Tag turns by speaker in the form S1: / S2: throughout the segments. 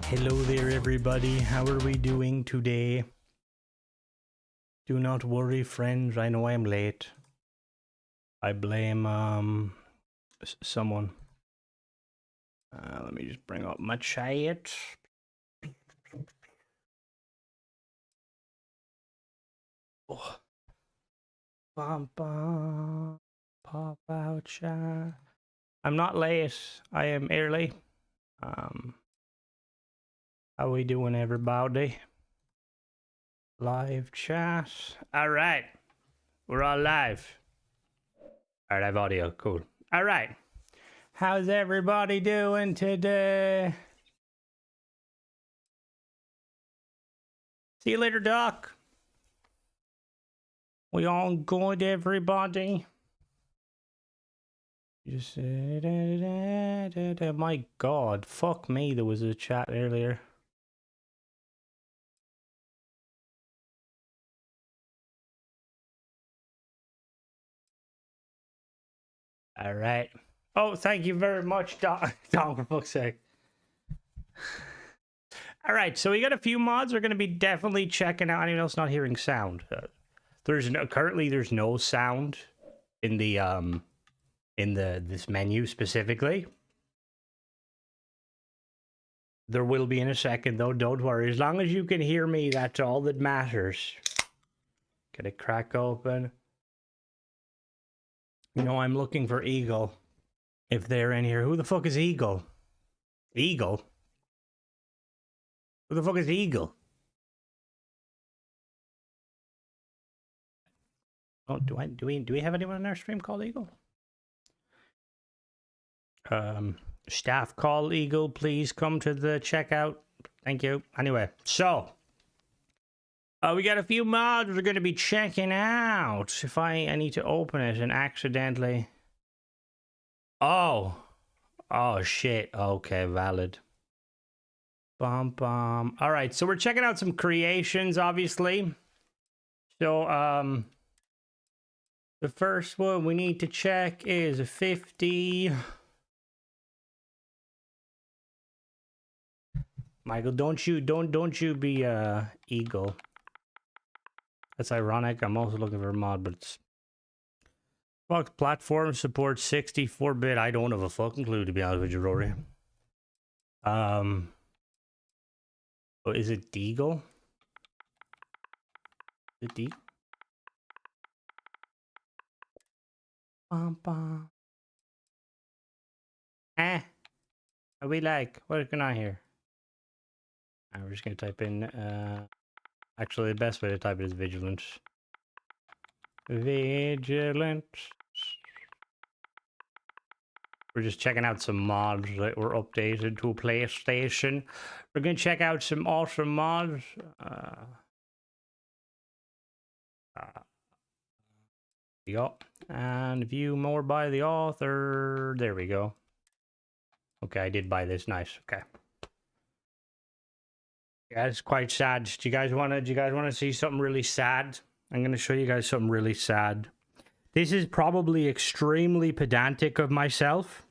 S1: Hello there, everybody. How are we doing today? Do not worry, friends. I know I'm late. I blame someone. Let me just bring up my chat. Oh. Bum, bum. Pop out chat. I'm not late. I am early. How we doing, everybody? Live chat. All right. We're all live. All right, I have audio. Cool. All right. How's everybody doing today? See you later, Doc. We all good, everybody? Just my God, fuck me. There was a chat earlier. All right. Oh, thank you very much, Doc. Doc, for fuck's sake. All right, so we got a few mods we're going to be definitely checking out. Anyone else not hearing sound? Currently there's no sound in the this menu specifically. There will be in a second though, don't worry. As long as you can hear me, that's all that matters. Get a crack open. You know, I'm looking for Eagle. If they're in here. Who the fuck is Eagle? Eagle? Who the fuck is Eagle? Oh, do we have anyone in our stream called Eagle? Staff, call Eagle, please come to the checkout. Thank you. Anyway, so we got a few mods we're going to be checking out. If I need to open it and accidentally... Oh shit. Okay, valid. Bum bum. All right, so we're checking out some creations, obviously. So the first one we need to check is a 50. Michael, don't you be Eagle. That's ironic. I'm also looking for a mod, but it's Xbox platform supports 64-bit. I don't have a fucking clue, to be honest with you, Rory. Oh, is it Deagle? Is it Deagle? Bum, bum. Are we like, what's going on here? We're just gonna type in, actually the best way to type it is vigilant. Vigilant. We're just checking out some mods that were updated to PlayStation. We're gonna check out some awesome mods. We go. And view more by the author. There we go. Okay, I did buy this. Nice. Okay. Yeah, it's quite sad. Do you guys wanna see something really sad? I'm gonna show you guys something really sad. This is probably extremely pedantic of myself.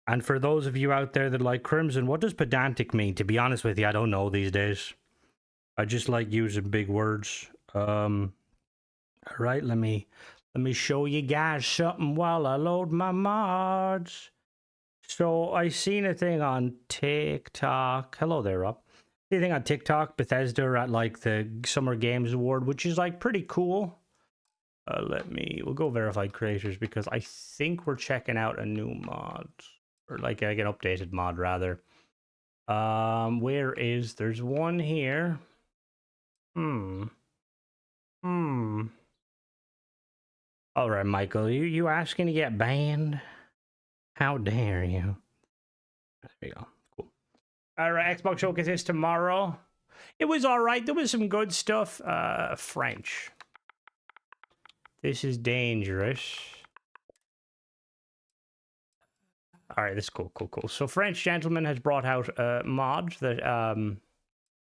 S1: And for those of you out there that like Crimson, what does pedantic mean? To be honest with you, I don't know these days. I just like using big words. All right, let me show you guys something while I load my mods. So I seen a thing on TikTok. Hello there, Rob. See a thing on TikTok, Bethesda are at like the Summer Games Award, which is like pretty cool. We'll go verified creators because I think we're checking out a new mod. Or like an updated mod rather. There's one here. All right, Michael, you asking to get banned? How dare you? There we go. Cool. All right, Xbox Showcase is tomorrow. It was all right. There was some good stuff. French. This is dangerous. All right, this is cool. So French Gentleman has brought out a mod that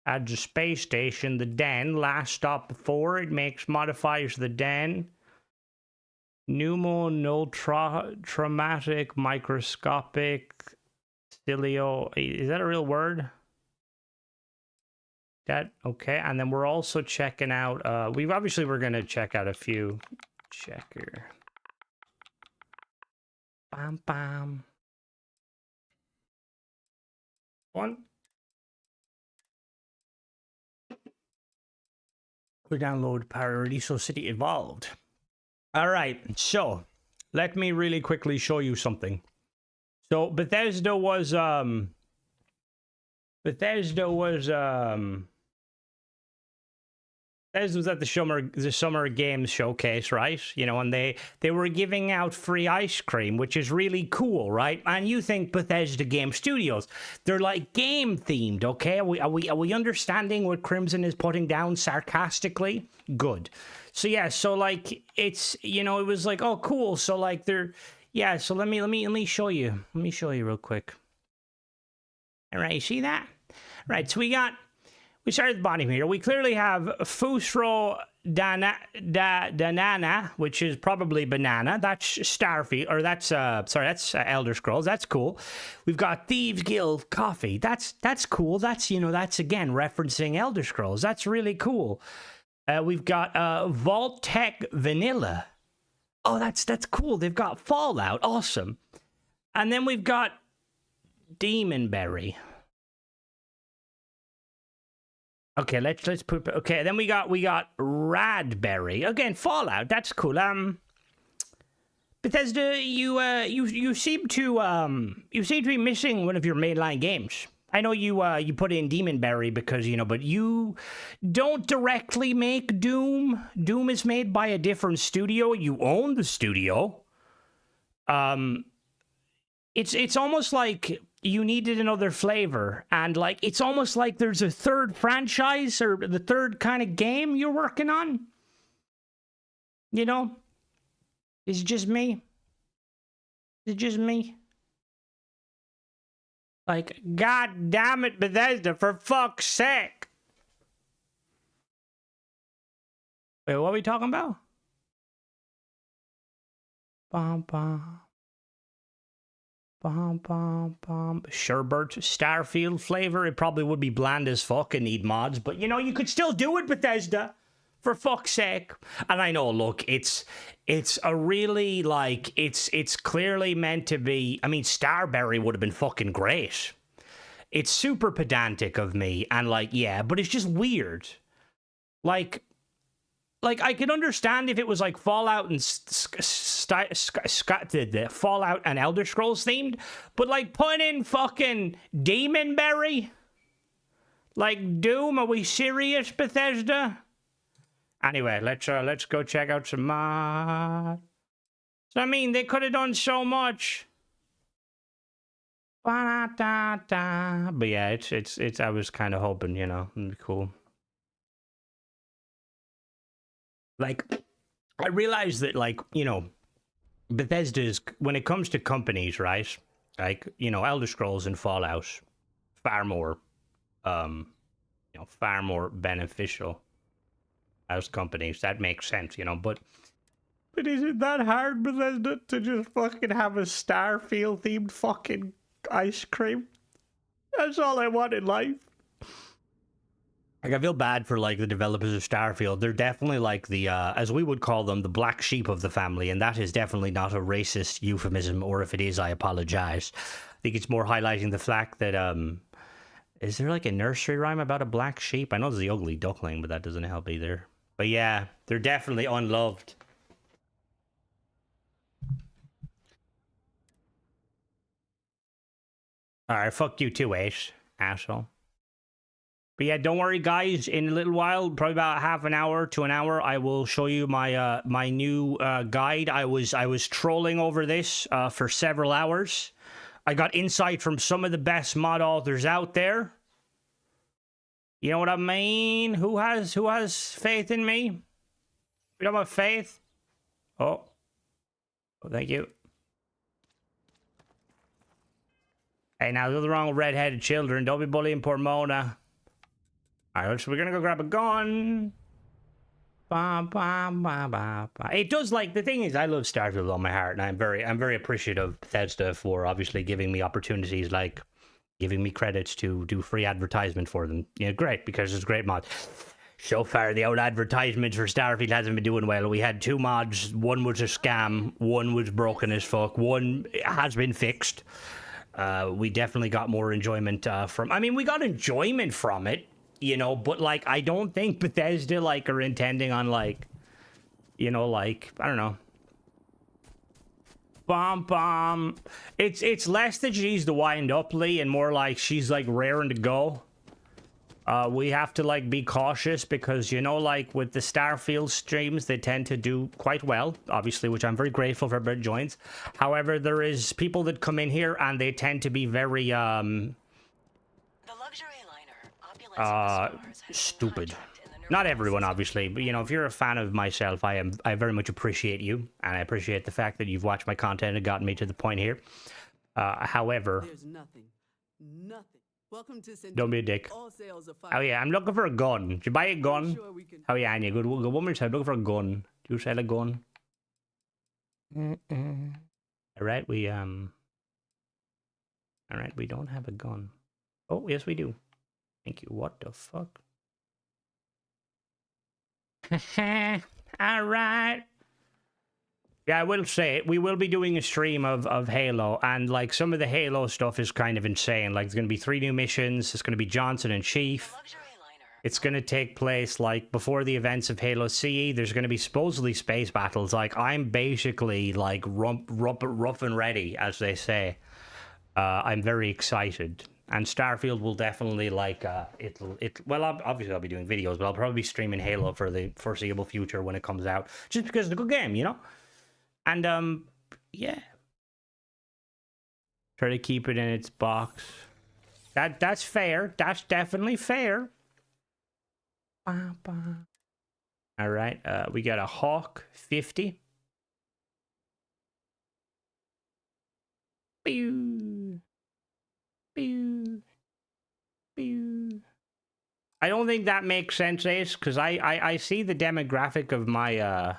S1: adds a space station, the Den, last stop before. It makes modifiers to the Den. Traumatic, microscopic, stilio. Is that a real word? that. Okay, and then we're also checking out. We're gonna check out a few. Checker. Bam bam. One. We download Paradiso City Evolved. All right, so let me really quickly show you something. So Bethesda was at the summer games showcase, right? You know, and they were giving out free ice cream, which is really cool, right? And you think Bethesda Game Studios, they're like game themed, okay? Are we understanding what Crimson is putting down sarcastically? Good. So yeah, so like it's, you know, it was like, oh cool. So like they're, yeah. So let me show you. Let me show you real quick. All right, you see that? Right. So we start at the bottom here. We clearly have Fusro Danana, which is probably banana. That's Starfield, or that's that's Elder Scrolls. That's cool. We've got Thieves Guild Coffee. That's cool. That's, you know, that's again referencing Elder Scrolls. That's really cool. We've got Vault Tech Vanilla. Oh, that's cool. They've got Fallout. Awesome. And then we've got Demonberry. Okay, let's put. Okay, then we got Radberry again. Fallout. That's cool. Bethesda, you seem to be missing one of your mainline games. I know you put in Demonberry because, you know, but you don't directly make Doom. Doom is made by a different studio. You own the studio. It's almost like you needed another flavor, and like it's almost like there's a third franchise or the third kind of game you're working on. You know? Is it just me? Is it just me? Like, god damn it, Bethesda, for fuck's sake. Wait, what are we talking about? Bum, bum. Bum, bum, bum. Sherbert, Starfield flavor. It probably would be bland as fuck and need mods, but you know, you could still do it, Bethesda. For fuck's sake. And I know, look, it's a really, like, it's clearly meant to be. I mean, Starberry would have been fucking great. It's super pedantic of me, and like, yeah, but it's just weird. Like I could understand if it was like Fallout and the Fallout and Elder Scrolls themed, but like putting in fucking Demonberry, like Doom, are we serious, Bethesda? Anyway, let's go check out some mods. So I mean, they could have done so much. But yeah, it's. I was kind of hoping, you know, it'd be cool. Like, I realized that, like, you know, Bethesda's, when it comes to companies, right? Like, you know, Elder Scrolls and Fallout, far more, far more beneficial as companies. That makes sense, you know, but is it that hard, Bethesda, to just fucking have a Starfield themed fucking ice cream? That's all I want in life. Like, I feel bad for, like, the developers of Starfield. They're definitely, like, the, as we would call them, the black sheep of the family, and that is definitely not a racist euphemism, or if it is, I apologize. I think it's more highlighting the fact that, is there, like, a nursery rhyme about a black sheep? I know there's the ugly duckling, but that doesn't help either. But yeah, they're definitely unloved. Alright, fuck you too, Ace. Asshole. But yeah, don't worry, guys. In a little while, probably about half an hour to an hour, I will show you my my new guide. I was trolling over this for several hours. I got insight from some of the best mod authors out there. You know what I mean? Who has faith in me? We don't have faith. Oh, thank you. Hey, now there's the wrong with redheaded children. Don't be bullying poor Mona. Alright, so we're gonna go grab a gun. It does, like, the thing is, I love Starfield with all my heart, and I'm very appreciative of Bethesda for obviously giving me opportunities like, giving me credits to do free advertisement for them. Yeah, great, because it's a great mod. So far, the old advertisements for Starfield hasn't been doing well. We had 2 mods. One was a scam. One was broken as fuck. One has been fixed. We definitely got more enjoyment from... I mean, we got enjoyment from it, you know, but, like, I don't think Bethesda, like, are intending on, like, you know, like, I don't know. Bomb. It's less that she's the wind up Lee and more like she's like raring to go. We have to like be cautious because, you know, like with the Starfield streams, they tend to do quite well, obviously, which I'm very grateful for everybody joins. However, there is people that come in here and they tend to be very
S2: The luxury liner,
S1: stupid. Not everyone, obviously, but, you know, if you're a fan of myself, I very much appreciate you, and I appreciate the fact that you've watched my content and gotten me to the point here. However...
S3: There's nothing. Welcome to
S1: don't be a dick. Oh, yeah, I'm looking for a gun. Did you buy a gun? Oh, yeah, Anya, good woman said, looking for a gun. Do you sell a gun? Alright, we don't have a gun. Oh, yes, we do. Thank you. What the fuck? All right. Yeah, I will say it. We will be doing a stream of Halo, and like some of the Halo stuff is kind of insane. Like, there's going to be 3 new missions. It's going to be Johnson and Chief. It's going to take place like before the events of Halo CE. There's going to be supposedly space battles. Like, I'm basically like rough and ready, as they say. I'm very excited. And Starfield will definitely, like, well, obviously I'll be doing videos, but I'll probably be streaming Halo for the foreseeable future when it comes out. Just because it's a good game, you know? And, yeah. Try to keep it in its box. That's fair. That's definitely fair. Alright, we got a Hawk 50. Pew. Pew. Pew. I don't think that makes sense, Ace, because I see the demographic of my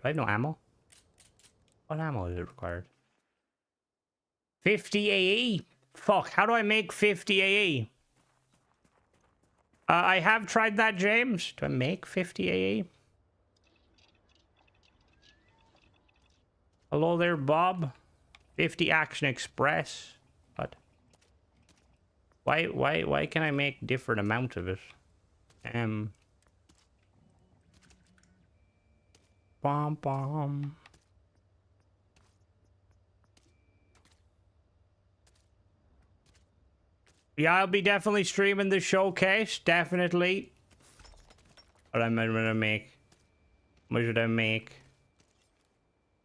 S1: do I have no ammo? What ammo is it required? 50 AE. Fuck, how do I make 50 AE? I have tried that, James. Do I make 50 AE? Hello there, Bob. 50 Action Express. What? Why can I make different amount of it? Bomb. Yeah, I'll be definitely streaming the showcase. Definitely. What am I gonna make? What should I make?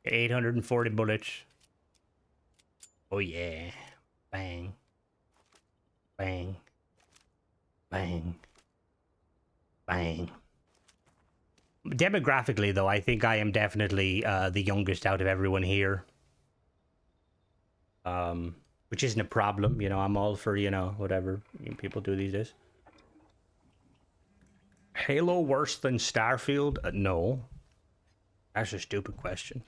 S1: 840 bullets. Oh yeah. Bang. Bang. Bang. Bang. Demographically, though, I think I am definitely the youngest out of everyone here. Which isn't a problem, you know, I'm all for, you know, whatever people do these days. Halo worse than Starfield? No. That's a stupid question.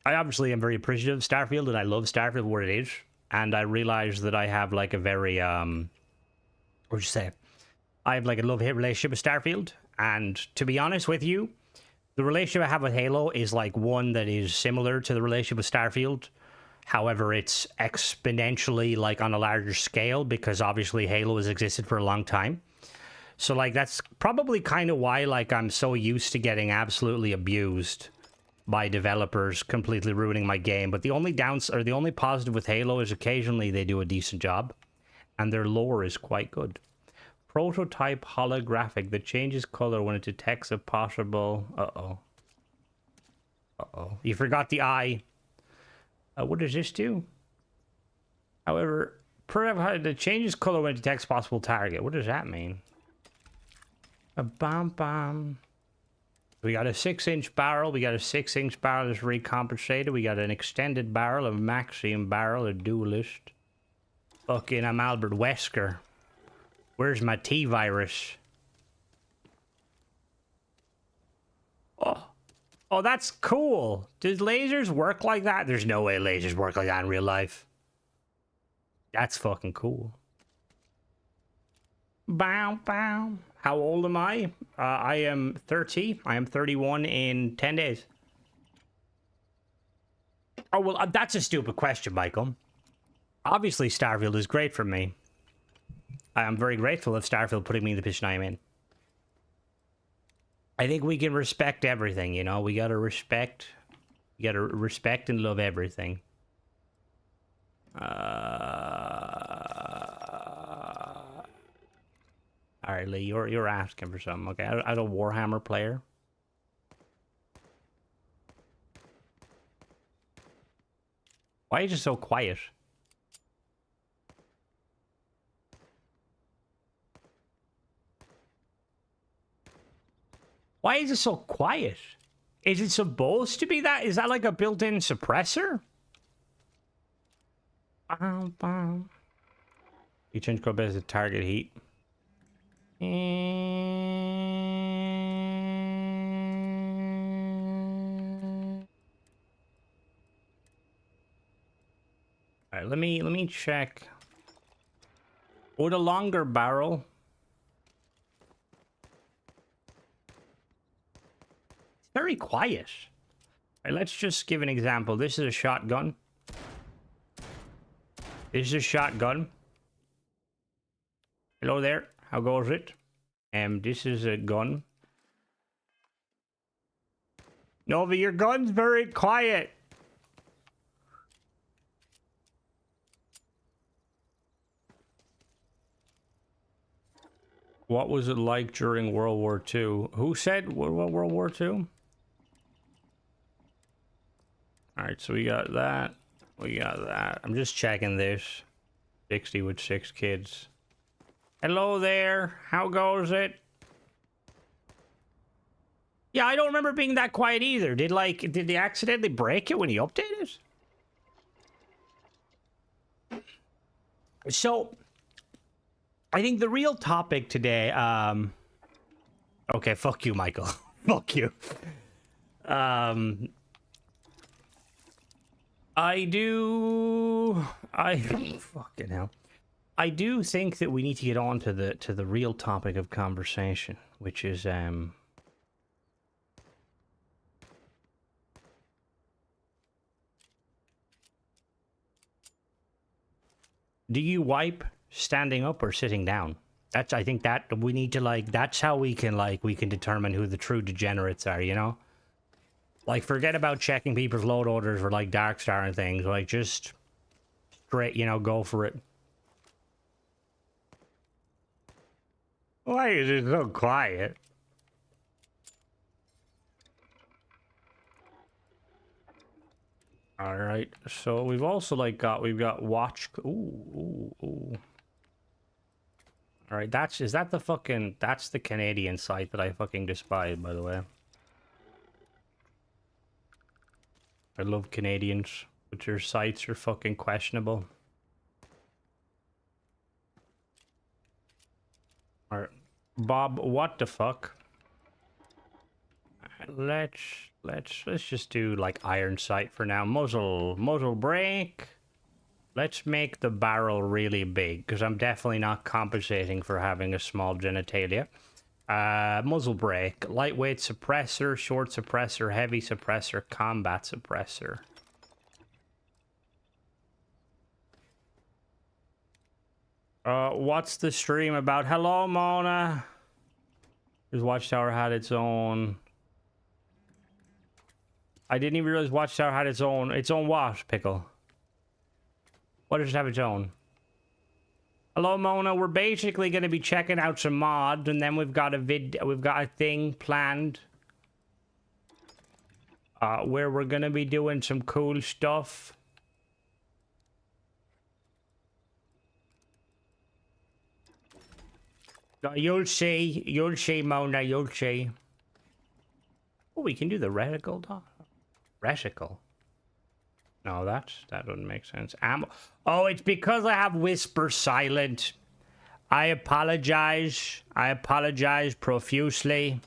S1: I obviously am very appreciative of Starfield, and I love Starfield where it is. And I realize that I have like a very, what'd you say? I have like a love-hate relationship with Starfield. And to be honest with you, the relationship I have with Halo is like one that is similar to the relationship with Starfield. However, it's exponentially like on a larger scale because obviously Halo has existed for a long time. So like that's probably kind of why like I'm so used to getting absolutely abused by developers completely ruining my game. But the only downside or the only positive with Halo is occasionally they do a decent job and their lore is quite good. Prototype holographic that changes color when it detects a possible... Uh-oh. You forgot the eye. What does this do? However, it changes color when it detects possible target. What does that mean? A bomb. We got a 6-inch barrel. We got a 6-inch barrel that's recompensated. We got an extended barrel, a Maxim barrel, a duelist. Fucking, I'm Albert Wesker. Where's my T-virus? Oh. Oh, that's cool. Does lasers work like that? There's no way lasers work like that in real life. That's fucking cool. Bow, bow. How old am I? I am 30. I am 31 in 10 days. Oh, well, that's a stupid question, Michael. Obviously, Starfield is great for me. I am very grateful of Starfield putting me in the position I am in. I think we can respect everything, you know? We gotta respect and love everything. Alright, Lee, you're asking for something, okay? I don't Warhammer player. Why are you just so quiet? Why is it so quiet? Is it supposed to be that? Is that like a built-in suppressor? You change code base to target heat. Alright, let me check. Would a longer barrel? It's very quiet. Alright, let's just give an example. This is a shotgun. This is a shotgun. Hello there. How goes it? This is a gun. Nova, your gun's very quiet. What was it like during World War II? Who said what World War II? Alright, so we got that. We got that. I'm just checking this. 60 with 6 kids. Hello there. How goes it? Yeah, I don't remember being that quiet either. Did they accidentally break it when you updated it? So, I think the real topic today, okay, fuck you, Michael. Fuck you. Fucking hell. I do think that we need to get on to the real topic of conversation, which is do you wipe standing up or sitting down? I think that we need to that's how we can determine who the true degenerates are, you know? Like, forget about checking people's load orders for like Darkstar and things, like just straight, you know, go for it. Why is it so quiet? All right, so we've also we've got watch. Ooh. All right, that's the Canadian site that I fucking despise, by the way. I love Canadians, but your sites are fucking questionable. All right, Bob, what the fuck? Let's just do like iron sight for now. Muzzle brake. Let's make the barrel really big, because I'm definitely not compensating for having a small genitalia. Muzzle brake, lightweight suppressor, short suppressor, heavy suppressor, combat suppressor. What's the stream about? Hello, Mona. His Watchtower had its own. I didn't even realize Watchtower had its own what, Pickle? What does it have its own? Hello, Mona. We're basically going to be checking out some mods, and then we've got a thing planned where we're going to be doing some cool stuff. You'll see, Mona, you'll see. Oh, we can do the reticle, dog. Reticle. No, that doesn't make sense. Oh, it's because I have Whisper Silent. I apologize. I apologize profusely.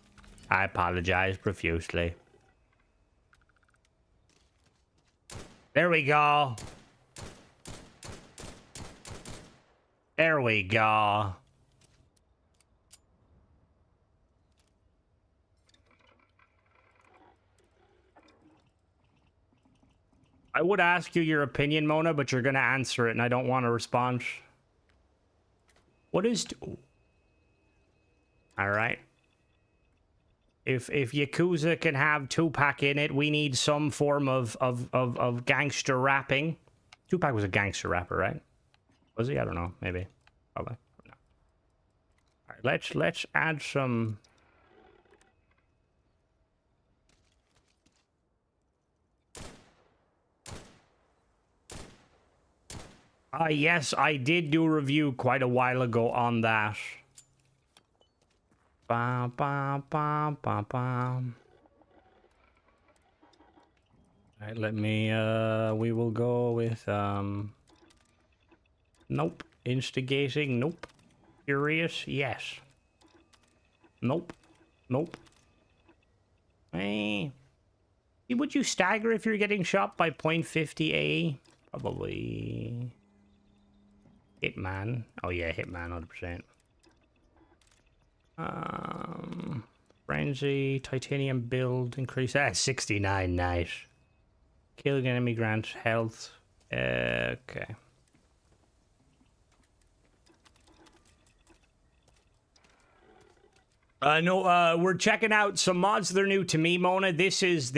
S1: I apologize profusely. There we go. There we go. I would ask you your opinion, Mona, but you're going to answer it, and I don't want to respond. What is... All right. If Yakuza can have Tupac in it, we need some form of gangster rapping. Tupac was a gangster rapper, right? Was he? I don't know. Maybe. Probably. No. All right, let's add some... yes, I did do a review quite a while ago on that. Ba, ba, ba, ba, ba. Alright, let me, we will go with, nope. Instigating, nope. Curious, yes. Nope. Nope. Hey. Would you stagger if you're getting shot by .50 A? Probably... Hitman. Oh yeah, Hitman, 100%. Frenzy, titanium build, increase. 69, nice. Killing enemy grants health. Okay. No, we're checking out some mods that are new to me, Mona. This is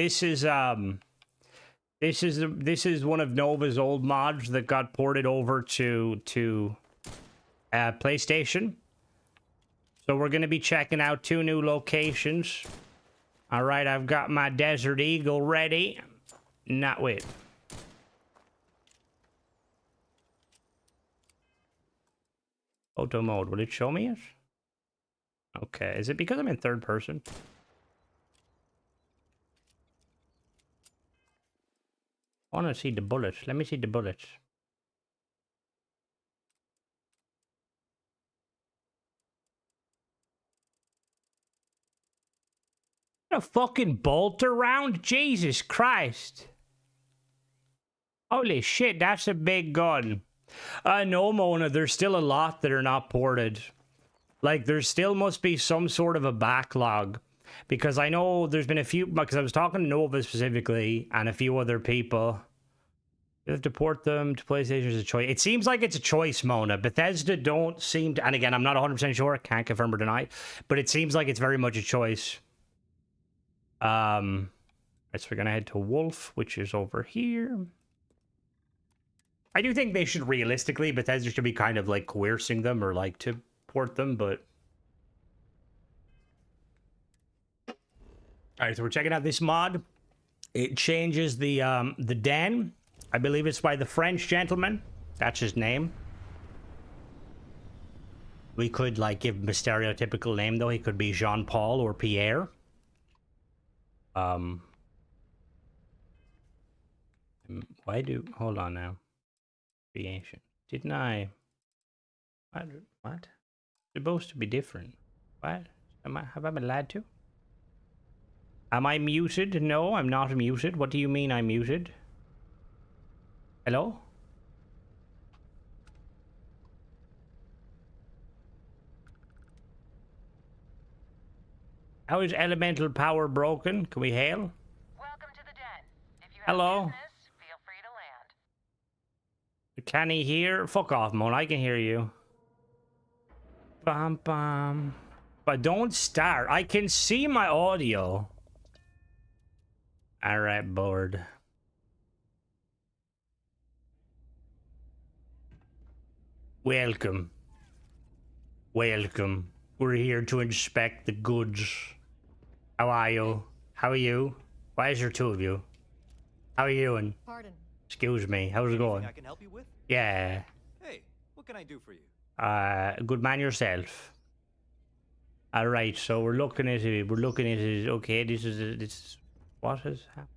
S1: one of Nova's old mods that got ported over to PlayStation. So we're gonna be checking out 2 new locations. All right, I've got my Desert Eagle ready. Not wait. Photo mode. Will it show me it? Okay. Is it because I'm in third person? I want to see the bullets. Let me see the bullets. A fucking bolter round? Jesus Christ. Holy shit, that's a big gun. No, Mona, there's still a lot that are not ported. Like, there still must be some sort of a backlog. Because I know there's been a few, because I was talking to Nova specifically, and a few other people. You have to port them to PlayStation as a choice. It seems like it's a choice, Mona. Bethesda don't seem to, and again, I'm not 100% sure, can't confirm or deny, but it seems like it's very much a choice. So we're gonna head to Wolf, which is over here. I do think they should realistically, Bethesda should be kind of like coercing them or like to port them, but... Alright, so we're checking out this mod. It changes the den. I believe it's by the French gentleman. That's his name. We could like give him a stereotypical name though. He could be Jean-Paul or Pierre. Hold on now. Creation. Didn't I? What? Supposed to be different. What? Have I been lied to? Am I muted? No, I'm not muted. What do you mean I'm muted? Hello? How is elemental power broken? Can we hail?
S2: Welcome to the den. If you have
S1: Hello?
S2: business, feel free to land.
S1: Can he hear? Fuck off, Mon. I can hear you. Bum bum. But don't start. I can see my audio. Alright, board. Welcome. Welcome. We're here to inspect the goods. How are you? How are you? Why is there 2 of you? How are you doing?
S4: Pardon.
S1: Excuse me. How's it going?
S5: I can help you with?
S1: Yeah.
S5: Hey, what can I do for you?
S1: Good man yourself. All right, so we're looking at it. Okay, this is what has happened?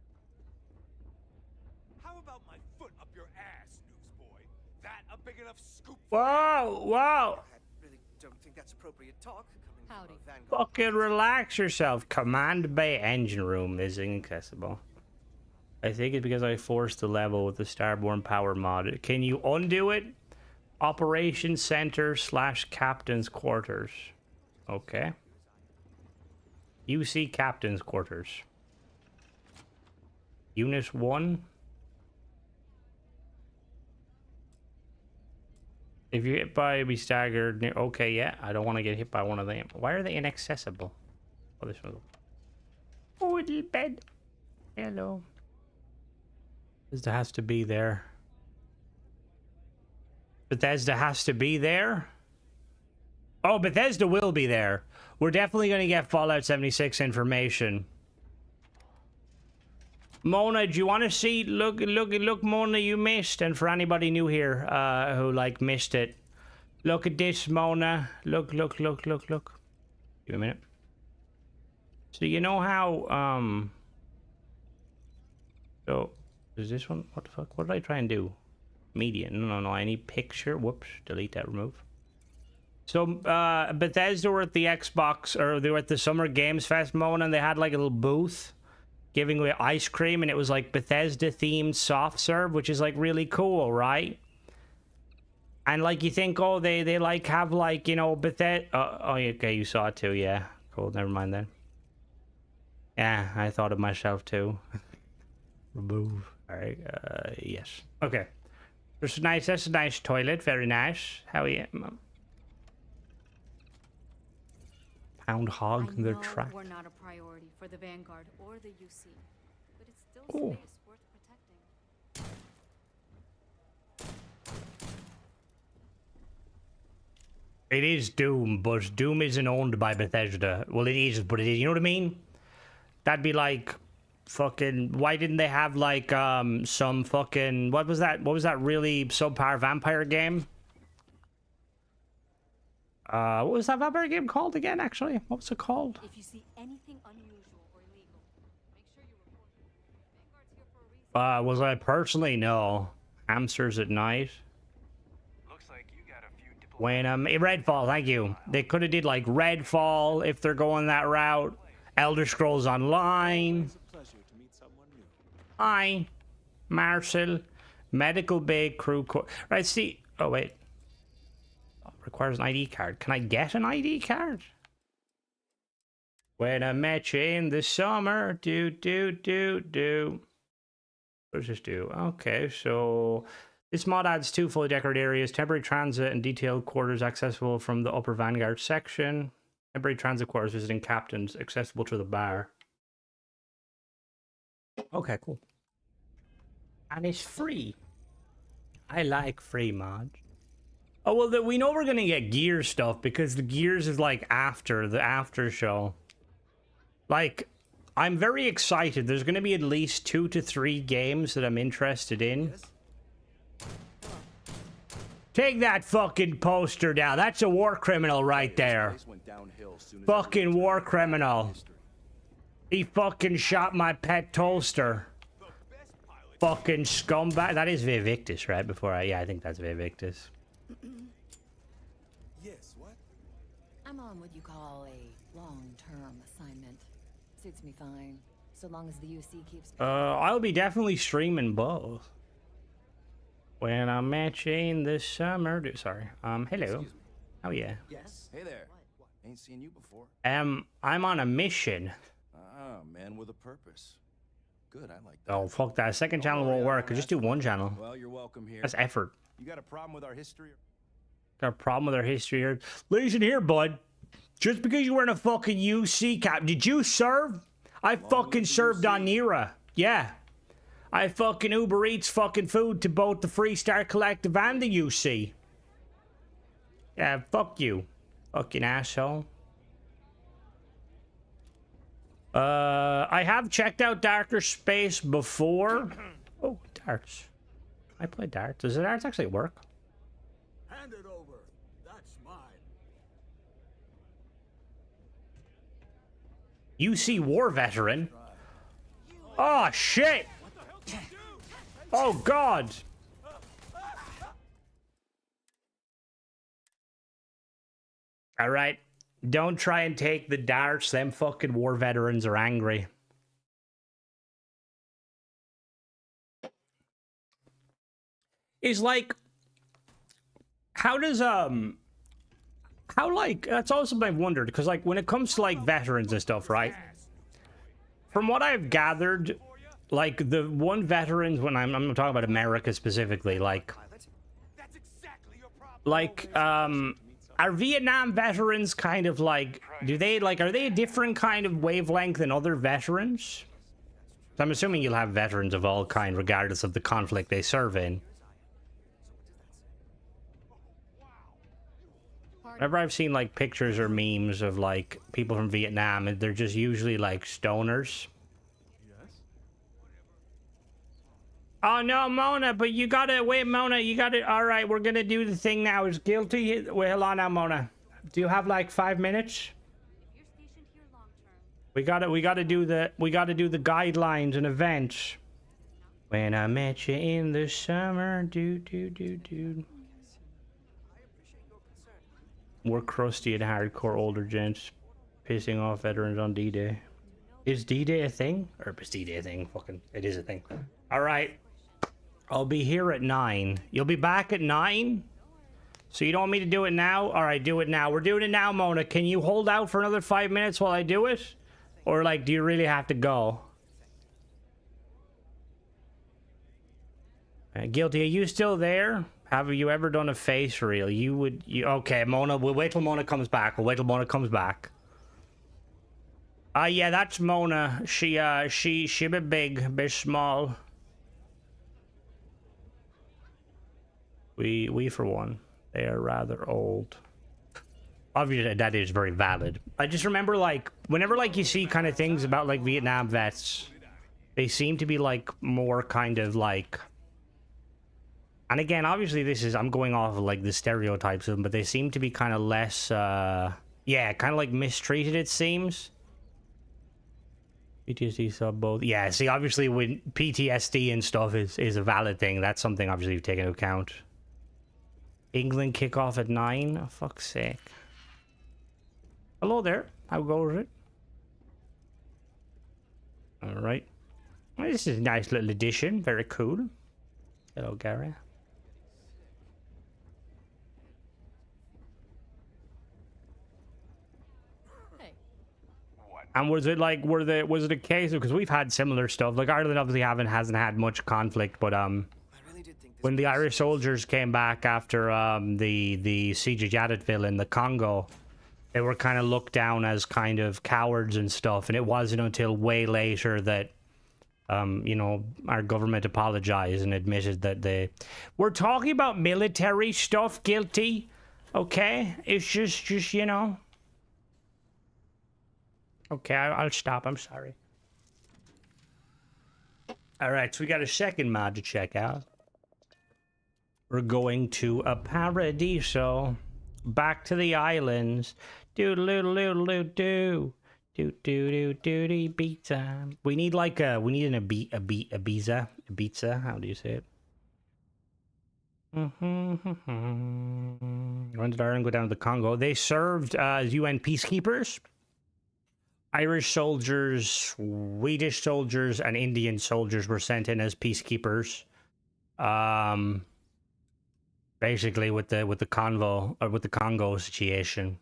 S6: How about my foot up your ass, newsboy? That a big enough scoop?
S1: Whoa, whoa!
S7: I really don't think that's appropriate talk coming
S4: Howdy.
S7: from a Vanguard.
S1: Fucking relax yourself. Command Bay engine room is inaccessible. I think it's because I forced the level with the Starborn Power mod. Can you undo it? Operations Center / Captain's Quarters. Okay. UC Captain's Quarters. Unit 1. If you hit by, be staggered. Okay, yeah. I don't want to get hit by one of them. Why are they inaccessible? Oh, this one. Oh, little bed. Hello. Bethesda has to be there. Bethesda has to be there? Oh, Bethesda will be there. We're definitely going to get Fallout 76 information. Mona, do you want to see? Look, Mona, you missed. And for anybody new here who, like, missed it. Look at this, Mona. Look. Give me a minute. So, you know how, So, is this one? What the fuck? What did I try and do? Media. No. I need picture. Whoops. Delete that. Remove. So, Bethesda were at the Xbox, or they were at the Summer Games Fest, Mona, and they had, like, a little booth giving away ice cream, and it was, like, Bethesda-themed soft serve, which is, like, really cool, right? And, like, you think, oh, they like, have, like, you know, Bethesda... oh, okay, you saw it, too, yeah. Cool, never mind, then. Yeah, I thought of myself, too. Remove. All right, yes. Okay. That's a nice toilet, very nice. How are you, Mom? Pound hog in their track.
S4: We're not a priority for the Vanguard or the UC, but it's still
S1: Ooh.
S4: space worth protecting.
S1: It is Doom, but Doom isn't owned by Bethesda. Well, it is, but it is. You know what I mean? That'd be like fucking. Why didn't they have like some fucking what was that? What was that really subpar vampire game? What was that vampire game called again? Actually, what was it called?
S4: If you see anything unusual or illegal, make sure you report it. Vanguard's here for a reason.
S1: Was I personally? No. Hamsters at night.
S6: Looks like you got a few
S1: When Redfall, thank you. They could have did like Redfall if they're going that route. Elder Scrolls Online. Hi, Marcel. Medical Bay Crew. Right, see. Oh wait. Requires an ID card. Can I get an ID card? When I met you in the summer, do. What does this do? Okay, so this mod adds 2 fully decorated areas, temporary transit and detailed quarters accessible from the upper Vanguard section. Temporary transit quarters visiting captains accessible to the bar. Okay, cool. And it's free. I like free mods. Oh, well, we know we're going to get Gears stuff because the Gears is like after the after show. Like, I'm very excited. There's going to be at least 2 to 3 games that I'm interested in. Take that fucking poster down. That's a war criminal right there. Fucking war criminal. He fucking shot my pet toaster. Fucking scumbag. That is Vivictus, right? Yeah, I think that's Vivictus.
S7: Yes, what?
S4: I'm on what you call a long-term assignment. Suits me fine, so long as the UC keeps.
S1: I'll be definitely streaming both. When I met you in the summer. Sorry. Hello. Oh yeah.
S5: Yes. Hey there. Ain't seen you before.
S1: I'm on a mission.
S5: Ah, man with a purpose. Good, I like that.
S1: Oh fuck that. Second channel won't work. Just do one channel.
S5: Well, you're welcome here.
S1: That's effort.
S5: You got a problem with our history?
S1: Got a problem with our history here. Listen here, bud. Just because you were in a fucking UC cap, did you serve? I fucking served on Nira. Yeah. I fucking Uber Eats fucking food to both the Freestar Collective and the UC. Yeah, fuck you. Fucking asshole. I have checked out Darker Space before. Oh, darts. I play darts. Does the darts actually work?
S6: Hand it over. That's mine.
S1: UC war veteran. Oh shit. Oh god. All right. Don't try and take the darts. Them fucking war veterans are angry. is like, how does how like that's always something I've wondered, because like when it comes to like veterans and stuff, right? From what I've gathered, like the one veterans, when I'm talking about America specifically, like
S6: That's exactly your problem.
S1: like are Vietnam veterans kind of like, do they like, are they a different kind of wavelength than other veterans? So I'm assuming you'll have veterans of all kind regardless of the conflict they serve in. Whenever I've seen like pictures or memes of like people from Vietnam, and they're just usually like stoners. Oh no, Mona, but you gotta wait, Mona. You gotta. All right, we're gonna do the thing now. Is guilty? Wait, hold on now, Mona. Do you have like 5 minutes? We gotta do the guidelines and events. When I met you in the summer, do. We're crusty and hardcore older gents, pissing off veterans on D-Day. Is D-Day a thing? Or is D-Day a thing? Fucking, it is a thing. All right. I'll be here at 9. You'll be back at 9? So you don't want me to do it now? All right, do it now. We're doing it now, Mona. Can you hold out for another 5 minutes while I do it? Or, like, do you really have to go? Guilty, are you still there? Have you ever done a face reel? Okay, Mona, we'll wait till Mona comes back. We'll wait till Mona comes back. Yeah, that's Mona. She a bit big, a bit small. We for one, they are rather old. Obviously, that is very valid. I just remember, like, whenever, like, you see kind of things about, like, Vietnam vets, they seem to be, like, more kind of, like... And again, obviously, this is... I'm going off of, like, the stereotypes of them, but they seem to be kind of less, yeah, kind of, like, mistreated, it seems. PTSD sub both. Yeah, see, obviously, when PTSD and stuff is a valid thing, that's something, obviously, you've taken into account. England kickoff at 9? Oh, fuck's sake. Hello there. How goes it? Alright. Well, this is a nice little addition. Very cool. Hello, Gary.
S4: Hey.
S1: And was it like, was it a case of, because we've had similar stuff, like Ireland obviously hasn't had much conflict, but
S7: I really did think this
S1: when the
S7: was
S1: Irish soldiers came back after the siege of Yadetville in the Congo, they were kind of looked down as kind of cowards and stuff, and it wasn't until way later that you know, our government apologized and admitted that they... We're talking about military stuff, Guilty, okay? It's just you know... Okay, I'll stop, I'm sorry. Alright, so we got a second mod to check out. We're going to a Paradiso. Back to the islands. Do-do-do-do-do-do. Do-do-do-do-do, beat time. We need like we need an Ibiza. How do you say it? When did Ireland go down to the Congo? They served as UN peacekeepers. Irish soldiers, Swedish soldiers, and Indian soldiers were sent in as peacekeepers. Basically with the Congo situation.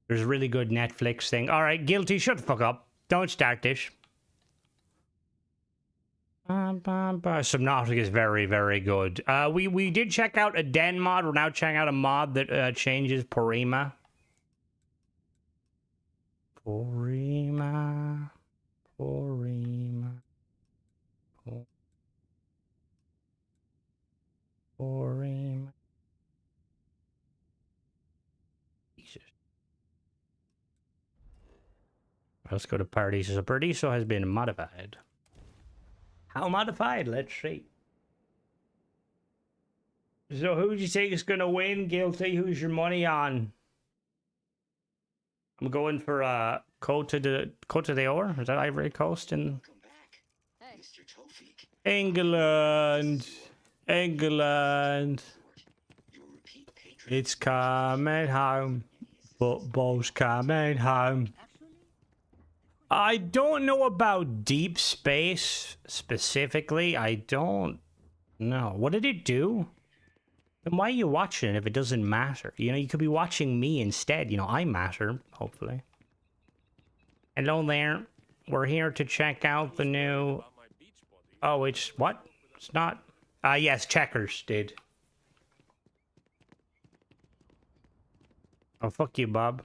S1: There's a really good Netflix thing. All right, Guilty, shut the fuck up. Don't start this. Subnautica is very, very good. We did check out a Den mod. We're now checking out a mod that changes Porima. Porima. Jesus. Let's go to Paradiso. So Paradiso has been modified. How modified? Let's see. So who do you think is gonna win, Guilty? Who's your money on? I'm going for Côte d'Or. Is that Ivory Coast in England? England. It's coming home. Football's coming home. I don't know about deep space specifically. I don't No. What did it do? Then why are you watching if it doesn't matter? You know, you could be watching me instead. You know, I matter, hopefully. Hello there. We're here to check out the new... Oh, it's... What? It's not... Yes, Checkers did. Oh, fuck you, Bob.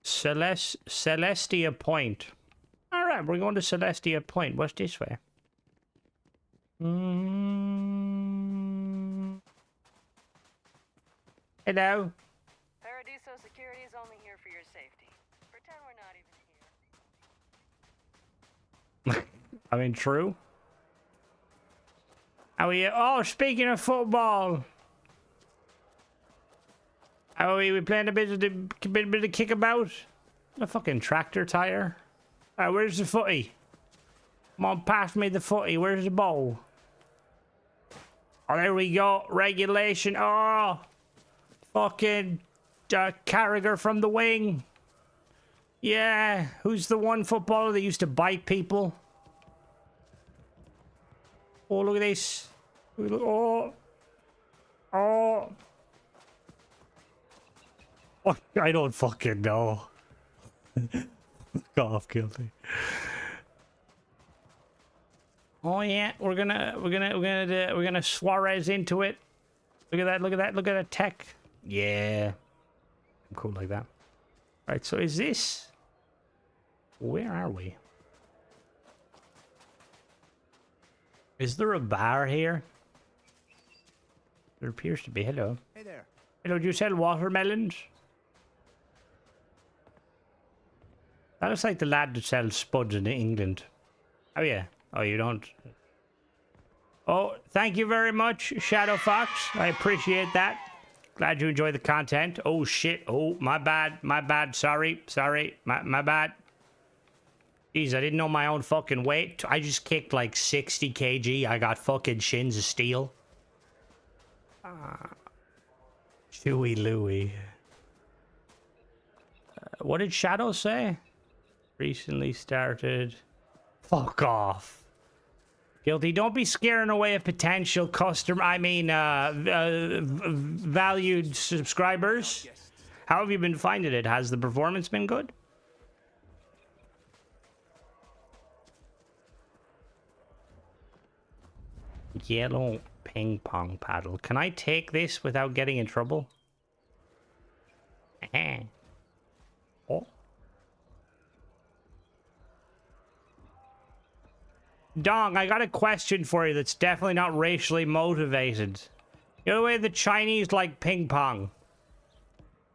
S1: Celestia Point. Alright, we're going to Celestia Point. What's this way? Hello?
S2: Paradiso security is only here for your safety. Pretend we're not even here.
S1: I mean, true. How are you? Oh, speaking of football. How are we playing a bit of kickabout? A fucking tractor tire. Where's the footy? Come on, pass me the footy. Where's the ball? Oh, there we go. Regulation. Oh, fucking Carragher from the wing. Yeah, who's the one footballer that used to bite people? Oh, look at this. Oh. Oh. Oh, I don't fucking know. Fuck off, guilty. Oh yeah, we're gonna Suarez into it. Look at that, look at that, look at that tech. Yeah. I'm cool like that. Alright, so is this... Where are we? Is there a bar here? There appears to be. Hello.
S5: Hey there.
S1: Hello, do you sell watermelons? That looks like the lad that sells spuds in England. Oh yeah. Oh, you don't. Oh, thank you very much, Shadow Fox. I appreciate that. Glad you enjoy the content. Oh shit. Oh, my bad. My bad. Sorry. Sorry. My bad. Jeez, I didn't know my own fucking weight. I just kicked like 60 kg. I got fucking shins of steel. Chewy Louie. What did Shadow say? Recently started. Fuck off. Guilty. Don't be scaring away a potential customer. I mean, valued subscribers. How have you been finding it? Has the performance been good? Yellow ping pong paddle. Can I take this without getting in trouble? Oh. Dong, I got a question for you that's definitely not racially motivated. You know the way the Chinese like ping pong?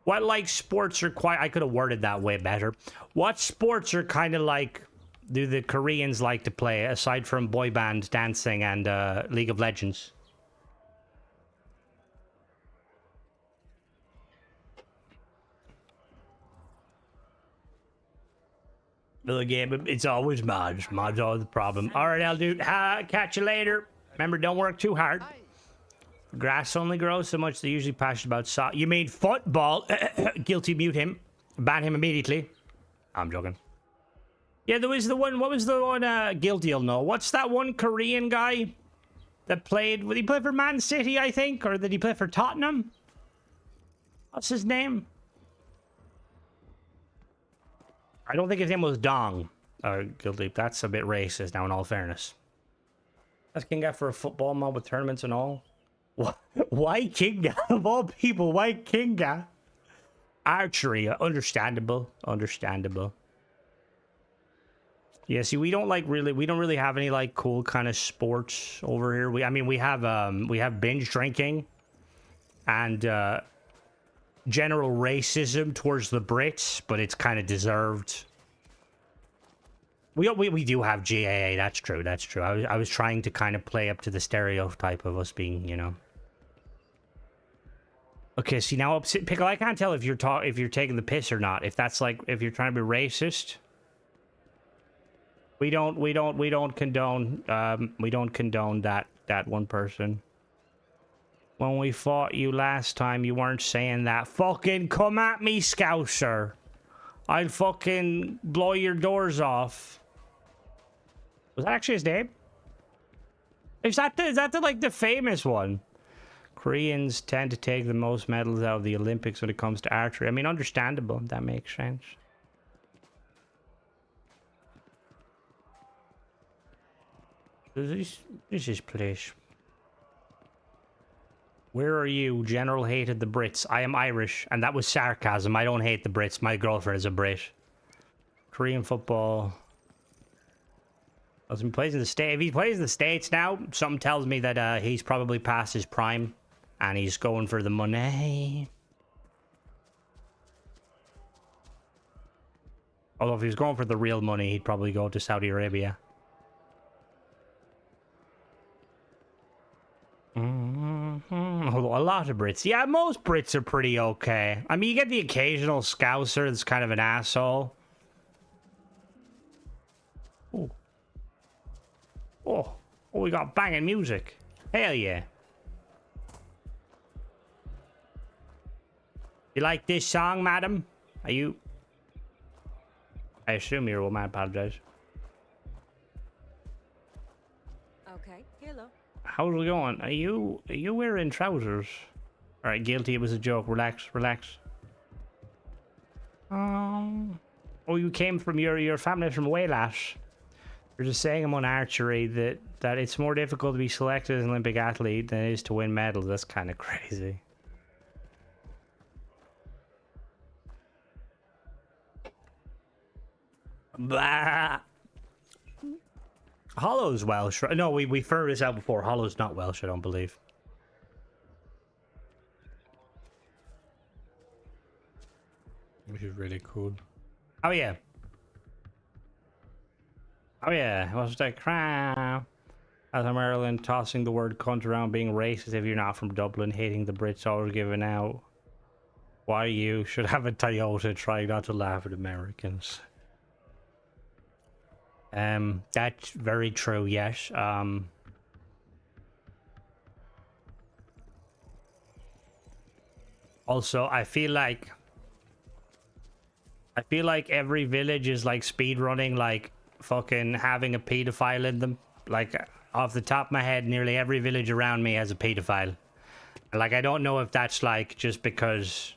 S1: What like sports are quite... I could have worded that way better. What sports are kind of like... do the Koreans like to play, aside from boy band dancing and League of Legends? The game, it's always mods. Mods are the problem. All right, I'll do. Catch you later. Remember, don't work too hard. Grass only grows so much. They're usually passionate about soccer. You mean football? Guilty, mute him. Ban him immediately. I'm joking. Yeah, there was the one. What was the one? Guilty, you'll know. What's that one Korean guy that played? Did he play for Man City, I think? Or did he play for Tottenham? What's his name? I don't think his name was Dong. Guilty. That's a bit racist now, in all fairness. That's Kinga for a football mob with tournaments and all. Why Kinga? Of all people, why Kinga? Archery. Understandable. Understandable. Yeah, see, we don't really have any like cool kind of sports over here. I mean, we have binge drinking and general racism towards the Brits, but it's kind of deserved. We do have GAA. That's true. That's true. I was trying to kind of play up to the stereotype of us being, you know. Okay, see now, Pickle, I can't tell if you're taking the piss or not. If that's like if you're trying to be racist. We don't condone that one person. When we fought you last time, you weren't saying that. Fucking come at me, Scouser. I'll fucking blow your doors off. Was that actually his name? Is that the like the famous one? Koreans tend to take the most medals out of the Olympics when it comes to archery. I mean, understandable. That makes sense. This is place. Where are you? General hated the Brits. I am Irish, and that was sarcasm. I don't hate the Brits. My girlfriend is a Brit. Korean football. Well, if he plays in the States, if he plays in the States now, something tells me that he's probably past his prime, and he's going for the money. Although if he was going for the real money, he'd probably go to Saudi Arabia. Although a lot of Brits, yeah, most Brits are pretty okay. I mean, you get the occasional Scouser that's kind of an asshole. Oh, oh, we got banging music. Hell yeah! You like this song, madam? Are you? I assume you're a woman. I apologize.
S4: Okay, hello.
S1: How's it going? Are you wearing trousers? All right, guilty. It was a joke. Relax, relax. Oh, you came from your family from Wales. There's a saying among archery that it's more difficult to be selected as an Olympic athlete than it is to win medals. That's kind of crazy. Blah. Hollow's Welsh. No, we figured this out before. Hollow's not Welsh, I don't believe. Which is really cool. Oh yeah. Oh yeah, what's that crap? As a Maryland, tossing the word cunt around, being racist if you're not from Dublin, hating the Brits, always giving out. Why you should have a Toyota, trying not to laugh at Americans. That's very true, yes. Also, I feel like every village is like speedrunning, like fucking having a pedophile in them. Like, off the top of my head, nearly every village around me has a pedophile. Like, I don't know if that's like just because,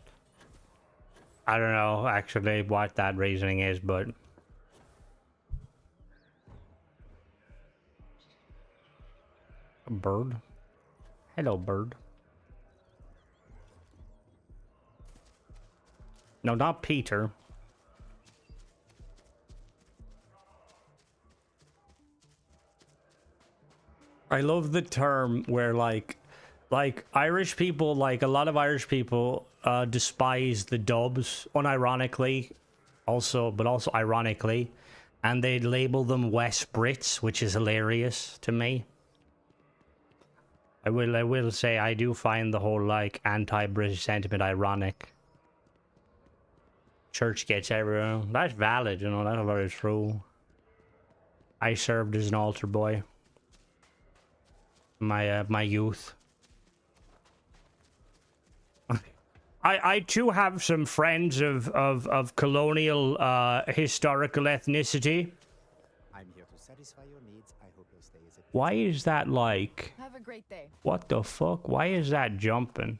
S1: I don't know actually what that reasoning is, but a bird. Hello, bird. No, not Peter. I love the term where like Irish people, like a lot of Irish people despise the dubs unironically, but also ironically, and they label them West Brits, which is hilarious to me. I will say I do find the whole like anti-British sentiment ironic. Church gets everyone. That's valid, you know, that's very true. I served as an altar boy. My youth. I too have some friends of colonial historical ethnicity.
S8: I'm here to satisfy your needs. I hope you'll stay as a
S1: Why is that like?
S4: Have a great day.
S1: What the fuck? Why is that jumping?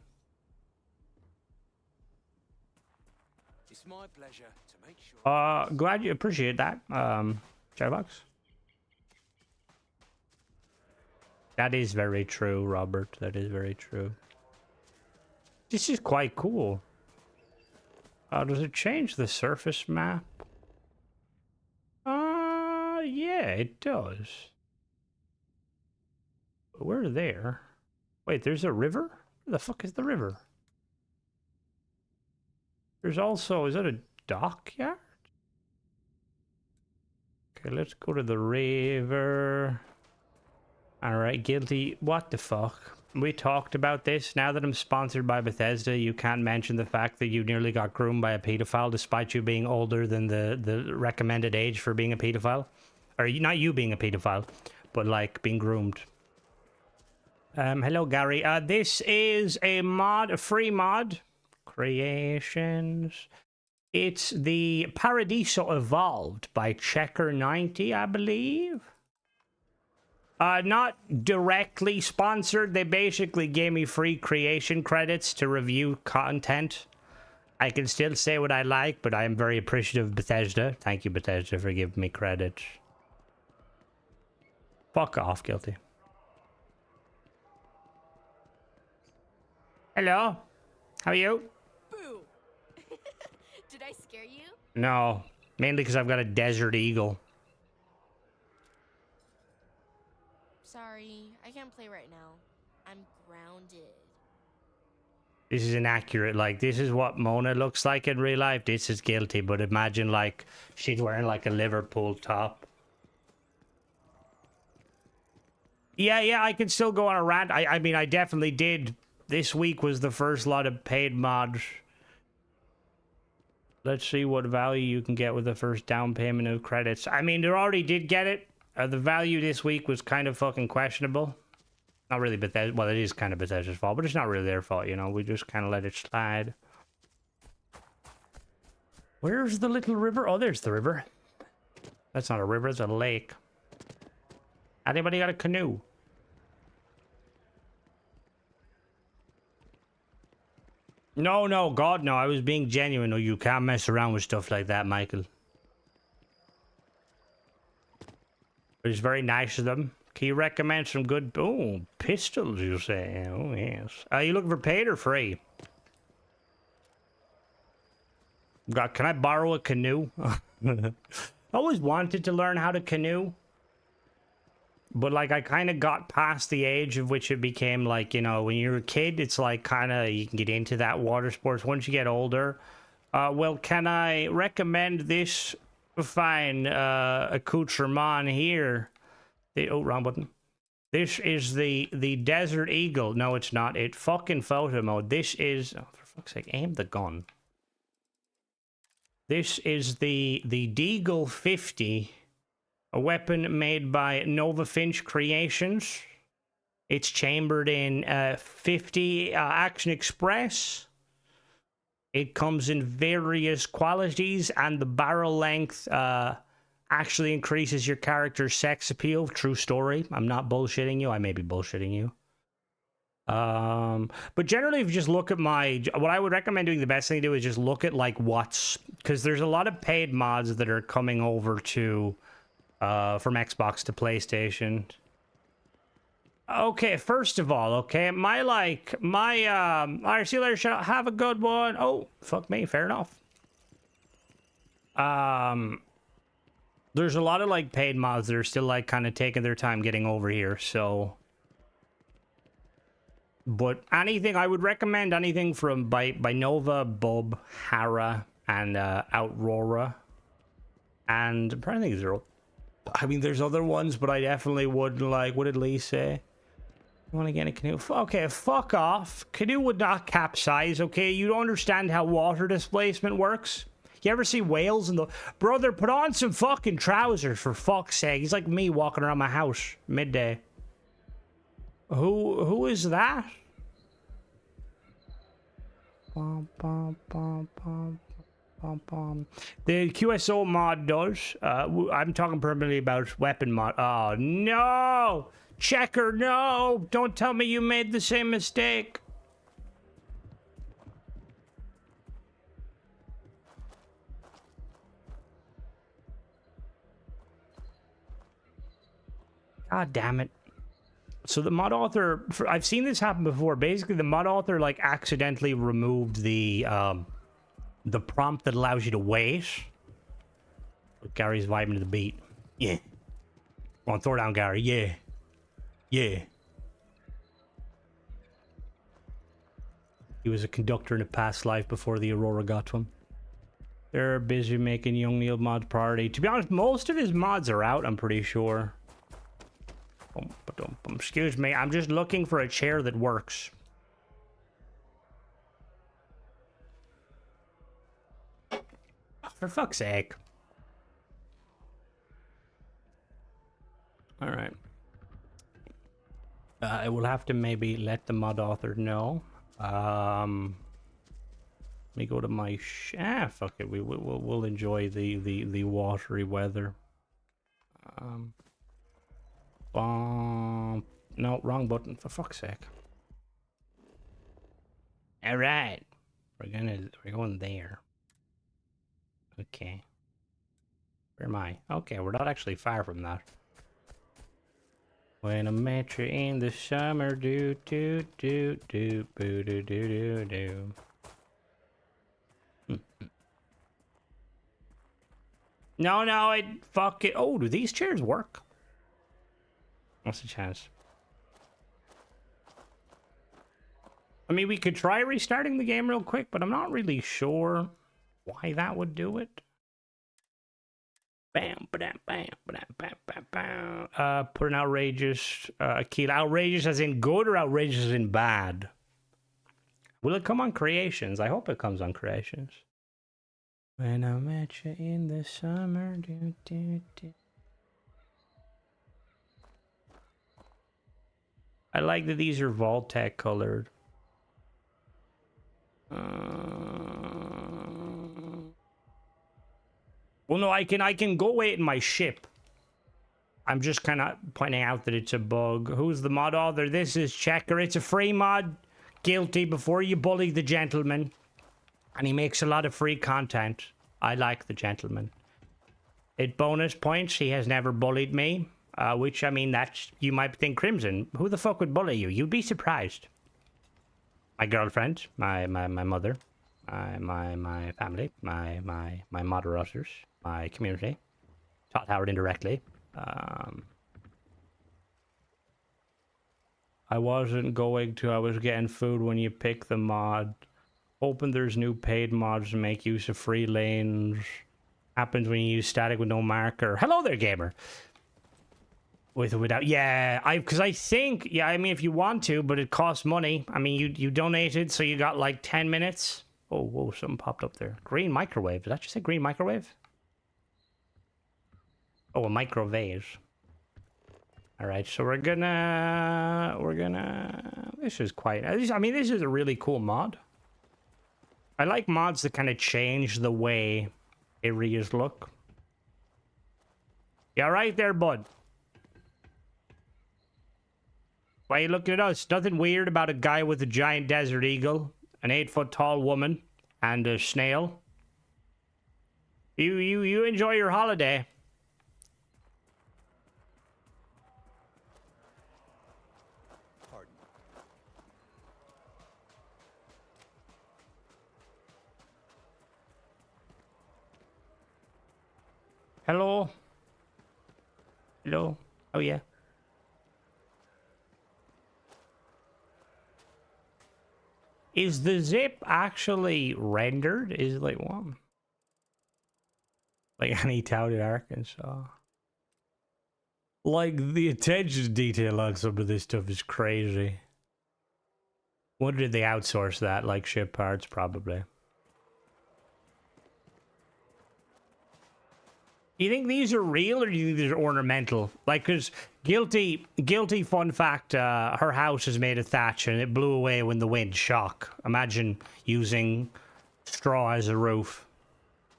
S6: It's my pleasure to make sure.
S1: Glad you appreciate that, Shybox. That is very true, Robert. That is very true. This is quite cool. Does it change the surface map? Yeah, it does. We're there. Wait, there's a river? Where the fuck is the river? There's also, is that a dockyard? Okay, let's go to the river. Alright, guilty. What the fuck? We talked about this. Now that I'm sponsored by Bethesda, you can't mention the fact that you nearly got groomed by a pedophile despite you being older than the recommended age for being a pedophile. Or not you being a pedophile, but like being groomed. Hello, Gary. This is a mod, a free mod. Creations. It's the Paradiso Evolved by Checker90, I believe. Not directly sponsored. They basically gave me free creation credits to review content. I can still say what I like, but I am very appreciative of Bethesda. Thank you, Bethesda, for giving me credit. Fuck off, guilty. Hello? How are you?
S9: Boo! Did I scare you?
S1: No. Mainly because I've got a desert eagle.
S9: Sorry, I can't play right now. I'm grounded.
S1: This is inaccurate. Like, this is what Mona looks like in real life. This is guilty, but imagine, like, she's wearing, like, a Liverpool top. Yeah, I can still go on a rant. I mean, I definitely did. This week was the first lot of paid mods. Let's see what value you can get with the first down payment of credits. I mean, they already did get it. The value this week was kind of fucking questionable. Not really Bethesda. Well, it is kind of Bethesda's fault, but it's not really their fault, you know. We just kind of let it slide. Where's the little river? Oh, there's the river. That's not a river, it's a lake. Anybody got a canoe? No, God, no. I was being genuine. No, you can't mess around with stuff like that, Michael. It's very nice of them. Can you recommend some good... Oh, pistols, you say? Oh, yes. Are you looking for paid or free? God, can I borrow a canoe? I always wanted to learn how to canoe. But, like, I kind of got past the age of which it became, like, you know, when you're a kid, it's, like, kind of, you can get into that water sports. Once you get older, well, can I recommend this fine accoutrement here? Oh, wrong button. This is the Desert Eagle. No, it's not. It's fucking photo mode. This is... Oh, for fuck's sake, aim the gun. This is the Deagle 50... A weapon made by Nova Finch Creations. It's chambered in 50 Action Express. It comes in various qualities, and the barrel length actually increases your character's sex appeal. True story. I'm not bullshitting you. I may be bullshitting you. But generally, if you just look at what I would recommend doing, the best thing to do is just look at, like, because there's a lot of paid mods that are coming over to... from Xbox to PlayStation. Okay, first of all, okay, alright, see you later, shut up, have a good one. Oh, fuck me, fair enough. There's a lot of, like, paid mods that are still, like, kind of taking their time getting over here, so... But anything, I would recommend anything from by Nova, Bub, Hara, and Outrora. And I'm trying to think, I mean, there's other ones, but I definitely would, like, what did Lee say? You want to get a canoe? Okay, fuck off. Canoe would not capsize, okay? You don't understand how water displacement works? You ever see whales in the... Brother, put on some fucking trousers, for fuck's sake. He's like me walking around my house midday. Who is that? Bum, bum, bum, bum. The QSO mod does. I'm talking permanently about weapon mod. Oh, no! Checker, no! Don't tell me you made the same mistake. God damn it. So the mod author... I've seen this happen before. Basically, the mod author, like, accidentally removed the prompt that allows you to wait. But Gary's vibing to the beat. Yeah. Come on, throw down, Gary. Yeah. Yeah. He was a conductor in a past life before the Aurora got to him. They're busy making Young Neil mods priority. To be honest, most of his mods are out, I'm pretty sure. Excuse me, I'm just looking for a chair that works. For fuck's sake. Alright. I will have to maybe let the mod author know. Let me go to my fuck it. We'll enjoy the watery weather. Bomb. No, wrong button, for fuck's sake. All right. We're going there. Okay. Where am I? Okay, we're not actually far from that. When I met you in the summer, do do do do boo do do do do. No, it fuck it. Oh, do these chairs work? What's the chance? I mean, we could try restarting the game real quick, but I'm not really sure why that would do it. Bam, bam, bam, bam, bam, bam, bam. Put an outrageous key. Outrageous as in good or outrageous as in bad? Will it come on creations? I hope it comes on creations. When I met you in the summer, do, do, do. I like that these are Vault-Tec colored. Well, no, I can go wait in my ship. I'm just kind of pointing out that it's a bug. Who's the mod author? This is Checker. It's a free mod. Guilty before you bully the gentleman. And he makes a lot of free content. I like the gentleman. It bonus points. He has never bullied me. Which, I mean, that's... You might think, Crimson, who the fuck would bully you? You'd be surprised. My girlfriend. My mother. My family. My moderators. My community. Taught Howard indirectly. I wasn't going to. I was getting food when you pick the mod. Hoping there's new paid mods to make use of free lanes. Happens when you use static with no marker. Hello there, gamer. With or without. Yeah, because I think, yeah, I mean, if you want to, but it costs money. I mean, you donated, so you got like 10 minutes. Oh, whoa, something popped up there. Green microwave. Did that just say green microwave? Oh, a microwave. All right, so we're gonna, this is quite, I mean, this is a really cool mod. I like mods that kind of change the way areas look. You all right there, bud? Why are you looking at us? Nothing weird about a guy with a giant desert eagle, an 8-foot-tall woman, and a snail. You enjoy your holiday.
S5: Pardon.
S1: Hello? Hello? Oh, yeah. Is the zip actually rendered? Is it like what? Like any town in Arkansas? Like the attention to detail on some of this stuff is crazy. Wonder did they outsource that? Like ship parts, probably. Do you think these are real or do you think these are ornamental? Like, because guilty fun fact, her house is made of thatch and it blew away when the wind shock. Imagine using straw as a roof.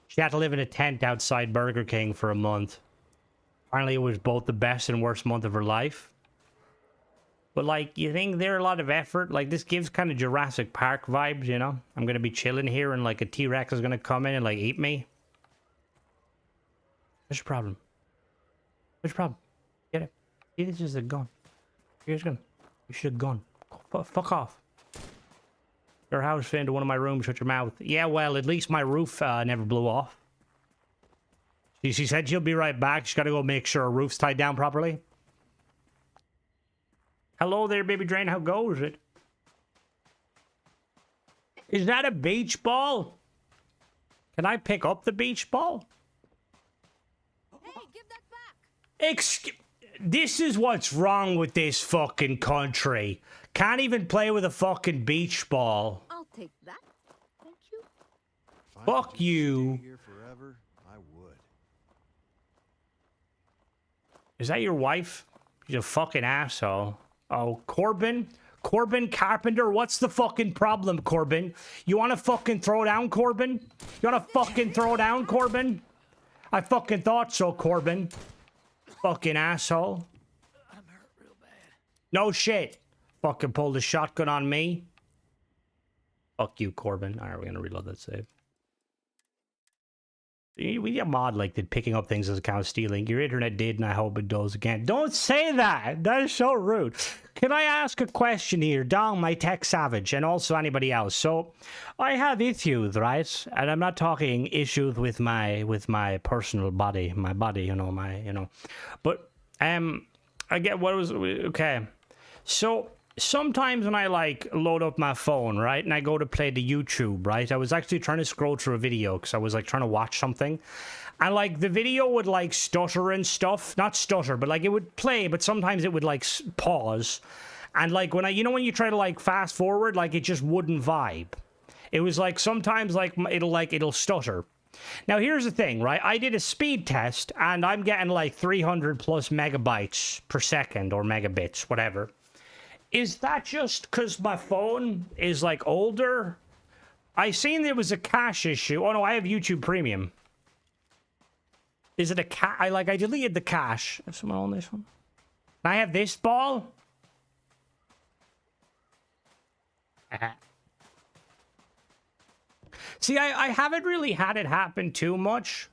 S1: She had to live in a tent outside Burger King for a month. Apparently it was both the best and worst month of her life. But like, you think they're a lot of effort? Like, this gives kind of Jurassic Park vibes, you know? I'm going to be chilling here and like a T-Rex is going to come in and like eat me. What's your problem? What's your problem? Get it. See, this is a gun. Here's a gun. You should have gone. Fuck off. Your house fell into one of my rooms. Shut your mouth. Yeah, well, at least my roof never blew off. She said she'll be right back. She's got to go make sure her roof's tied down properly. Hello there, baby drain. How goes it? Is that a beach ball? Can I pick up the beach ball?
S9: Hey, give that back!
S1: This is what's wrong with this fucking country. Can't even play with a fucking beach ball.
S9: I'll take that. Thank you.
S5: If I
S1: Fuck
S5: could just
S1: you.
S5: Stay here forever, I would.
S1: Is that your wife? She's a fucking asshole. Oh, Corbin? Corbin Carpenter? What's the fucking problem, Corbin? You want to fucking throw down, Corbin? You want to fucking throw down, Corbin? I fucking thought so, Corbin. Fucking asshole.
S7: I'm hurt real bad.
S1: No shit. Fucking pulled a shotgun on me. Fuck you, Corbin. Alright, we're gonna reload that save. We need a mod like did picking up things as a count of stealing. Your internet did, and I hope it does again. Don't say that! That is so rude. Can I ask a question here? Dong, my tech savage, and also anybody else. So, I have issues, right? And I'm not talking issues with my personal body. My body, But, I get what was... Okay. So... Sometimes when I, like, load up my phone, right, and I go to play the YouTube, right, I was actually trying to scroll through a video because I was, like, trying to watch something, and, like, the video would, like, stutter and stuff. Not stutter, but, like, it would play, but sometimes it would, like, pause, and, like, when when you try to, like, fast forward, like, it just wouldn't vibe. It was, like, sometimes, like, it'll stutter. Now, here's the thing, right, I did a speed test, and I'm getting, like, 300 plus megabytes per second, or megabits, whatever. Is that just because my phone is, like, older? I seen there was a cache issue. Oh, no, I have YouTube Premium. Is it a cache? I deleted the cache. Is someone on this one? Can I have this ball? See, I haven't really had it happen too much.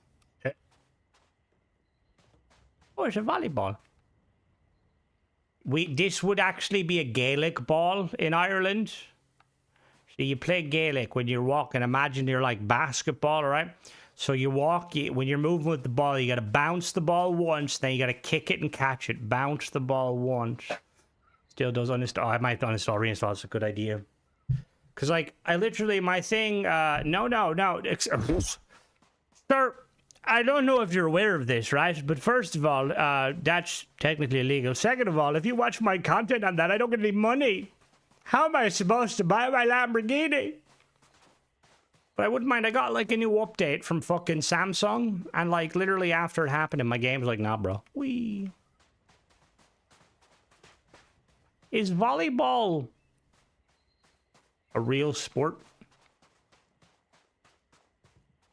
S1: Oh, it's a volleyball. This would actually be a Gaelic ball in Ireland. So you play Gaelic when you're walking. Imagine you're like basketball, all right? So you walk, when you're moving with the ball, you got to bounce the ball once, then you got to kick it and catch it. Bounce the ball once. Still does uninstall. I might uninstall, reinstall. It's a good idea. Because, like, I literally, my thing, no. Sir, I don't know if you're aware of this, right? But first of all, that's technically illegal. Second of all, if you watch my content on that, I don't get any money. How am I supposed to buy my Lamborghini? But I wouldn't mind. I got, like, a new update from fucking Samsung. And, like, literally after it happened, my game was like, nah, bro. Wee. Is volleyball a real sport?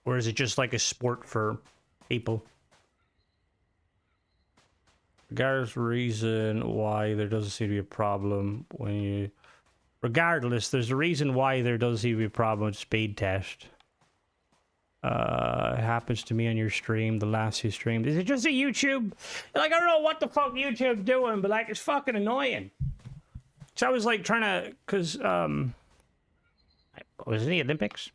S1: Or is it just like a sport for people? Regardless of the reason why there doesn't seem to be a problem when you... Regardless, there's a reason why there doesn't seem to be a problem with speed test. It happens to me on your stream, the last few streams. Is it just a YouTube? Like, I don't know what the fuck YouTube's doing, but, like, it's fucking annoying. So I was, like, trying to... Because, was it the Olympics?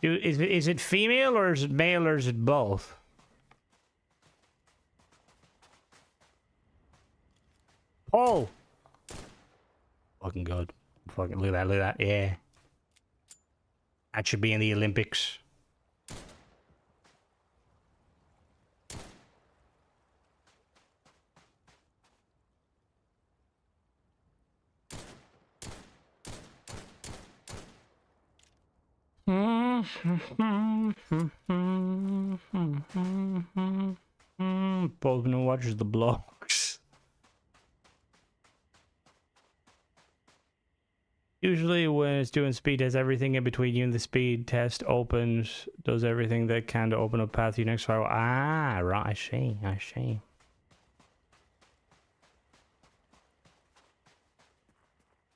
S1: Is it female or is it male or is it both? Oh! Fucking good. Fucking look at that, yeah. That should be in the Olympics. Both no watches the blocks. Usually when it's doing speed test, everything in between you and the speed test opens, does everything that can to open up path to your next file. Ah, right, I see.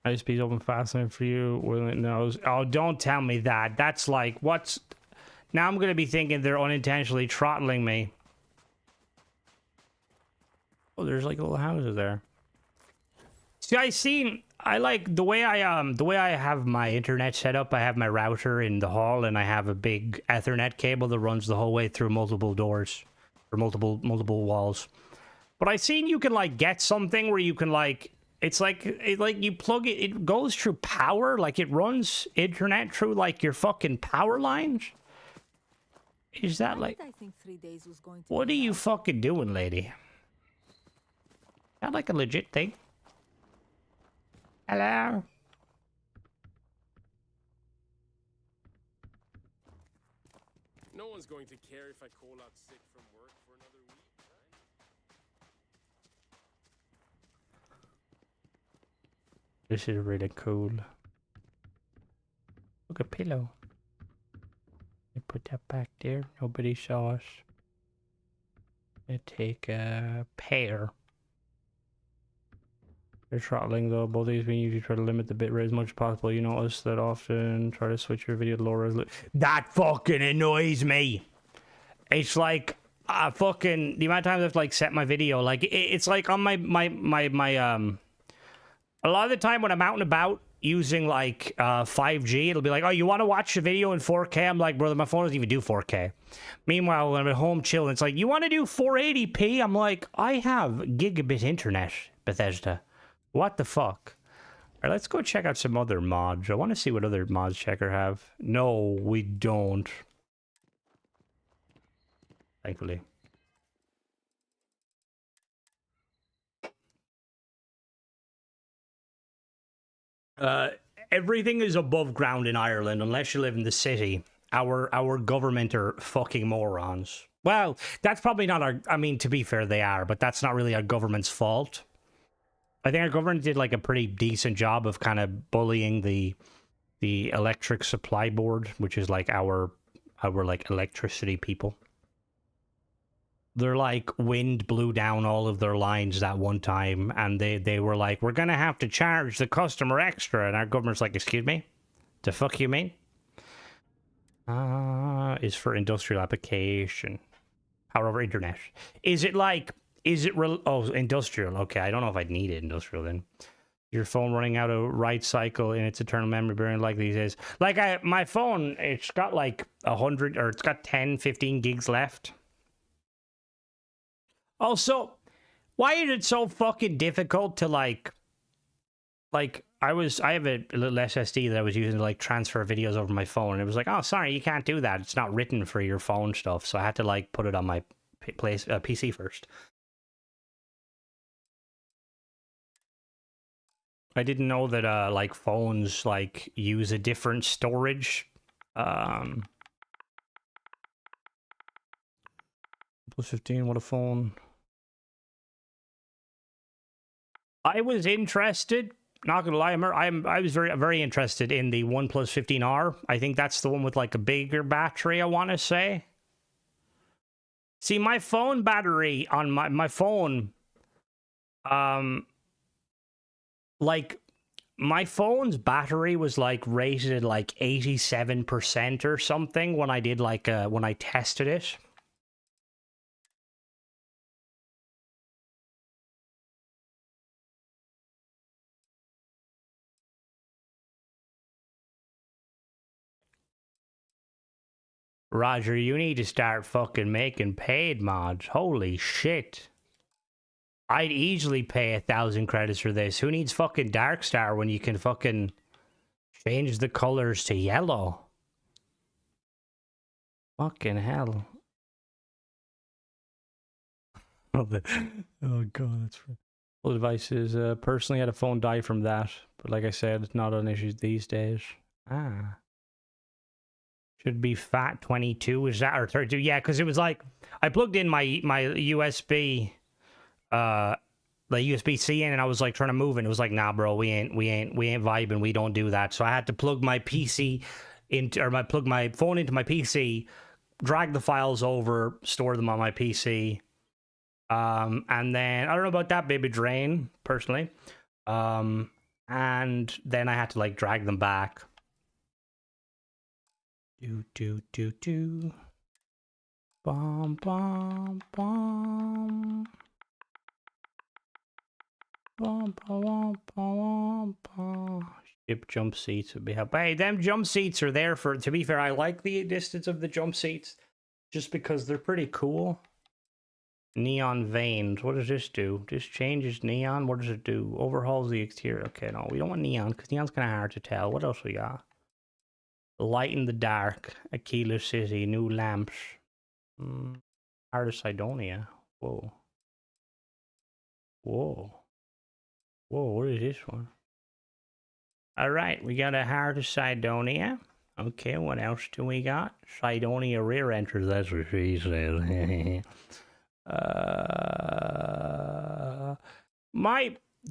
S1: ISP's open fast enough for you. Will it knows? Oh, don't tell me that. That's like, what's... Now I'm going to be thinking they're unintentionally throttling me. Oh, there's like little houses there. See, I like the way I have my internet set up. I have my router in the hall, and I have a big Ethernet cable that runs the whole way through multiple doors or multiple walls. But I seen you can like get something where you can like... It's like you plug it, it goes through power, like it runs internet through like your fucking power lines. Is that like... What are you fucking doing, lady? Is that like a legit thing? Hello?
S10: No one's going to care if I call out sick from work for another week, right?
S1: This is really cool. Look, a pillow. I put that back there. Nobody saw us. I take a pear. They're throttling though. Both of these being usually try to limit the bitrate as much as possible. You notice that often try to switch your video to lower resolution. That fucking annoys me. It's like fucking the amount of times I've like set my video. Like it's like on my a lot of the time when I'm out and about using like 5G, it'll be like, oh, you want to watch the video in 4K? I'm like, brother, my phone doesn't even do 4K. Meanwhile, when I'm at home chilling, it's like, you want to do 480p? I'm like, I have gigabit internet, Bethesda. What the fuck? All right, let's go check out some other mods. I want to see what other mods Checker have. No, we don't. Thankfully. Everything is above ground in Ireland unless you live in the city. Our government are fucking morons. Well, that's probably not our... I mean, to be fair, they are, but that's not really our government's fault. I think our government did like a pretty decent job of kind of bullying the electric supply board, which is like our like electricity people. They're like, wind blew down all of their lines that one time, and they were like, we're gonna have to charge the customer extra, and our government's like, excuse me, the fuck you mean? Is for industrial application. However, internet. Is it like, oh, industrial. Okay, I don't know if I'd need it industrial then. Your phone running out of write cycle in its eternal memory burn like these days. Like my phone, it's got like 100, or it's got 10, 15 gigs left. Also, why is it so fucking difficult to like I have a little SSD that I was using to like transfer videos over my phone, and it was like, oh, sorry, you can't do that. It's not written for your phone stuff. So I had to like put it on my PC first. I didn't know that like phones like use a different storage. Plus 15, what a phone. I was interested, not gonna lie, I was very interested in the OnePlus 15R. I think that's the one with like a bigger battery, I want to say. See, my phone battery on my phone, like my phone's battery was like rated at like 87% or something when I did like when I tested it. Roger, you need to start fucking making paid mods. Holy shit. I'd easily pay 1,000 credits for this. Who needs fucking Darkstar when you can fucking change the colors to yellow? Fucking hell. Oh god, that's... All devices. Personally had a phone die from that. But like I said, it's not an issue these days. Ah. Should be FAT 22, is that, or 32? Yeah, because it was like, I plugged in my USB, the USB-C in, and I was like trying to move it, and it was like, nah, bro, we ain't vibing, we don't do that. So I had to plug my PC into, or plug my phone into my PC, drag the files over, store them on my PC, and then, I don't know about that baby drain, personally, and then I had to like drag them back. Do. Bom, bom, bom. Bom, bom, bom, bom. Ship jump seats would be helpful. Hey, them jump seats are there for, to be fair, I like the distance of the jump seats just because they're pretty cool. Neon veins. What does this do? This changes neon. What does it do? Overhauls the exterior. Okay, no, we don't want neon because neon's kind of hard to tell. What else we got? Light in the dark, Aquila City, new lamps. Heart of Sidonia. Whoa. What is this one? Alright, we got a Heart of Sidonia. Okay, what else do we got? Sidonia rear enters, that's what she says.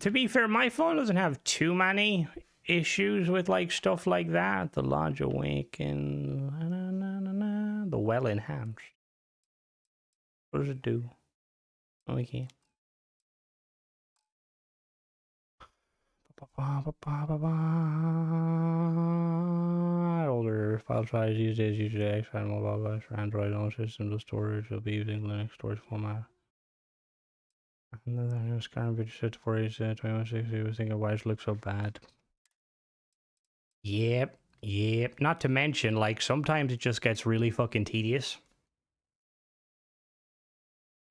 S1: To be fair, my phone doesn't have too many issues with like stuff like that. The Lodge Awaken, the Well Enhanced. What does it do? Okay. Older file size these days usually expand mobile device for Android on system. The storage will be using Linux storage format. And then it's kind of set for 2160. Was thinking why it looks so bad. Yep. Not to mention, like, sometimes it just gets really fucking tedious.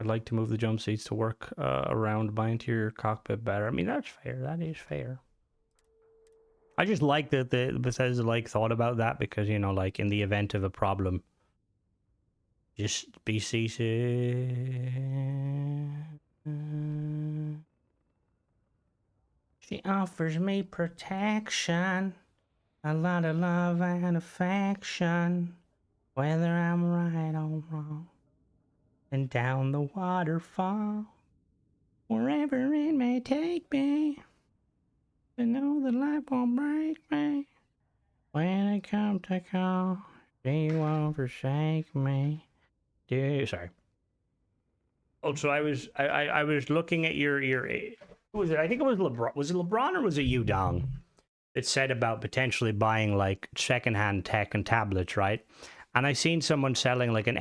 S1: I'd like to move the jump seats to work around my interior cockpit better. I mean, that's fair. That is fair. I just like that the Bethesda like thought about that because, you know, like in the event of a problem, just be seated. She offers me protection, a lot of love and affection, whether I'm right or wrong. And down the waterfall, wherever it may take me, to know that life won't break me. When it comes to call, she won't forsake me. Sorry. Oh, so I was looking at your who was it? I think it was LeBron. Was it LeBron or was it you, Dong? It said about potentially buying like secondhand tech and tablets, right? And I seen someone selling like an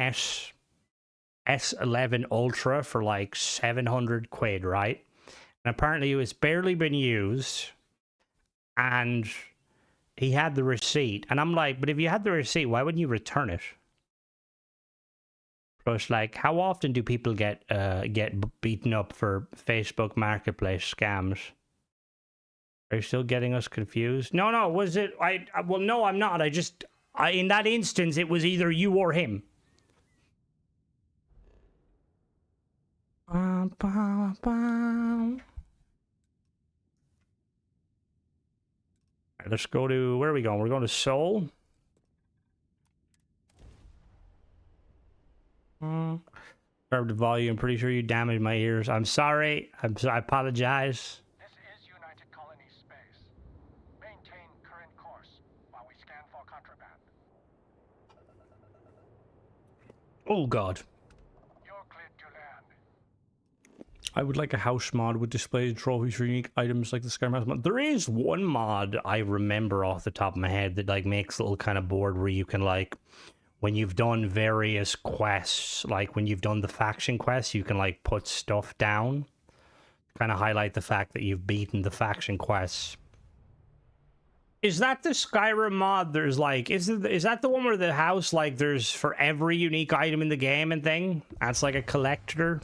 S1: S11 Ultra for like 700 quid, right? And apparently it was barely been used, and he had the receipt. And I'm like, but if you had the receipt, why wouldn't you return it? So it's like, how often do people get beaten up for Facebook Marketplace scams? Are you still getting us confused? No, was it? Well, no, I'm not. In that instance, it was either you or him. Right, let's go to, where are we going? We're going to Seoul. Curb the volume. Pretty sure you damaged my ears. I'm sorry. I apologize.
S6: This is United Colony space. Maintain current course while we scan for contraband.
S1: Oh, God.
S6: You're cleared to land.
S1: I would like a house mod with display trophies for unique items like the Sky Mouse mod. There is one mod I remember off the top of my head that like makes a little kind of board where you can like, when you've done various quests, like when you've done the faction quests, you can like put stuff down, kind of highlight the fact that you've beaten the faction quests. Is that the Skyrim mod? There's like, is that the one where the house, like there's for every unique item in the game and thing? That's like a collector.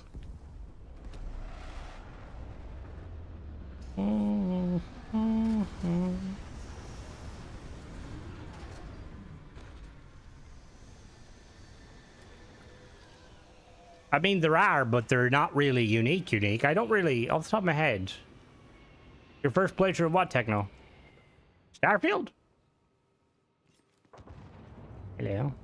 S1: I mean, there are, but they're not really unique. I don't really, off the top of my head. Your first playthrough of what, Techno? Starfield? Hello.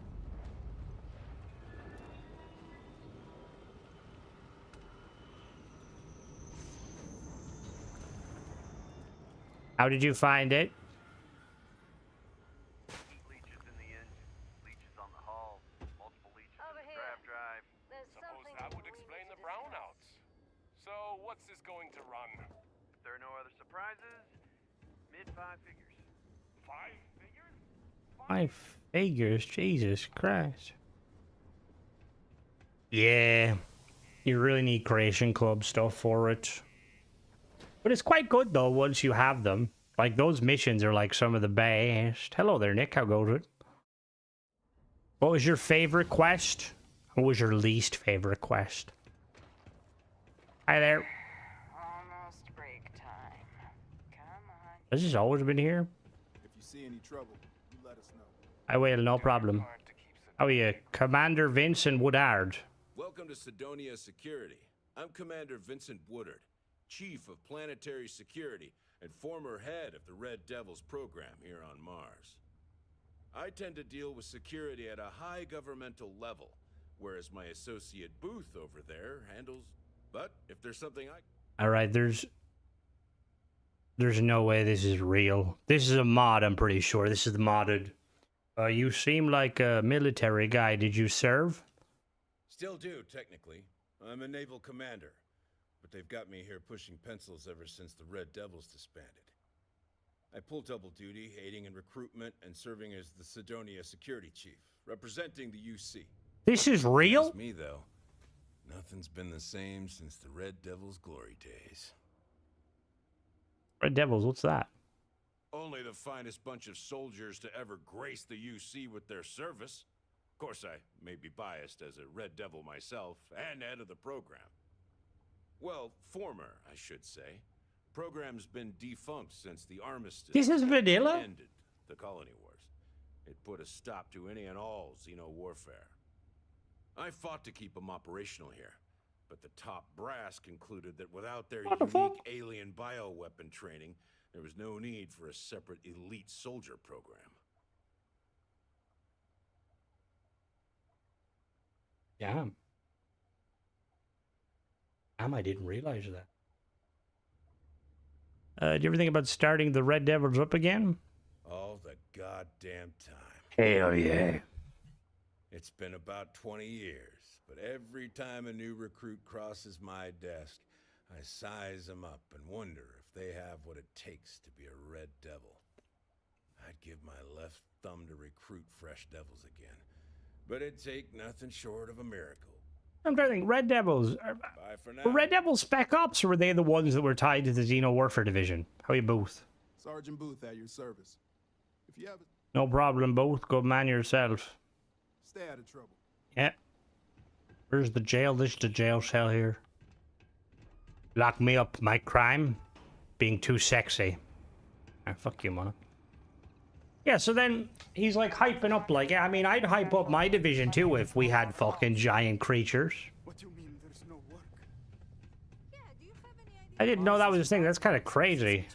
S1: How did you find it?
S6: Leeches in the engine, leeches on the hull, multiple leeches
S9: Over
S6: in the
S9: here.
S6: drive.
S9: There's
S10: Suppose
S9: something
S10: that would
S9: we
S10: explain
S9: need
S10: the
S9: to
S10: brownouts. So, what's this going to run?
S6: If there are no other surprises, mid 5 figures.
S10: 5 figures?
S1: 5 figures? Jesus Christ. Yeah. You really need Creation Club stuff for it. But it's quite good, though, once you have them. Like, those missions are, like, some of the best. Hello there, Nick. How goes it? What was your favorite quest? What was your least favorite quest? Hi there.
S2: Almost break time. Come on.
S1: Has this always been here?
S6: If you see any trouble, you let us know.
S1: I will, no problem. How are you? Commander Vincent Woodard.
S5: Welcome to Sidonia Security. I'm Commander Vincent Woodard, Chief of Planetary Security and former head of the Red Devils program here on Mars. I tend to deal with security at a high governmental level, whereas my associate Booth over there handles... But if there's something I...
S1: Alright, there's no way this is real. This is a mod, I'm pretty sure. This is modded. You seem like a military guy. Did you serve?
S5: Still do, technically. I'm a naval commander. But they've got me here pushing pencils ever since the Red Devils disbanded. I pull double duty, aiding in recruitment and serving as the Sidonia security chief, representing the UC.
S1: This is real?
S5: That's me, though. Nothing's been the same since the Red Devil's glory days.
S1: Red Devils, what's that?
S5: Only the finest bunch of soldiers to ever grace the UC with their service. Of course, I may be biased as a Red Devil myself and head of the program. Well, former, I should say. Program's been defunct since the armistice.
S1: This is vanilla?
S5: Ended the colony wars. It put a stop to any and all Xeno warfare. I fought to keep them operational here, but the top brass concluded that without their unique alien bioweapon training, there was no need for a separate elite soldier program.
S1: Damn. Damn, I didn't realize that. Do you ever think about starting the Red Devils up again?
S5: All the goddamn time.
S1: Hell yeah.
S5: It's been about 20 years, but every time a new recruit crosses my desk, I size them up and wonder if they have what it takes to be a Red Devil. I'd give my left thumb to recruit fresh devils again, but it'd take nothing short of a miracle.
S1: I'm trying to think, Red Devils.
S5: Bye for now.
S1: Were Red Devils Spec Ops, or were they the ones that were tied to the Xeno Warfare Division? How are you both?
S11: Sergeant Booth at your service. If you have
S1: No problem, both. Good man yourself.
S11: stay out of trouble.
S1: Yeah. Where's the jail? This is the jail cell here. Lock me up. My crime? Being too sexy. Ah, fuck you, man. Yeah, so then he's like hyping up, like, yeah, I mean, I'd hype up my division too if we had fucking giant creatures.
S11: What do you mean there's no work?
S9: Yeah, do you have any idea?
S1: I didn't know that was a thing. That's kind of crazy.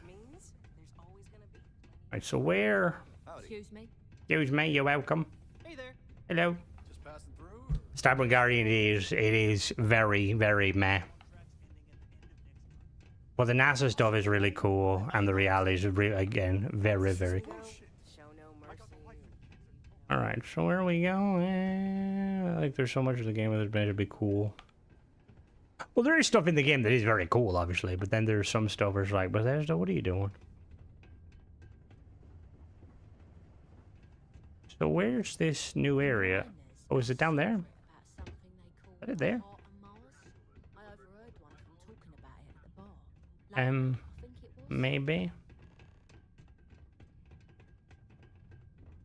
S1: Right, so where?
S4: Excuse me?
S1: Excuse me, you're welcome.
S7: Hey there.
S1: Hello.
S11: Just passing through?
S1: Starboard Guardian it is very, very meh. Well, the NASA stuff is really cool, and the reality is, again, very, very cool.
S7: Show no mercy.
S1: Alright, so where are we going? Like, there's so much of the game that's meant to be cool. Well, there is stuff in the game that is very cool, obviously, but then there's some stuff where it's like, Bethesda, what are you doing? So where's this new area? Oh, is it down there? Is it there? Maybe.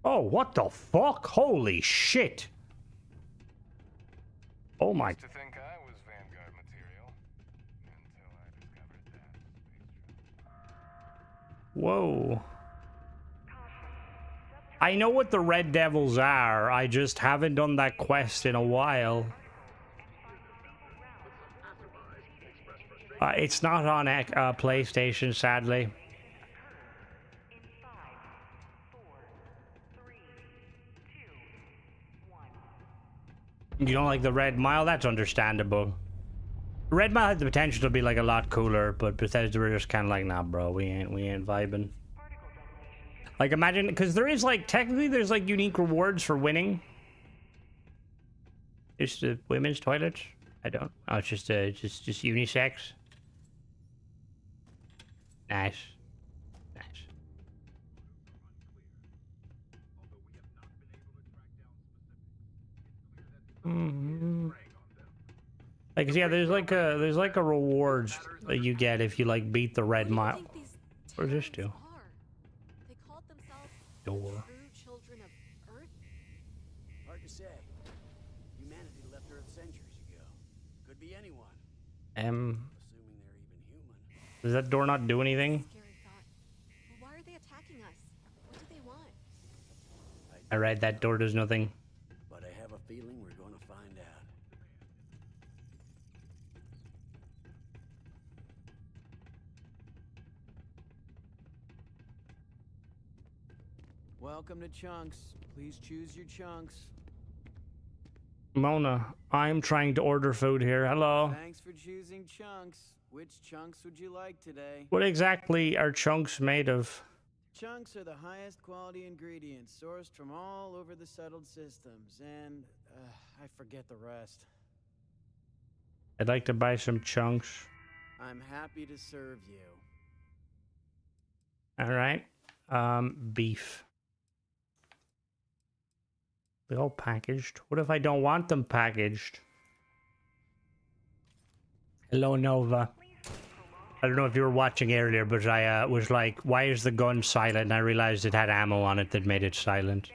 S1: Oh, what the fuck? Holy shit! Oh my.
S6: To think I was Vanguard material until I discovered that.
S1: Whoa. I know what the Red Devils are, I just haven't done that quest in a while. It's not on PlayStation, sadly. You don't like the Red Mile? That's understandable. Red Mile had the potential to be like a lot cooler, but Bethesda were just kind of like, nah, bro, we ain't vibing. Like, imagine, because there is like technically there's like unique rewards for winning. Just the women's toilets. I don't. Oh, it's just unisex. Nice. Nice. Like, yeah, there's like a rewards that you get if you like beat the Red Mile. Where's this do?
S9: They called themselves
S1: Door.
S9: true children of Earth.
S7: Hard to say. Humanity left Earth centuries ago. Could be anyone.
S1: Assuming
S7: they're even human.
S1: Does that door not do anything?
S9: Scary thought. Well, why are they attacking us? What do they want?
S1: I read that door does nothing.
S7: But I have a feeling we're going to find out.
S12: Welcome to Chunks. Please choose your chunks.
S1: Mona, I'm trying to order food here. Hello.
S12: Thanks for choosing Chunks. Which chunks would you like today?
S1: What exactly are chunks made of?
S12: Chunks are the highest quality ingredients sourced from all over the settled systems, and I forget the rest.
S1: I'd like to buy some chunks.
S12: I'm happy to serve you.
S1: All right. Beef. They're all packaged. What if I don't want them packaged? Hello, Nova. I don't know if you were watching earlier, but I was like, why is the gun silent? And I realized it had ammo on it that made it silent.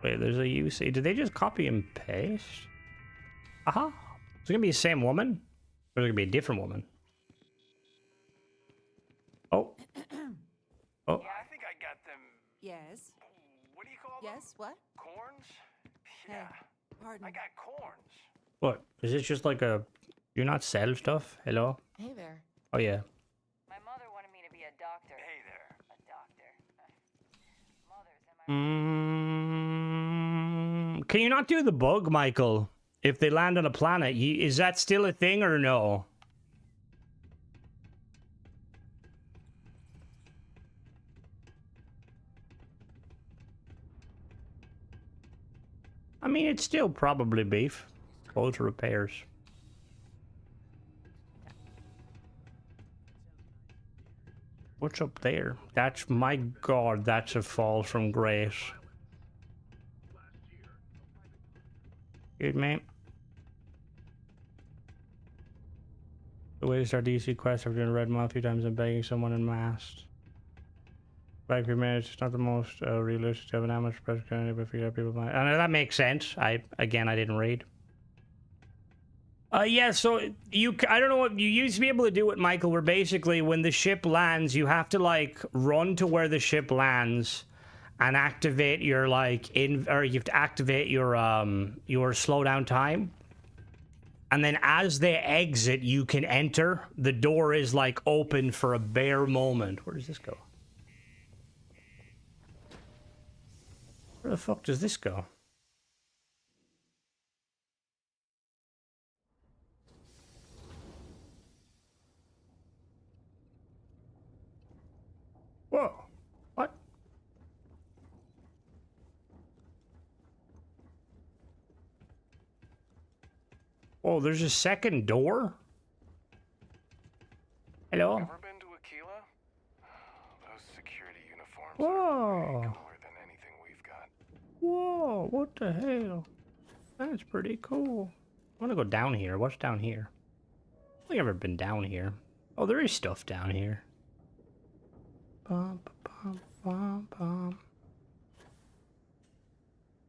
S1: Wait, there's a UC. Did they just copy and paste? Aha. Is it going to be the same woman? Or is it going to be a different woman? Oh. Oh.
S6: Yeah, I think I got them.
S9: Yes.
S6: What do you call them?
S9: Yes, what?
S6: Corns? Yeah.
S9: Pardon.
S6: I got corns.
S1: What? Is this just like a... Do you not sell stuff? Hello?
S9: Hey there.
S1: Oh, yeah.
S2: My mother wanted me to be a doctor.
S6: Hey there.
S2: A doctor.
S1: Can you not do the bug, Michael? If they land on a planet, is that still a thing or no? I mean, it's still probably beef. Go to repairs. What's up there? That's, my god, that's a fall from grace. Good, mate. The way to start DC quest after doing a red mile a few times and begging someone in mast. Back your minutes, it's not the most realistic to have an amateur press community, but figure out people might. I know that makes sense. I didn't read. Yeah, so I don't know what you used to be able to do it, Michael, where basically when the ship lands, you have to like run to where the ship lands and activate your like you have to activate your slow down time. And then as they exit, you can enter. The door is like open for a bare moment. Where does this go? Where the fuck does this go? Whoa. What? Oh, there's a second door? Hello?
S6: Ever been to Aquila? Those security uniforms
S1: Whoa.
S6: are way cooler than anything we've got.
S1: Whoa, what the hell? That's pretty cool. I want to go down here. What's down here? I think I've ever been down here. Oh, there is stuff down here. Bum, bum, bum, bum.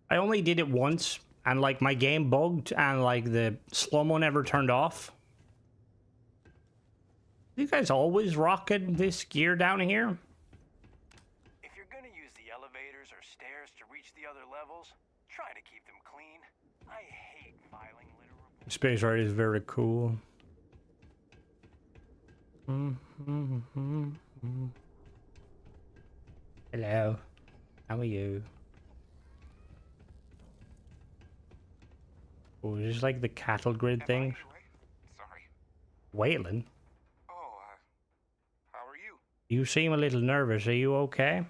S1: I only did it once, and like my game bugged, and like the slow-mo never turned off. You guys always rocking this gear down here?
S6: If you're gonna use the elevators or stairs to reach the other levels, try to keep them clean. I hate filing litter reports.
S1: Space Ride is very cool. Hello. How are you? Oh, is this like the cattle grid thing?
S6: Sorry.
S1: Waylon?
S6: Oh, how are you?
S1: You seem a little nervous. Are you okay?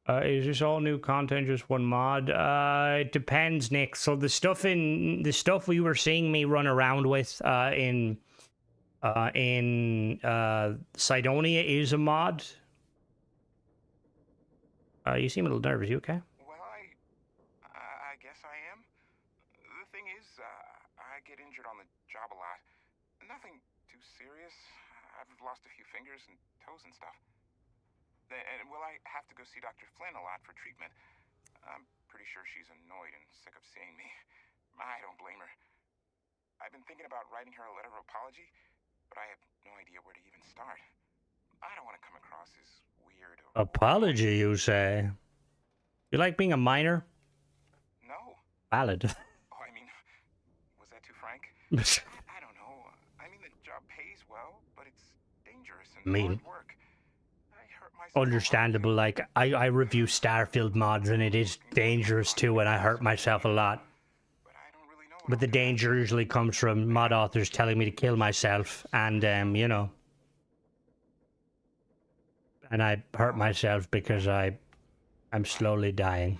S1: Is this all new content, just one mod? It depends, Nick. So the stuff we were seeing me run around with in Cydonia is a mod. You seem a little nervous. You okay?
S6: Well, I guess I am. The thing is, I get injured on the job a lot. Nothing too serious. I've lost a few fingers and toes and stuff. And will I have to go see Dr. Flynn a lot for treatment? I'm pretty sure she's annoyed and sick of seeing me. I don't blame her. I've been thinking about writing her a letter of apology, but I have no idea where to even start. I don't want to come across as weird or...
S1: Apology, you say? You like being a minor?
S6: No.
S1: Valid.
S6: Oh, I mean, was that too frank? I don't know. I mean, the job pays well, but it's dangerous and hard work. I hurt myself.
S1: Understandable. Like, I review Starfield mods, and it is dangerous too, and I hurt myself a lot. But the danger usually comes from mod authors telling me to kill myself, and, you know. And I hurt myself because I'm slowly dying.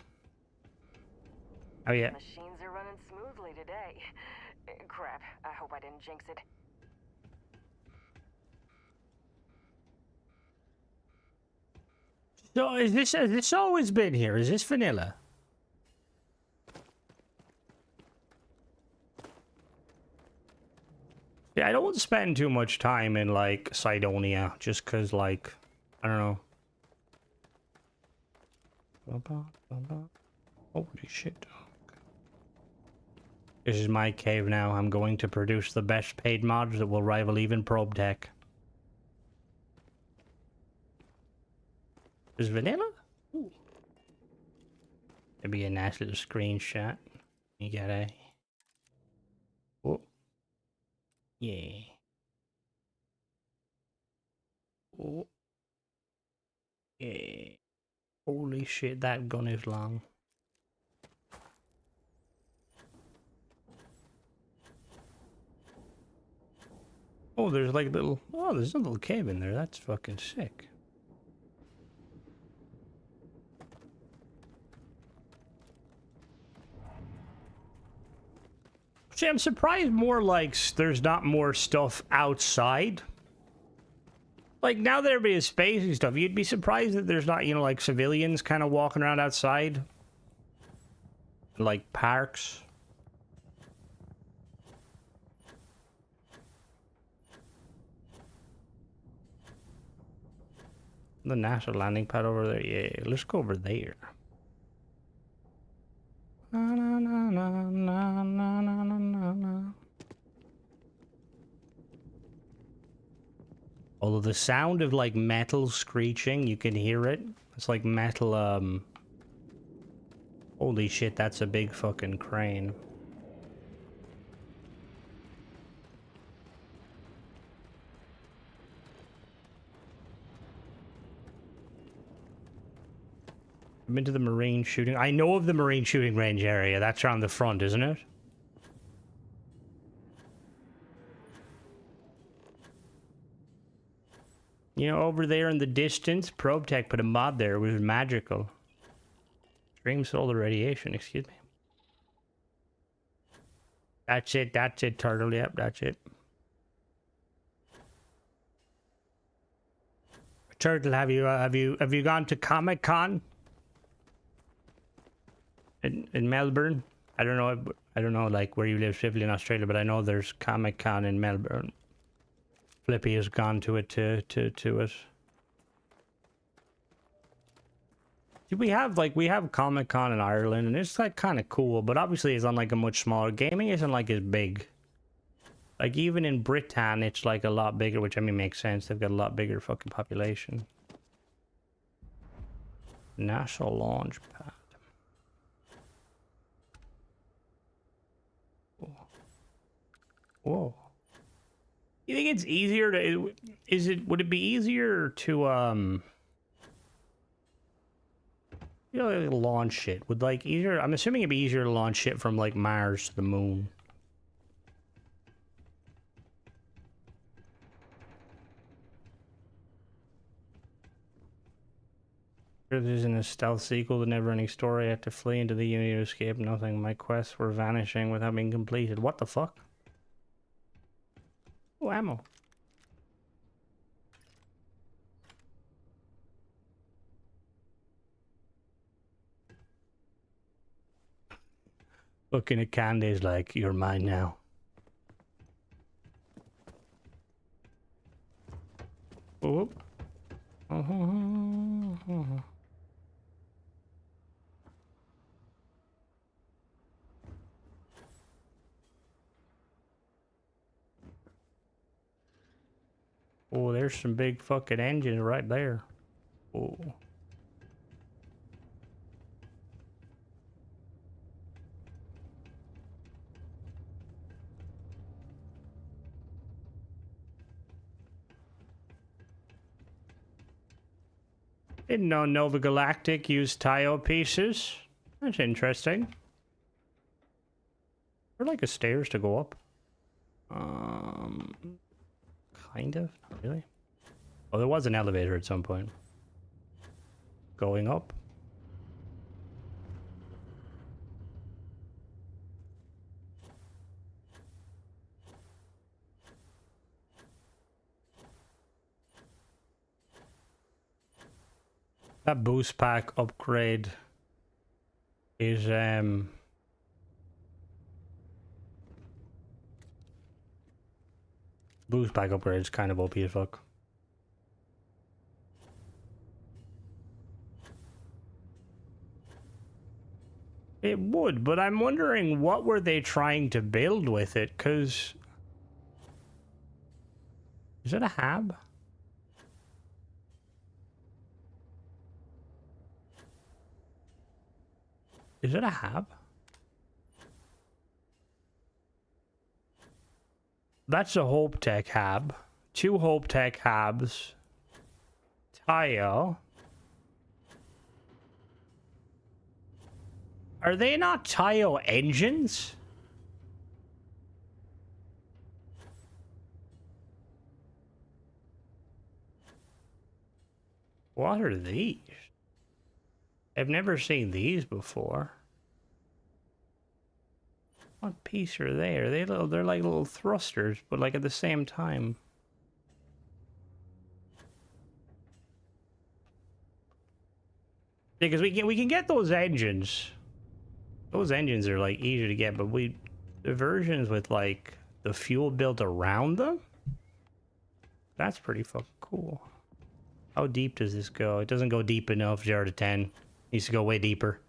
S1: Oh, yeah.
S2: Machines are running smoothly today. Crap, I hope I didn't jinx it.
S1: So has this always been here? Is this vanilla? Yeah, I don't spend too much time in like Cydonia just cause like I don't know. Holy shit. This is my cave now. I'm going to produce the best paid mods that will rival even Probe Tech. Is vanilla? Ooh. It'd be a nice little screenshot. You got a... Oh. Yeah. Oh. Yeah. Holy shit, that gun is long. Oh, there's like little... Oh, there's a little cave in there. That's fucking sick. See, I'm surprised more like there's not more stuff outside. Like, now that everybody has space and stuff, you'd be surprised that there's not, you know, like civilians kind of walking around outside. Like parks. The NASA landing pad over there. Yeah, let's go over there. Na, na, na, na, na, na, na, na, na. Although the sound of like metal screeching, you can hear it. It's like metal, holy shit, that's a big fucking crane. I've been to the marine shooting. I know of the marine shooting range area. That's around the front, isn't it? You know, over there in the distance, Probe Tech put a mod there. It was magical. Extreme solar radiation, excuse me. That's it, Turtle. Yep, that's it. Turtle, have you gone to Comic-Con in Melbourne? I don't know like where you live specifically in Australia, but I know there's Comic-Con in Melbourne. Flippy has gone to it to it. See, we have Comic-Con in Ireland, and it's like kind of cool, but obviously it's on like a much smaller. Gaming isn't like as big. Like even in Britain, it's like a lot bigger, which I mean makes sense. They've got a lot bigger fucking population. NASA launch pad. Whoa. You think it's easier to... Would it be easier to, you know, like launch shit? Would, like, easier... I'm assuming it'd be easier to launch shit from, like, Mars to the moon. This isn't a stealth sequel, the never-ending story. I had to flee into the Unity to escape nothing. My quests were vanishing without being completed. What the fuck? Oh, ammo. Looking at Candy's like, you're mine now. Oh. Oh, there's some big fucking engines right there. Oh. Didn't know Nova Galactic used tile pieces. That's interesting. There like a stairs to go up. Kind of, not really. Oh, there was an elevator at some point. Going up. That boost pack upgrade is boost pack upgrade is kind of OP as fuck. It would, but I'm wondering what were they trying to build with it, because... Is it a hab? Is it a hab? That's a Hope Tech hab. 2 Hope Tech habs. Tile. Are they not Tile engines? What are these? I've never seen these before. What piece are they? Are they little? They're like little thrusters, but like at the same time. Yeah, because we can get those engines. Those engines are like easy to get, but the versions with like the fuel built around them, that's pretty fucking cool. How deep does this go? It doesn't go deep enough. 0 to 10. It needs to go way deeper.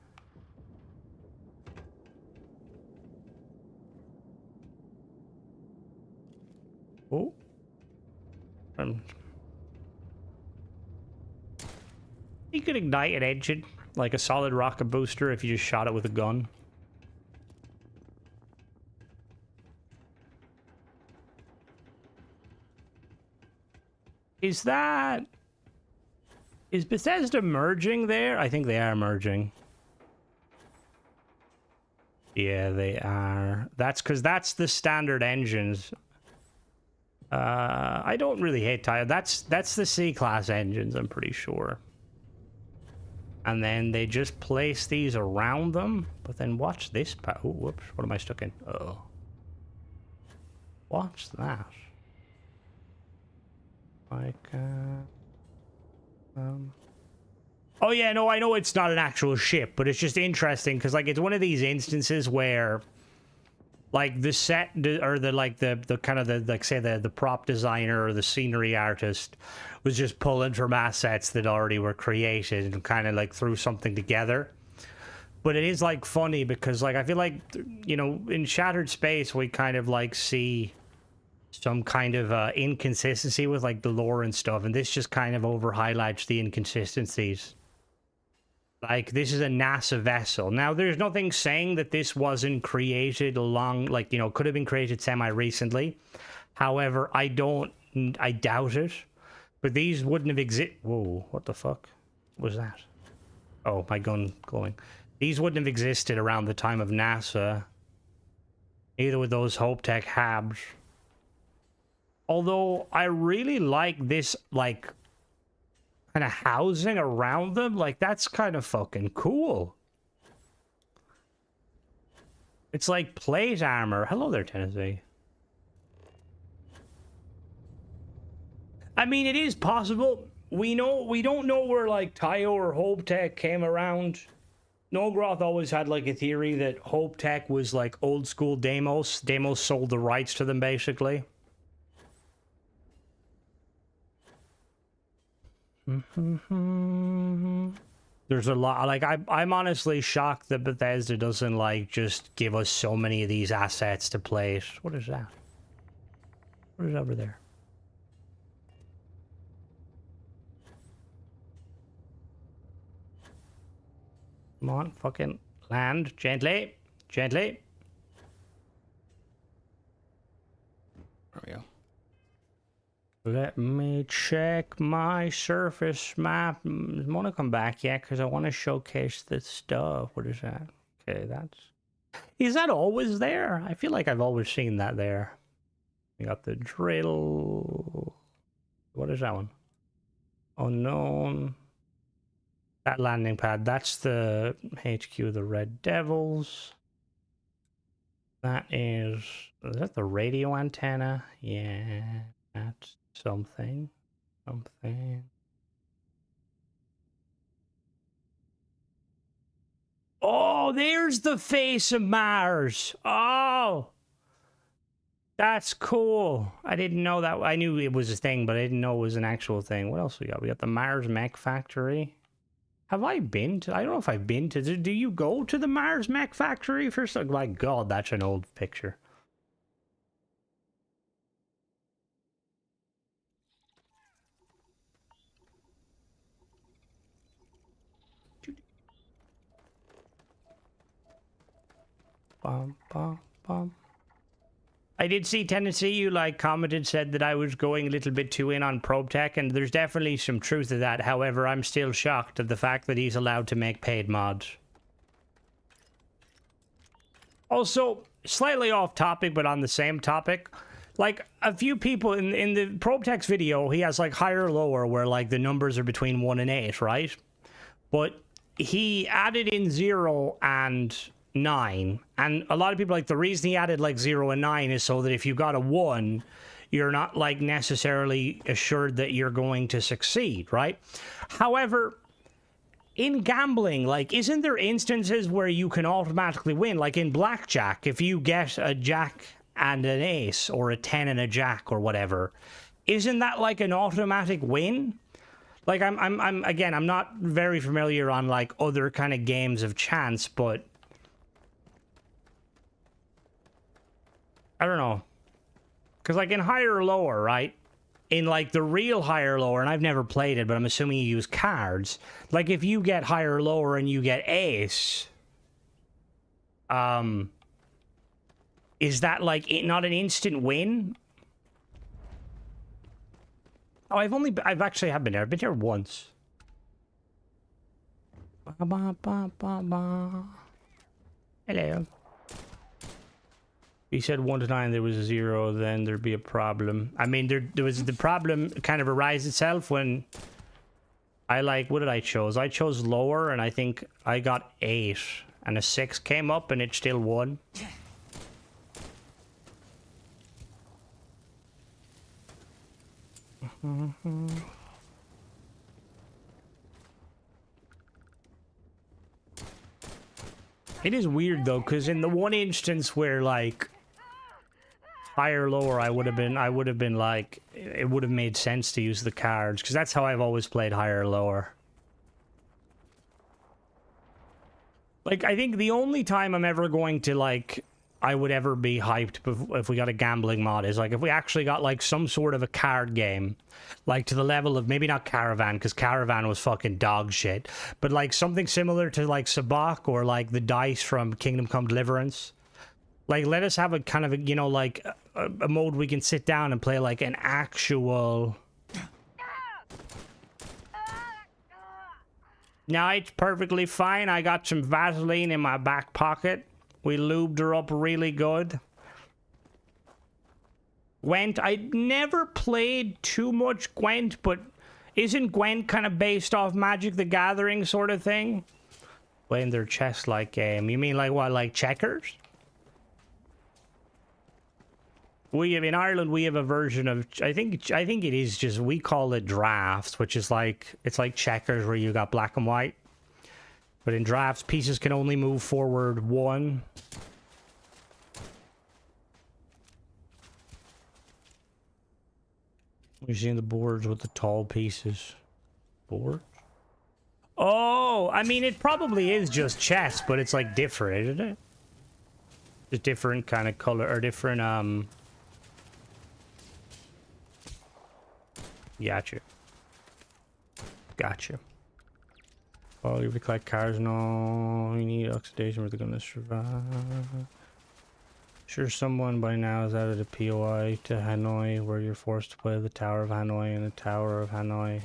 S1: Oh. You could ignite an engine like a solid rocket booster if you just shot it with a gun. Is Bethesda merging there? I think they are merging. Yeah, they are. That's because that's the standard engines. I don't really hate Tile. That's the C-class engines, I'm pretty sure. And then they just place these around them. But then watch this. Oh, whoops. What am I stuck in? Uh-oh. Watch that. Like, oh yeah, no, I know it's not an actual ship, but it's just interesting because like it's one of these instances where like the set or the kind of the like say the prop designer or the scenery artist was just pulling from assets that already were created and kind of like threw something together. But it is like funny because like I feel like, you know, in Shattered Space we kind of like see some kind of inconsistency with like the lore and stuff, and this just kind of over highlights the inconsistencies. Like, this is a NASA vessel. Now, there's nothing saying that this wasn't created along, like, you know, could have been created semi-recently. However, I doubt it. But these wouldn't have existed. Whoa, what the fuck was that? Oh, my gun glowing. These wouldn't have existed around the time of NASA. Either with those Hope Tech habs. Although, I really like this, like, kind of housing around them. Like, that's kind of fucking cool. It's like plate armor. Hello there, Tennessee. I mean, it is possible. We don't know where, like, Tayo or Hope Tech came around. Nogroth always had, like, a theory that Hope Tech was, like, old school Deimos. Deimos sold the rights to them, basically. There's a lot, like, I'm honestly shocked that Bethesda doesn't, like, just give us so many of these assets to place. What is that? What is over there? Come on, fucking land. Gently. Gently. There we go. Let me check my surface map. I want to come back yet because I want to showcase the stuff. What is that? Okay, that's... Is that always there? I feel like I've always seen that there. We got the drill. What is that one? Unknown. That landing pad, that's the HQ of the Red Devils. That is that the radio antenna? Yeah, that's something. Oh, there's the face of Mars. Oh. That's cool. I didn't know that. I knew it was a thing, but I didn't know it was an actual thing. What else we got? We got the Mars Mech Factory. Have I been to... I don't know if I've been to... Do you go to the Mars Mech Factory for something? My God, that's an old picture. Bum, bum, bum. I did see Tennessee, you like commented, said that I was going a little bit too in on probe tech, and there's definitely some truth to that. However, I'm still shocked at the fact that he's allowed to make paid mods. Also, slightly off topic, but on the same topic, like a few people in the probe tech's video, he has like higher or lower where like the numbers are between 1 and 8, right? But he added in 0 and 9, and a lot of people like the reason he added like 0 and 9 is so that if you got a 1, you're not like necessarily assured that you're going to succeed, right? However, in gambling, like, isn't there instances where you can automatically win? Like in blackjack, if you get a jack and an ace, or a 10 and a jack, or whatever, isn't that like an automatic win? Like, I'm not very familiar on like other kind of games of chance, but I don't know. Because like in higher or lower, right? In like the real higher or lower, and I've never played it, but I'm assuming you use cards. Like if you get higher or lower and you get ace, is that like not an instant win? Oh, I've actually have been there. I've been there once. Ba, ba, ba, ba, ba. Hello. He said 1 to 9, there was a 0, then there'd be a problem. I mean, there was the problem kind of arise itself when I like, what did I chose? I chose lower, and I think I got 8, and a 6 came up, and it still won. It is weird though, because in the one instance where like higher lower, I would have been like, it would have made sense to use the cards, because that's how I've always played higher lower. Like, I think the only time I'm ever going to like, I would ever be hyped if we got a gambling mod is like if we actually got like some sort of a card game, like to the level of maybe not Caravan, because Caravan was fucking dog shit, but like something similar to like Sabak or like the dice from Kingdom Come Deliverance. Like, let us have a kind of a, you know, like a mode we can sit down and play like an actual. No, it's perfectly fine. I got some Vaseline in my back pocket. We lubed her up really good. Gwent, I never played too much Gwent, but isn't Gwent kind of based off Magic the Gathering sort of thing? Playing their chess-like game. You mean like what, like checkers? We have, in Ireland, we have a version of, I think it is just, we call it drafts, which is like, it's like checkers where you got black and white. But in drafts, pieces can only move forward 1. We're seeing the boards with the tall pieces. Boards? Oh, I mean, it probably is just chess, but it's like different, isn't it? Just different kind of color, or different, Gotcha. Gotcha. Oh, you collect cars? No, you need oxidation, where they're gonna survive. Sure, someone by now has added a POI to Hanoi, where you're forced to play the Tower of Hanoi and the Tower of Hanoi.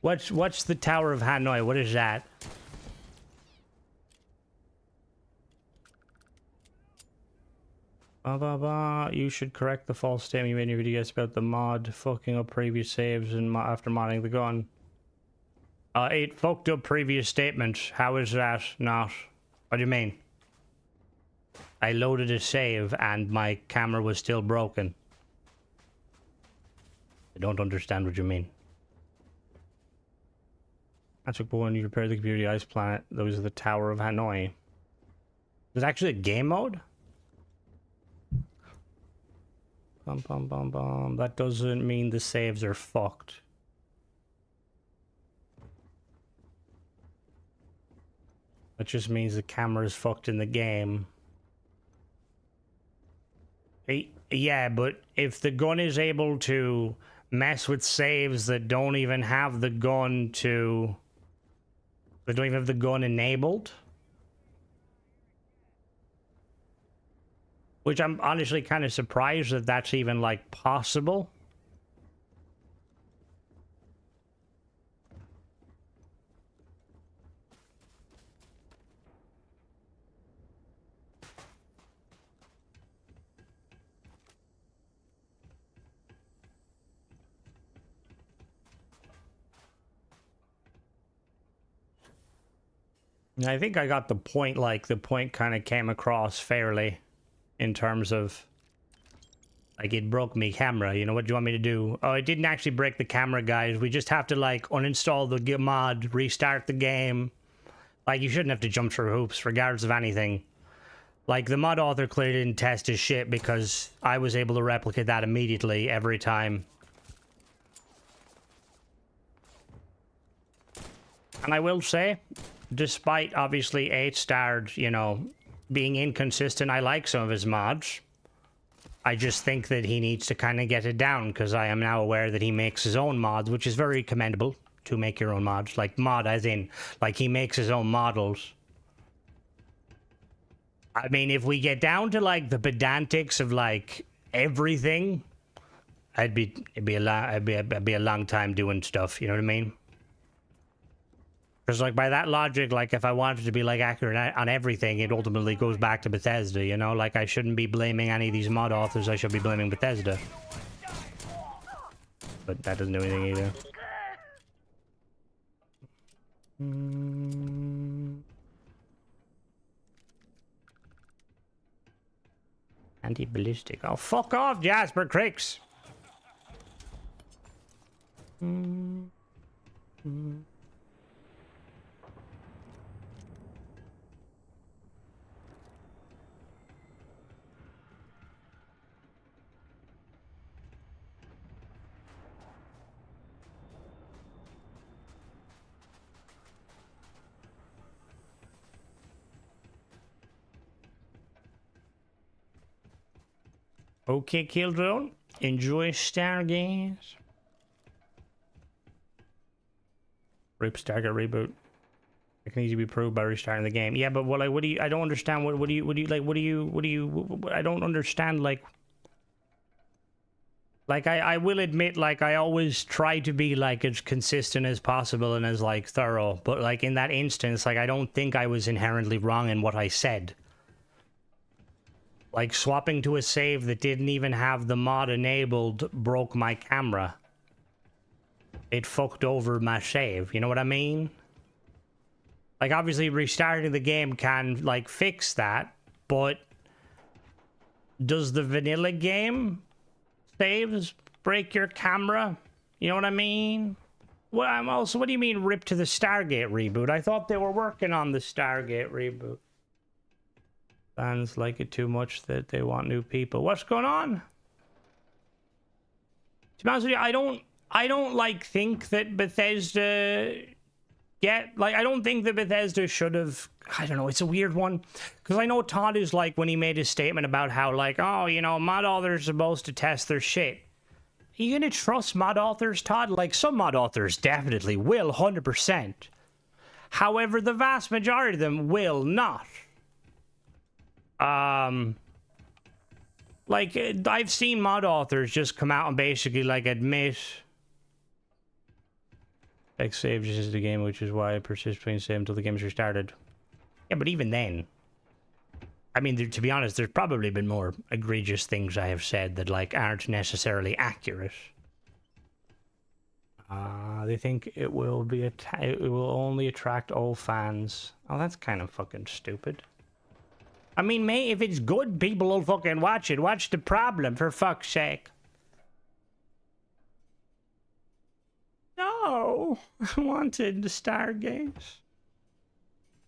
S1: What's the Tower of Hanoi? What is that? You should correct the false statement you made in your video about the mod fucking up previous saves and after modding the gun. It fucked up previous statement. How is that not? What do you mean? I loaded a save and my camera was still broken. I don't understand what you mean. Magic Boy, when you repair the computer ice planet, those are the Tower of Hanoi. There's actually a game mode? Bum, bum, bum, bum. That doesn't mean the saves are fucked. That just means the camera's fucked in the game. Yeah, but if the gun is able to mess with saves that don't even have the gun to... They don't even have the gun enabled. Which I'm honestly kind of surprised that that's even, like, possible. I think I got the point, like, the point kind of came across fairly in terms of, like, it broke me camera. You know, what do you want me to do? Oh, it didn't actually break the camera, guys. We just have to, like, uninstall the mod, restart the game. Like, you shouldn't have to jump through hoops, regardless of anything. Like, the mod author clearly didn't test his shit because I was able to replicate that immediately every time. And I will say, despite obviously 8-starred, you know, being inconsistent, I like some of his mods. I just think that he needs to kind of get it down, because I am now aware that he makes his own mods, which is very commendable, to make your own mods. Like, mod as in, like, he makes his own models. I mean, if we get down to, like, the pedantics of, like, everything, it'd be a long time doing stuff, you know what I mean? Because, like, by that logic, like, if I wanted to be, like, accurate on everything, it ultimately goes back to Bethesda, you know? Like, I shouldn't be blaming any of these mod authors, I should be blaming Bethesda. But that doesn't do anything either. Anti-ballistic. Oh, fuck off, Jasper Cricks! Okay, Killzone. Enjoy Stargaze. Rip Stargate reboot. It can easily be proved by restarting the game. Yeah, but what do you? I don't understand. What do you? I don't understand. Like I will admit, like, I always try to be, like, as consistent as possible and as, like, thorough. But, like, in that instance, like, I don't think I was inherently wrong in what I said. Like, swapping to a save that didn't even have the mod enabled broke my camera. It fucked over my save, you know what I mean? Like, obviously, restarting the game can, like, fix that, but does the vanilla game saves break your camera? You know what I mean? Well, what do you mean rip to the Stargate reboot? I thought they were working on the Stargate reboot. Fans like it too much that they want new people. What's going on? To be honest with you, I don't like think that Bethesda I don't think that Bethesda should have, I don't know, it's a weird one. Because I know Todd is like, when he made his statement about how, like, oh, you know, mod authors are supposed to test their shit. Are you gonna trust mod authors, Todd? Like, some mod authors definitely will, 100%. However, the vast majority of them will not. Like, I've seen mod authors just come out and basically, like, admit X save just is the game, which is why I persist playing save until the game is restarted. Yeah, but even then, I mean, to be honest, there's probably been more egregious things I have said that, like, aren't necessarily accurate. They think it will only attract old fans. Oh, that's kind of fucking stupid. I mean, mate, if it's good, people will fucking watch it. What's the problem, for fuck's sake? No! no. I wanted the Stargaze.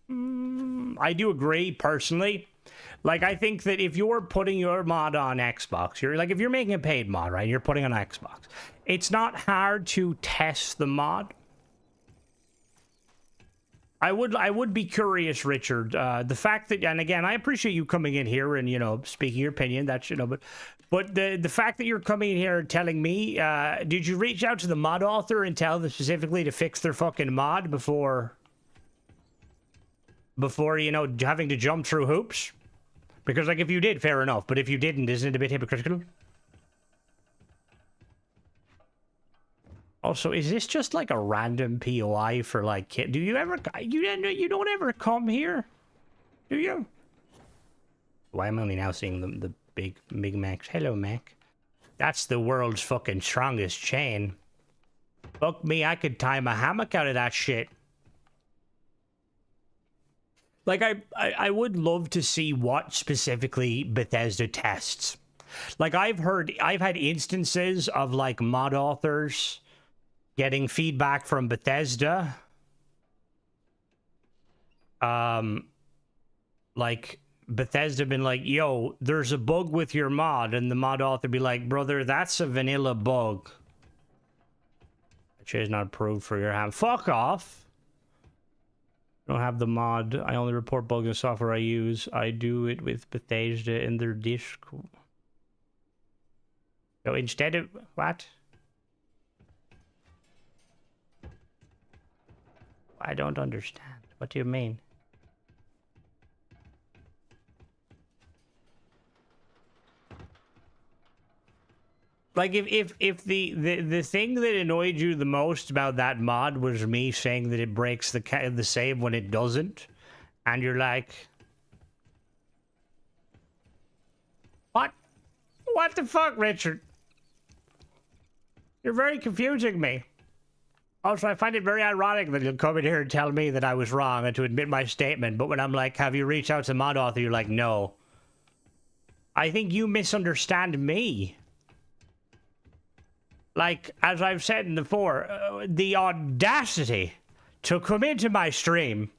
S1: I do agree, personally. Like, I think that if you're putting your mod on Xbox, you're like, if you're making a paid mod, right, you're putting on Xbox, it's not hard to test the mod. I would be curious, Richard. The fact that, and again, I appreciate you coming in here and, you know, speaking your opinion. That's, you know, but the fact that you're coming in here and telling me, did you reach out to the mod author and tell them specifically to fix their fucking mod before, you know, having to jump through hoops? Because, like, if you did, fair enough. But if you didn't, isn't it a bit hypocritical? Also, is this just like a random POI for like kid? Do you ever you don't ever come here, do you? Why am I only now seeing the big Macs? Hello, Mac. That's the world's fucking strongest chain. Fuck me, I could tie my hammock out of that shit. Like, I would love to see what specifically Bethesda tests. Like, I've had instances of like mod authors getting feedback from Bethesda. Like, Bethesda been like, yo, there's a bug with your mod, and the mod author be like, brother, that's a vanilla bug. Which is not approved for your ham. Fuck off. I don't have the mod. I only report bugs in software I use. I do it with Bethesda in their Discord. So instead of... What? I don't understand. What do you mean? Like, if the thing that annoyed you the most about that mod was me saying that it breaks the save when it doesn't, and you're like, what? What the fuck, Richard? You're very confusing me. Also, I find it very ironic that you'll come in here and tell me that I was wrong and to admit my statement, but when I'm like, have you reached out to the mod author, you're like, no. I think you misunderstand me. Like, as I've said before, the audacity to come into my stream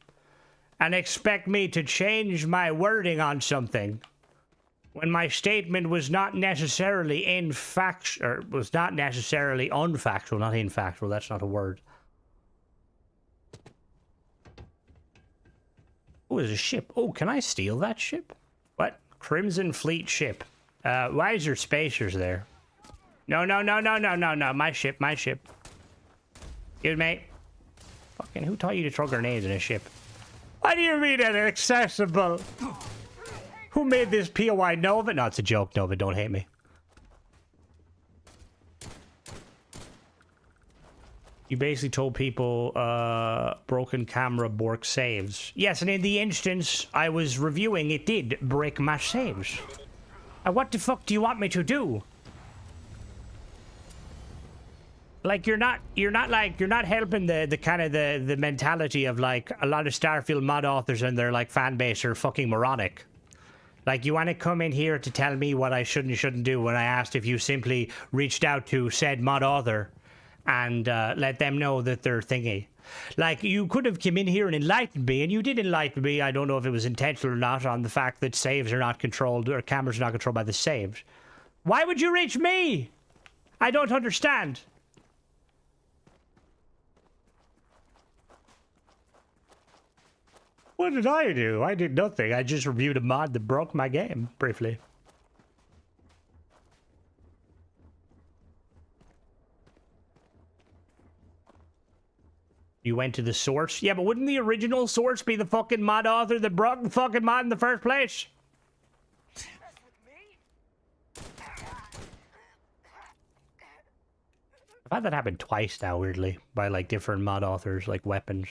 S1: and expect me to change my wording on something when my statement was not necessarily was not necessarily unfactual, not infactual, that's not a word. Oh, there's a ship. Oh, can I steal that ship? What? Crimson Fleet ship. Why is there spacers there? No, my ship. Excuse me. Fucking, who taught you to throw grenades in a ship? What do you mean inaccessible? Who made this POI Nova? No, it's a joke, Nova. Don't hate me. You basically told people, broken camera bork saves. Yes, and in the instance I was reviewing, it did break my saves. What the fuck do you want me to do? Like, you're not helping the kind of the mentality of like a lot of Starfield mod authors and their like fan base are fucking moronic. Like, you want to come in here to tell me what I should and shouldn't do when I asked if you simply reached out to said mod author and let them know that they're thingy. Like, you could have come in here and enlightened me, and you did enlighten me. I don't know if it was intentional or not, on the fact that saves are not controlled, or cameras are not controlled by the saves. Why would you reach me? I don't understand. What did I do? I did nothing. I just reviewed a mod that broke my game, briefly. You went to the source? Yeah, but wouldn't the original source be the fucking mod author that broke the fucking mod in the first place? I've had that happen twice now, weirdly, by like different mod authors, like weapons.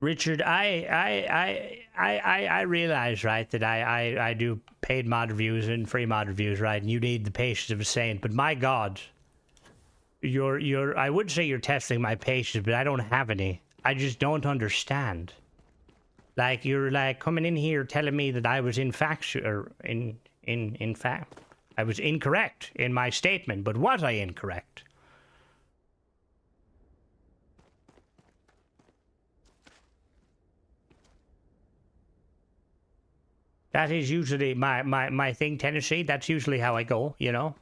S1: Richard, I realize, right, that I do paid mod reviews and free mod reviews, right, and you need the patience of a saint, but my God, I would say you're testing my patience, but I don't have any. I just don't understand. Like, you're like coming in here telling me that I was in fact, I was incorrect in my statement, but was I incorrect? That is usually my thing, Tennessee. That's usually how I go, you know?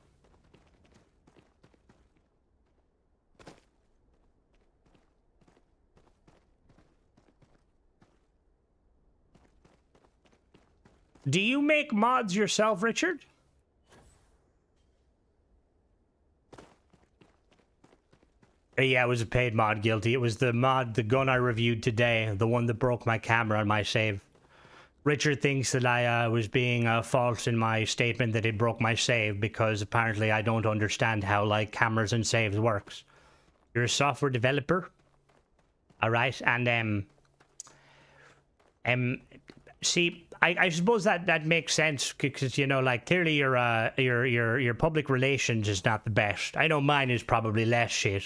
S1: Do you make mods yourself, Richard? Yeah, it was a paid mod, guilty. It was the mod, the gun I reviewed today, the one that broke my camera on my save. Richard thinks that I was being false in my statement that it broke my save because apparently I don't understand how, like, cameras and saves works. You're a software developer, all right? And see, I suppose that makes sense because, you know, like, clearly your public relations is not the best. I know mine is probably less shit,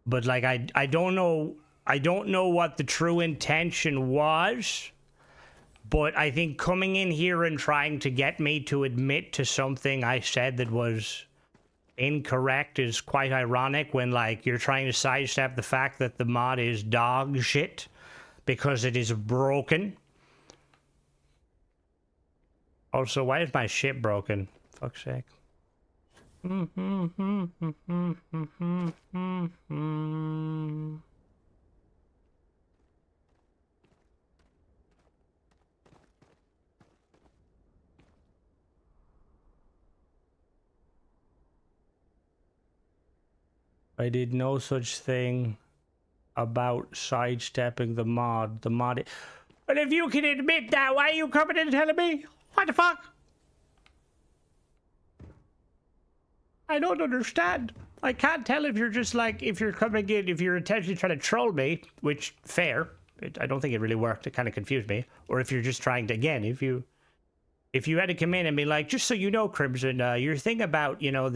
S1: but like I don't know what the true intention was. But I think coming in here and trying to get me to admit to something I said that was incorrect is quite ironic when, like, you're trying to sidestep the fact that the mod is dog shit because it is broken. Also, why is my shit broken? Fuck's sake. I did no such thing about sidestepping the mod. The mod... But if you can admit that, why are you coming in and telling me? What the fuck? I don't understand. I can't tell if you're just like, if you're coming in, if you're intentionally trying to troll me, which, fair. I don't think it really worked. It kind of confused me. Or if you're just trying to, again, if you had to come in and be like, just so you know, Crimson, your thing about, you know,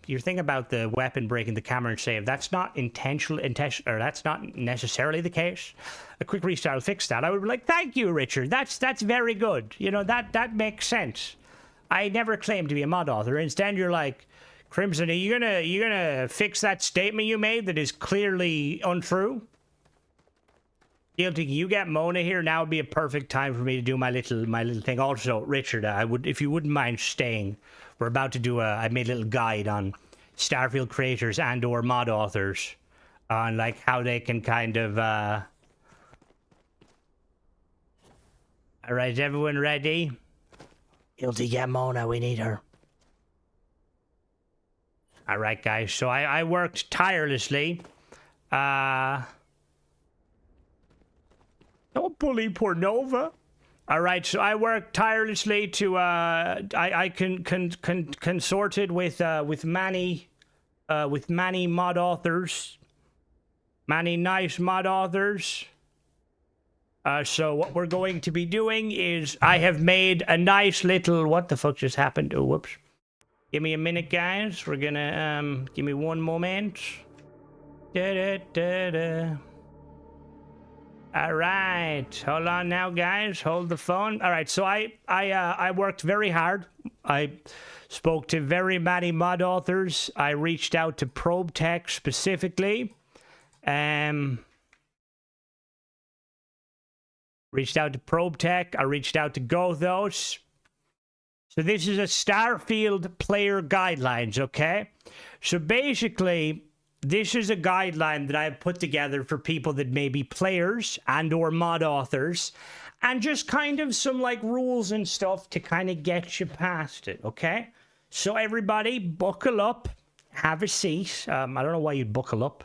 S1: your thing about the weapon breaking the camera and save, that's not intentional, or that's not necessarily the case. A quick restart will fix that. I would be like, thank you, Richard. That's very good. You know, that makes sense. I never claimed to be a mod author. Instead, you're like, Crimson, are you gonna fix that statement you made that is clearly untrue? Guilty, can you get Mona here? Now would be a perfect time for me to do my little thing. Also, Richard, I would, if you wouldn't mind staying, we're about to do I made a little guide on Starfield creators and or mod authors on, like, how they can kind of all right, is everyone ready? Guilty, get Mona, we need her. All right, guys, so I worked tirelessly. Don't bully poor Nova. All right, so I worked tirelessly to I consorted with many mod authors, many nice mod authors. So what we're going to be doing is I have made a nice little, what the fuck just happened? Oh, whoops. Give me a minute, guys. We're gonna give me one moment. All right, hold on now, guys. Hold the phone. All right, so I worked very hard. I spoke to very many mod authors. I reached out to Probe Tech specifically. Reached out to Probe Tech. I reached out to Gothos. So this is a Starfield player guidelines, okay? So basically, this is a guideline that I've put together for people that may be players and or mod authors, and just kind of some, like, rules and stuff to kind of get you past it, okay? So everybody, buckle up, have a seat. I don't know why you'd buckle up.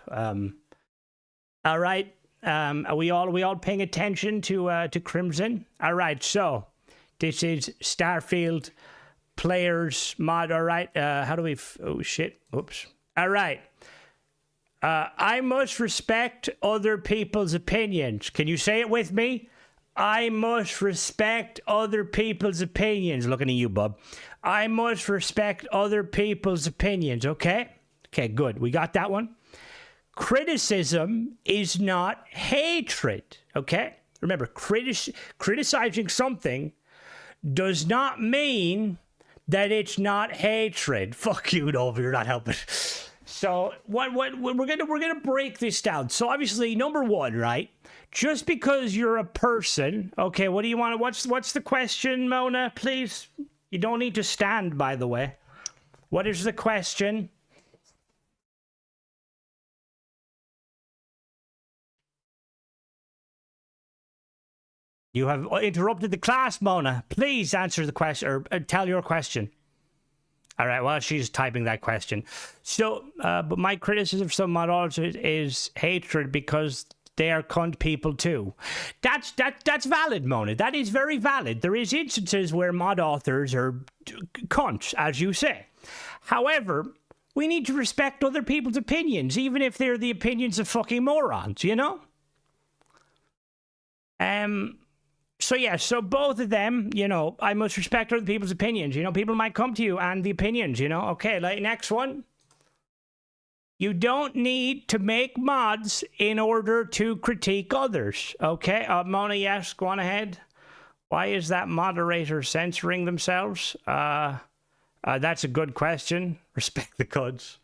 S1: All right, are we all paying attention to Crimson? All right, so this is Starfield players mod. All right, how do we? Oh shit! Oops. All right. I must respect other people's opinions. Can you say it with me? I must respect other people's opinions. Looking at you, bub. I must respect other people's opinions, okay? Okay, good. We got that one. Criticism is not hatred, okay? Remember, criticizing something does not mean that it's not hatred. Fuck you, Nova, you're not helping. So what we're gonna break this down. So obviously, number one, right? Just because you're a person, okay, what do you want? What's the question, Mona, please? You don't need to stand, by the way. What is the question? You have interrupted the class, Mona. Please answer the question, or tell your question. All right, well, she's typing that question. So, but my criticism of some mod authors is hatred because they are cunt people too. That's valid, Mona. That is very valid. There is instances where mod authors are cunts, as you say. However, we need to respect other people's opinions, even if they're the opinions of fucking morons, you know? So yeah, so both of them, you know, I must respect other people's opinions. You know, people might come to you and the opinions, you know? Okay, like, next one. You don't need to make mods in order to critique others. Okay, Mona, yes, go on ahead. Why is that moderator censoring themselves? That's a good question. Respect the codes.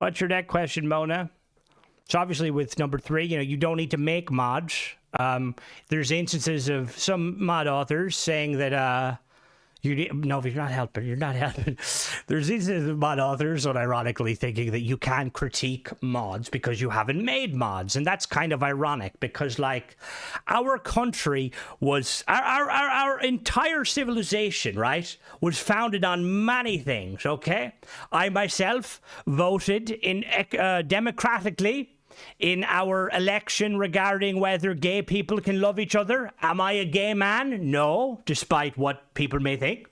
S1: What's your next question, Mona? So obviously with number 3, you know, you don't need to make mods. There's instances of some mod authors saying that, no, you're not helping. You're not helping. There's instances of mod authors unironically thinking that you can critique mods because you haven't made mods. And that's kind of ironic because, like, our country was, our entire civilization, right, was founded on many things, okay? I myself voted in democratically in our election regarding whether gay people can love each other. Am I a gay man? No, despite what people may think.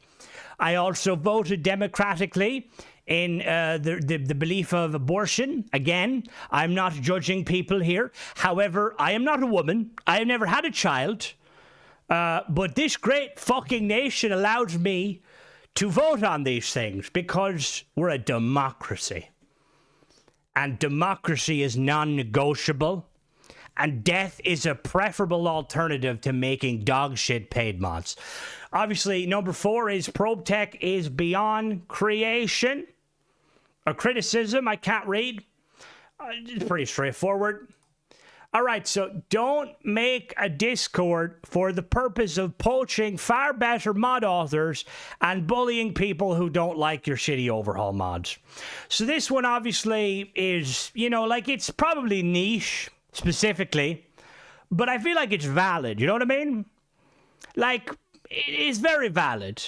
S1: I also voted democratically in the belief of abortion. Again, I'm not judging people here. However, I am not a woman. I have never had a child. But this great fucking nation allows me to vote on these things because we're a democracy. And democracy is non-negotiable, and death is a preferable alternative to making dog shit paid mods. Obviously, number 4 is probe tech is beyond creation. A criticism I can't read. It's pretty straightforward. All right, so don't make a Discord for the purpose of poaching far better mod authors and bullying people who don't like your shitty overhaul mods. So this one obviously is, you know, like, it's probably niche specifically, but I feel like it's valid, you know what I mean? Like, it's very valid.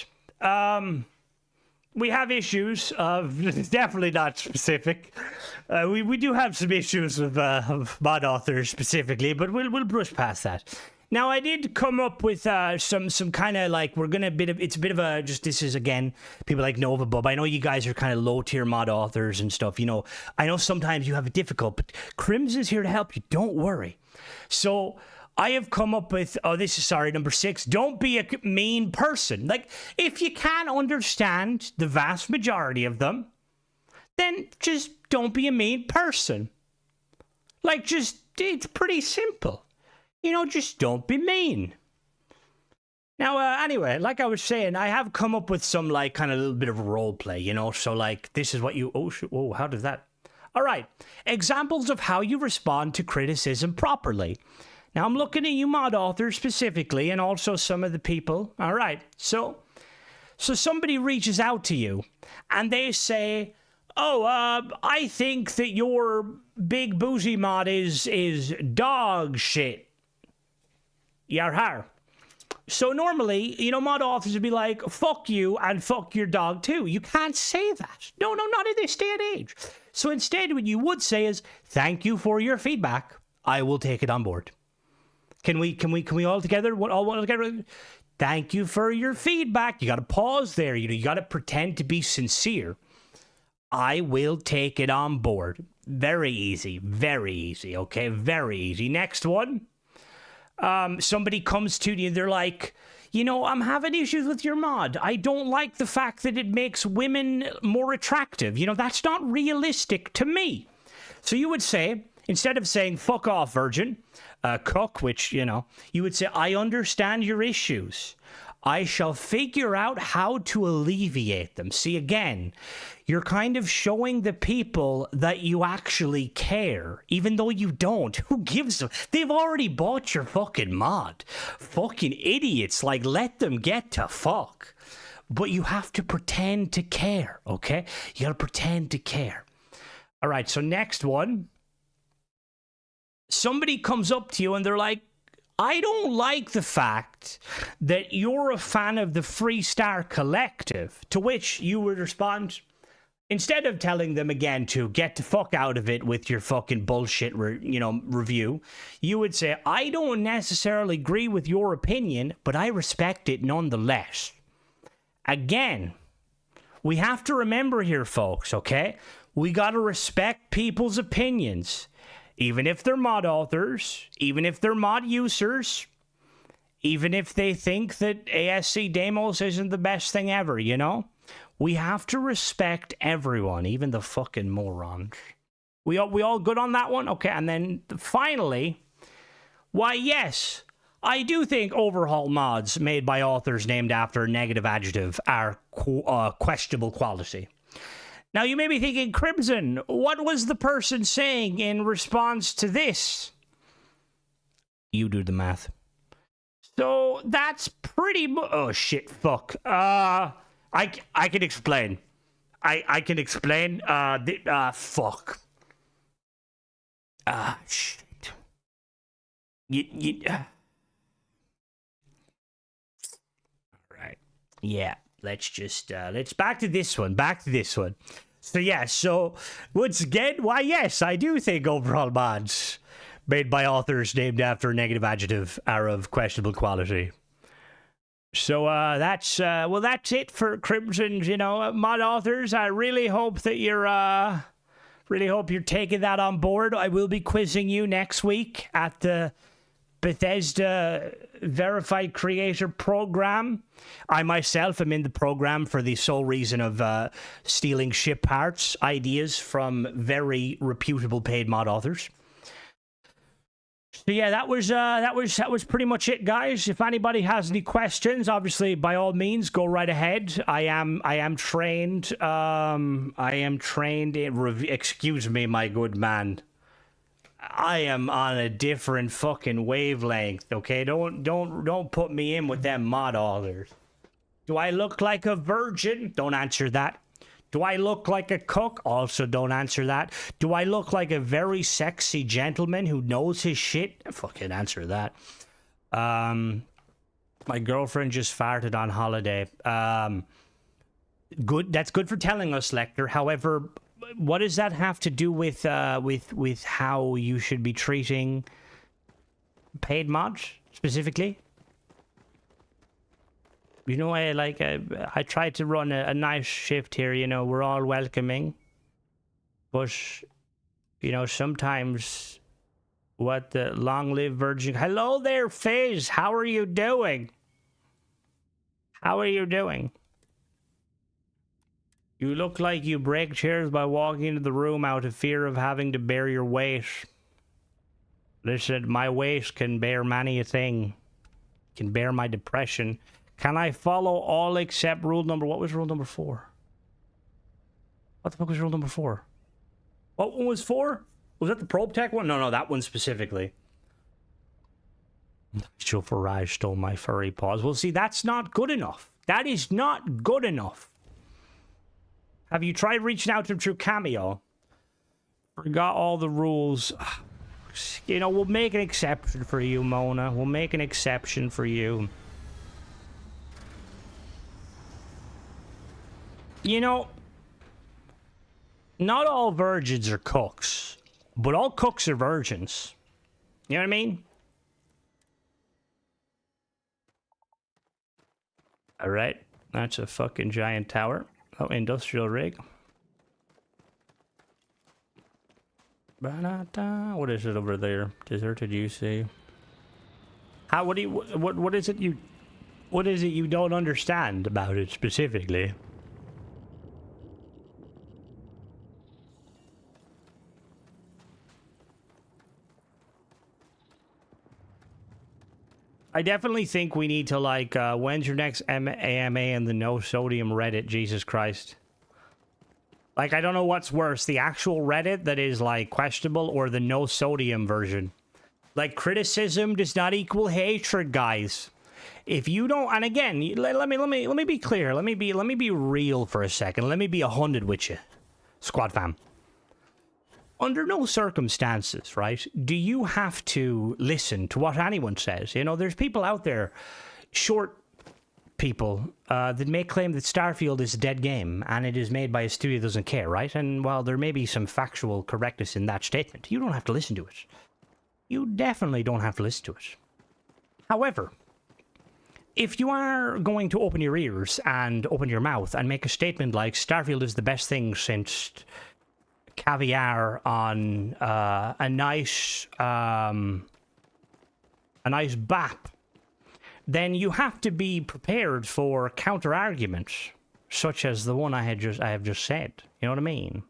S1: We have issues of, it's definitely not specific. We do have some issues with mod authors specifically, but we'll brush past that. Now, I did come up with some kind of, like, it's a bit of a, just, this is, again, people like Nova Bub. I know you guys are kind of low tier mod authors and stuff, you know. I know sometimes you have it difficult, but Crimson's here to help you. Don't worry. So I have come up with, number 6. Don't be a mean person. Like, if you can't understand the vast majority of them, then just don't be a mean person. Like, just, it's pretty simple. You know, just don't be mean. Now, anyway, like I was saying, I have come up with some, like, kind of little bit of role play, you know? So, like, this is what you, oh, how did that? All right. Examples of how you respond to criticism properly. Now, I'm looking at you mod authors specifically, and also some of the people. All right, so somebody reaches out to you, and they say, I think that your big boozy mod is dog shit. Yarhar. So normally, you know, mod authors would be like, fuck you and fuck your dog too. You can't say that. No, not in this day and age. So instead, what you would say is, thank you for your feedback. I will take it on board. Can we all together? All together? Thank you for your feedback. You got to pause there. You know, you got to pretend to be sincere. I will take it on board. Very easy. Okay, very easy. Next one. Somebody comes to you. They're like, you know, I'm having issues with your mod. I don't like the fact that it makes women more attractive. You know, that's not realistic to me. So you would say, Instead of saying, fuck off, virgin, cook, which, you know, you would say, I understand your issues. I shall figure out how to alleviate them. See, again, you're kind of showing the people that you actually care, even though you don't. Who gives them? They've already bought your fucking mod. Fucking idiots. Like, let them get to fuck. But you have to pretend to care, okay? You gotta pretend to care. All right, so next one. Somebody comes up to you and they're like, I don't like the fact that you're a fan of the Freestar Collective. To which you would respond, instead of telling them again to get the fuck out of it with your fucking bullshit, review, you would say, I don't necessarily agree with your opinion, but I respect it nonetheless. Again, we have to remember here, folks, okay? We gotta respect people's opinions. Even if they're mod authors, even if they're mod users, even if they think that ASC Demos isn't the best thing ever, you know? We have to respect everyone, even the fucking morons. We all good on that one? Okay, and then finally, why, yes, I do think overhaul mods made by authors named after a negative adjective are questionable quality. Now, you may be thinking, Crimson, what was the person saying in response to this? You do the math. So, that's pretty oh, shit, fuck. I can explain. I can explain. Fuck. Shit. Alright. Yeah, let's back to this one. So yeah, so once again, why yes, I do think overall mods made by authors named after a negative adjective are of questionable quality. So that's it for Crimson's, mod authors. I really hope that you're taking that on board. I will be quizzing you next week at the Bethesda Verified Creator Program. I myself am in the program for the sole reason of stealing ship parts ideas from very reputable paid mod authors. So yeah, that was pretty much it, guys. If anybody has any questions, obviously by all means go right ahead. I am trained. Excuse me, my good man. I am on a different fucking wavelength, okay? Don't put me in with them mod authors. Do I look like a virgin? Don't answer that. Do I look like a cook? Also don't answer that. Do I look like a very sexy gentleman who knows his shit? Fucking answer that. My girlfriend just farted on holiday. Good. That's good for telling us, Lecter. However, what does that have to do with how you should be treating paid mods specifically? I tried to run a nice shift here. We're all welcoming, but sometimes what the long live virgin. Hello there, Fizz. How are you doing? You look like you break chairs by walking into the room out of fear of having to bear your weight. Listen, my weight can bear many a thing. Can bear my depression. Can I follow all except rule number... What was rule number 4? What the fuck was rule number 4? What one was 4? Was that the probe tech one? No, that one specifically. Joe Farage stole my furry paws. Well, see, that's not good enough. That is not good enough. Have you tried reaching out to him through Cameo? Forgot all the rules. We'll make an exception for you, Mona. We'll make an exception for you. Not all virgins are cooks, but all cooks are virgins. You know what I mean? Alright, that's a fucking giant tower. Oh, industrial rig. What is it over there? Deserted UC. What is it you don't understand about it specifically? I definitely think we need to, like, when's your next AMA and the no sodium Reddit? Jesus Christ. Like, I don't know what's worse, the actual Reddit that is, like, questionable or the no sodium version. Like, criticism does not equal hatred, guys. If you don't, and again, let me be clear. Let me be real for a second. Let me be 100 with you, squad fam. Under no circumstances, right, do you have to listen to what anyone says? You know, there's people out there, short people, that may claim that Starfield is a dead game and it is made by a studio that doesn't care, right? And while there may be some factual correctness in that statement, you don't have to listen to it. You definitely don't have to listen to it. However, if you are going to open your ears and open your mouth and make a statement like Starfield is the best thing since caviar on a nice bap, then you have to be prepared for counter arguments such as the one I have just said. You know what I mean?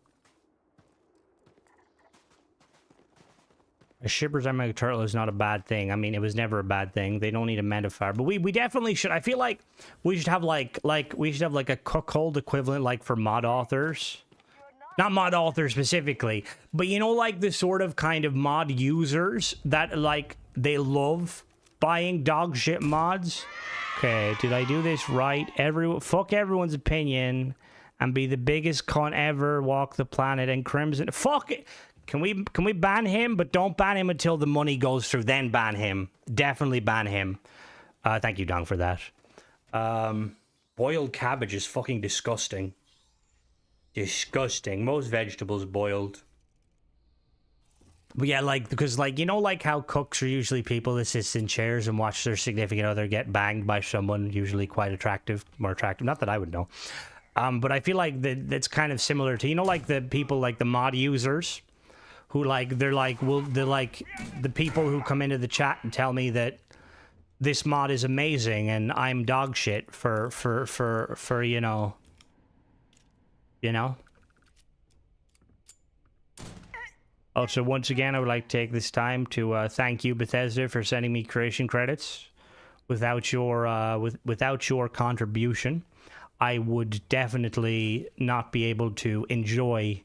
S1: A shipper's Emma turtle is not a bad thing. I mean, it was never a bad thing. They don't need a metaphor, but we definitely should. I feel like we should have like we should have like a cuckold equivalent, like for mod authors. Not mod authors specifically, but you know, like the sort of kind of mod users that like they love buying dog shit mods. Okay, did I do this right? Fuck everyone's opinion and be the biggest cunt ever walk the planet and Crimson. Fuck it. Can we ban him? But don't ban him until the money goes through. Then ban him. Definitely ban him. Thank you, Dong, for that. Boiled cabbage is fucking disgusting. Disgusting. Most vegetables boiled. But yeah, like, because, like, you know, like how cooks are usually people that sit in chairs and watch their significant other get banged by someone usually quite attractive, more attractive. Not that I would know. But I feel like that's kind of similar to, you know, like the people, like the mod users who, like, they're like the people who come into the chat and tell me that this mod is amazing and I'm dog shit for you know. Also, once again, I would like to take this time to thank you, Bethesda, for sending me creation credits. Without your contribution, I would definitely not be able to enjoy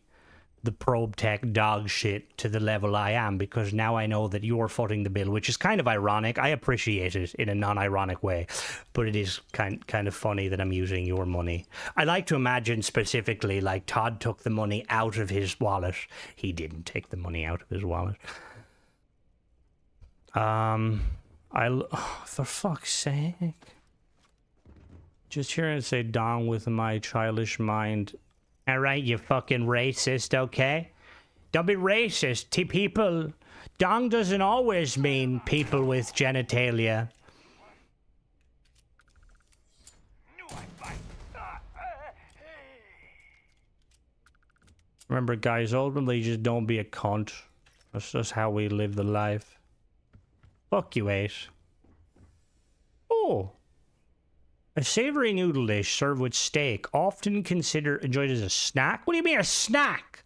S1: the probe tech dog shit to the level I am, because now I know that you're footing the bill, which is kind of ironic. I appreciate it in a non-ironic way, but it is kind of funny that I'm using your money. I like to imagine specifically like Todd took the money out of his wallet. He didn't take the money out of his wallet. For fuck's sake. Just hearing it say down with my childish mind. All right, you fucking racist, okay? Don't be racist. People, dong doesn't always mean people with genitalia. Remember, guys, ultimately just don't be a cunt. That's just how we live the life. Fuck you, Ace. Oh. A savory noodle dish served with steak, often enjoyed as a snack. What do you mean a snack?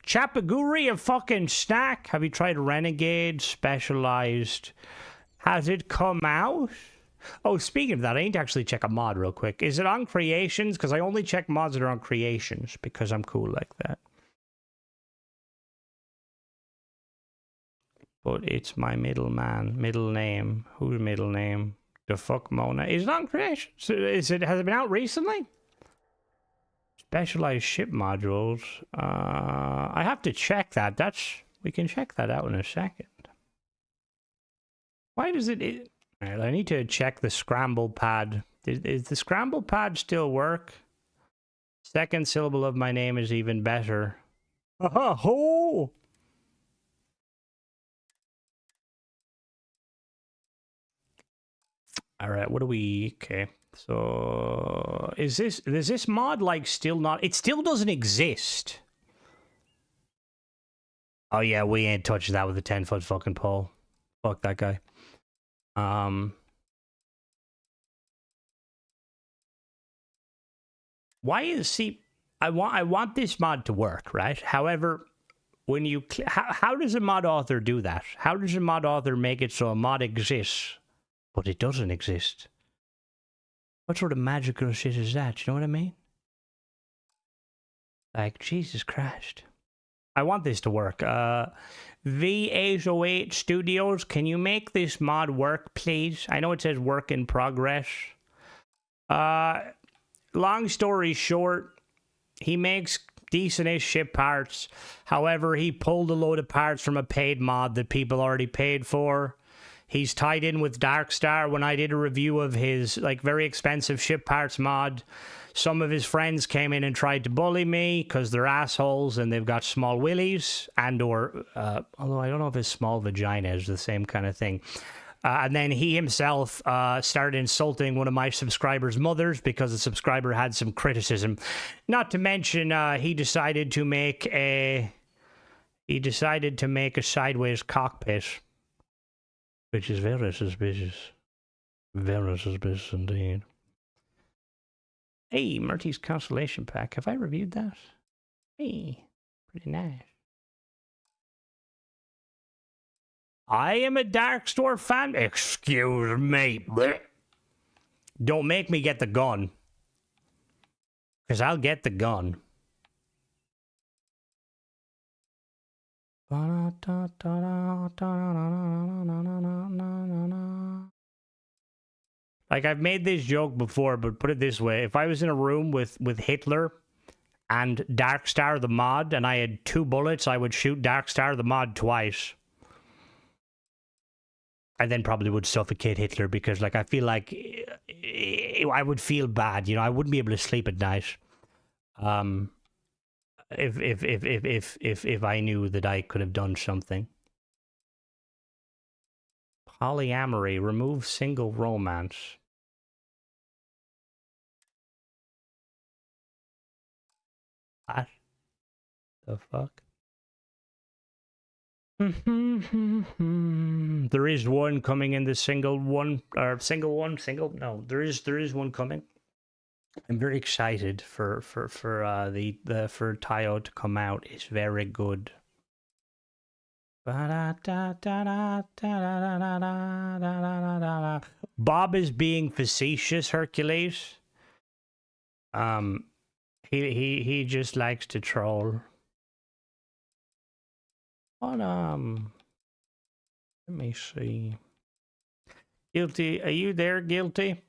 S1: Chapaguri, a fucking snack? Have you tried Renegade Specialized? Has it come out? Oh, speaking of that, I need to actually check a mod real quick. Is it on Creations? Because I only check mods that are on Creations, because I'm cool like that. But it's my middle name. Whose middle name? The fuck, Mona? Is it on Creation? Has it been out recently? Specialized ship modules. I have to check that. We can check that out in a second. Why does it? Alright, I need to check the scramble pad. Is the scramble pad still work? Second syllable of my name is even better. Aha! Ho! All right, what do we? Okay, so is this mod like still not? It still doesn't exist. Oh yeah, we ain't touching that with a 10-foot fucking pole. Fuck that guy. Why is I want this mod to work, right? However, when you how does a mod author do that? How does a mod author make it so a mod exists but it doesn't exist. What sort of magical shit is that? You know what I mean? Like, Jesus Christ. I want this to work. V808 Studios, can you make this mod work, please? I know it says work in progress. Long story short, he makes decent-ish ship parts. However, he pulled a load of parts from a paid mod that people already paid for. He's tied in with Darkstar. When I did a review of his like very expensive ship parts mod, some of his friends came in and tried to bully me because they're assholes and they've got small willies and or although I don't know if his small vagina is the same kind of thing. And then he himself started insulting one of my subscribers' mothers because the subscriber had some criticism. Not to mention, he decided to make a sideways cockpit, which is very suspicious. Very suspicious indeed. Hey, Murty's Constellation Pack. Have I reviewed that? Hey, pretty nice. I am a Darkstar fan. Excuse me. Blech. Don't make me get the gun. Because I'll get the gun. Like, I've made this joke before, but put it this way. If I was in a room with Hitler and Darkstar the mod, and I had 2 bullets, I would shoot Darkstar the mod twice. I then probably would suffocate Hitler because, like, I feel like I would feel bad. You know, I wouldn't be able to sleep at night. If I knew that I could have done something. Polyamory. Remove single romance. What the fuck? There is one coming in the single one. No, there is one coming. I'm very excited for Tayo to come out. It's very good. Bob is being facetious, Hercules. He just likes to troll. But let me see. Guilty, are you there, Guilty?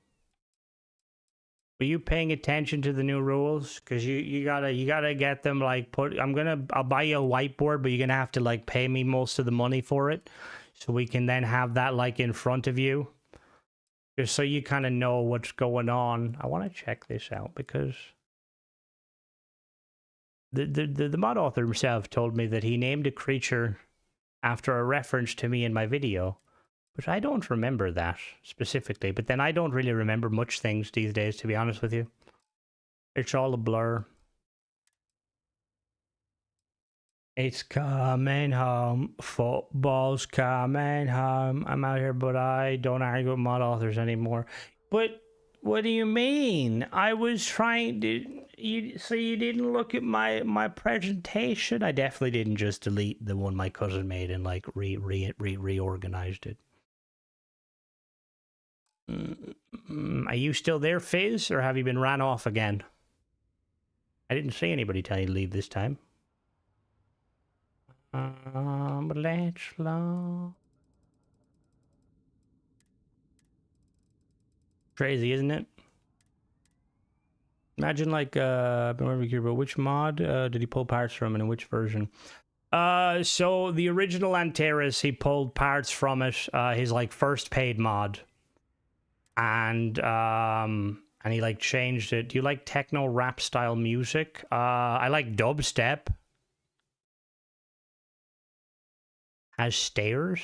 S1: Were you paying attention to the new rules? Because you gotta get them, like, I'll buy you a whiteboard, but you're gonna have to, like, pay me most of the money for it, so we can then have that, like, in front of you, just so you kind of know what's going on. I want to check this out because the mod author himself told me that he named a creature after a reference to me in my video. But I don't remember that specifically. But then I don't really remember much things these days, to be honest with you. It's all a blur. It's coming home. Football's coming home. I'm out here, but I don't argue with mod authors anymore. But what do you mean? I was trying to... So you didn't look at my presentation? I definitely didn't just delete the one my cousin made and, like, reorganized it. Are you still there, Fizz, or have you been ran off again? I didn't see anybody tell you to leave this time. But let's flow. Crazy, isn't it? Imagine, like, but which mod did he pull parts from and in which version? So the original Antares, he pulled parts from it, his, like, first paid mod. And he, like, changed it. Do you like techno rap style music? I like dubstep. Has stairs?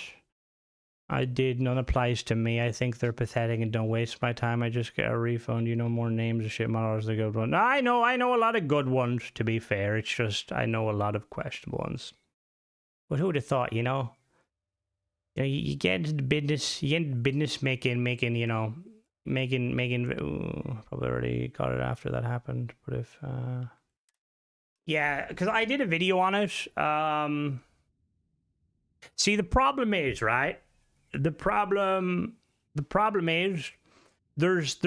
S1: I did. None applies to me. I think they're pathetic and don't waste my time. I just get a refund. You know more names of shit models the good one. I know a lot of good ones, to be fair. It's just I know a lot of questionable ones. But who would have thought, you know? You get into the business, making, you know, ooh, probably already got it after that happened. But if, yeah, because I did a video on it. See, the problem is, right? The problem the problem is there's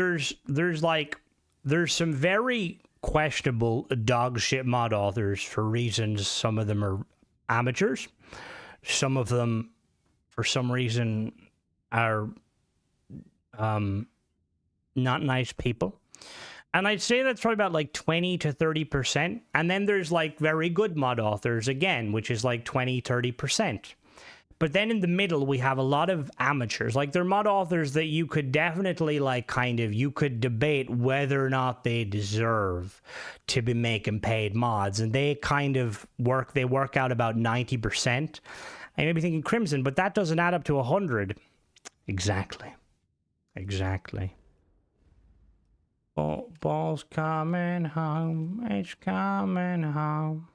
S1: some very questionable dog shit mod authors for reasons. Some of them are amateurs. Some of them, for some reason, are not nice people. And I'd say that's probably about like 20 to 30%. And then there's like very good mod authors again, which is like 20, 30%. But then in the middle, we have a lot of amateurs. Like, they're mod authors that you could definitely, like, kind of, you could debate whether or not they deserve to be making paid mods. And they kind of work out about 90%. I may be thinking Crimson, but that doesn't add up to 100. Exactly. Ball's coming home. It's coming home.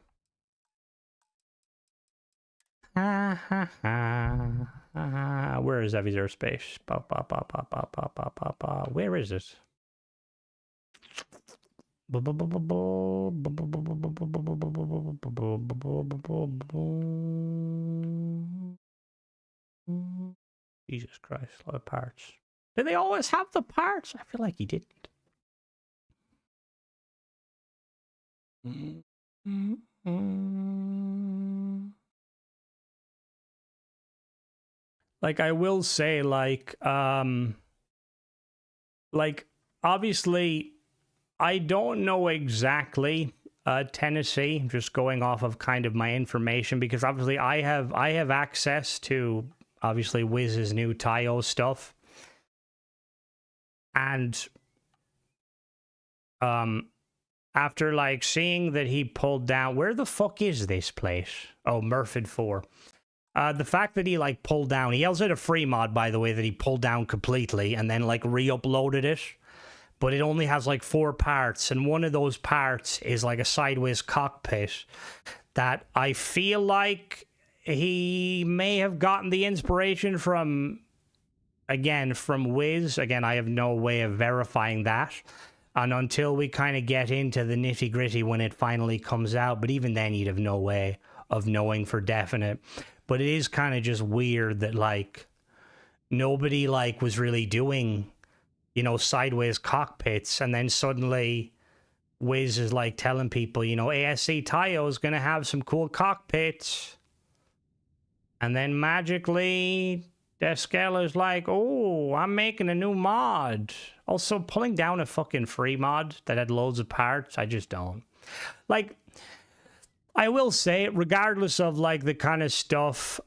S1: Ha ha ha. Where is Evie's airspace? Where is it? Jesus Christ, a lot of parts. Did they always have the parts? I feel like he didn't. Like, I will say, like, obviously, I don't know exactly Tennessee, just going off of kind of my information, because obviously I have access to, obviously, Wiz's new Tayo stuff. And after, like, seeing that he pulled down, where the fuck is this place? Oh, Murford 4. The fact that he, like, pulled down, he yells at a free mod, by the way, that he pulled down completely and then, like, re-uploaded it. But it only has, like, 4 parts, and one of those parts is, like, a sideways cockpit that I feel like he may have gotten the inspiration from, again, from Wiz. Again, I have no way of verifying that. And until we kind of get into the nitty-gritty when it finally comes out, but even then you'd have no way of knowing for definite. But it is kind of just weird that, like, nobody, like, was really doing, you know, sideways cockpits, and then suddenly Wiz is, like, telling people, you know, ASC Tayo is going to have some cool cockpits. And then magically, Descala's like, oh, I'm making a new mod. Also, pulling down a fucking free mod that had loads of parts, I just don't. Like, I will say, regardless of, like, the kind of stuff,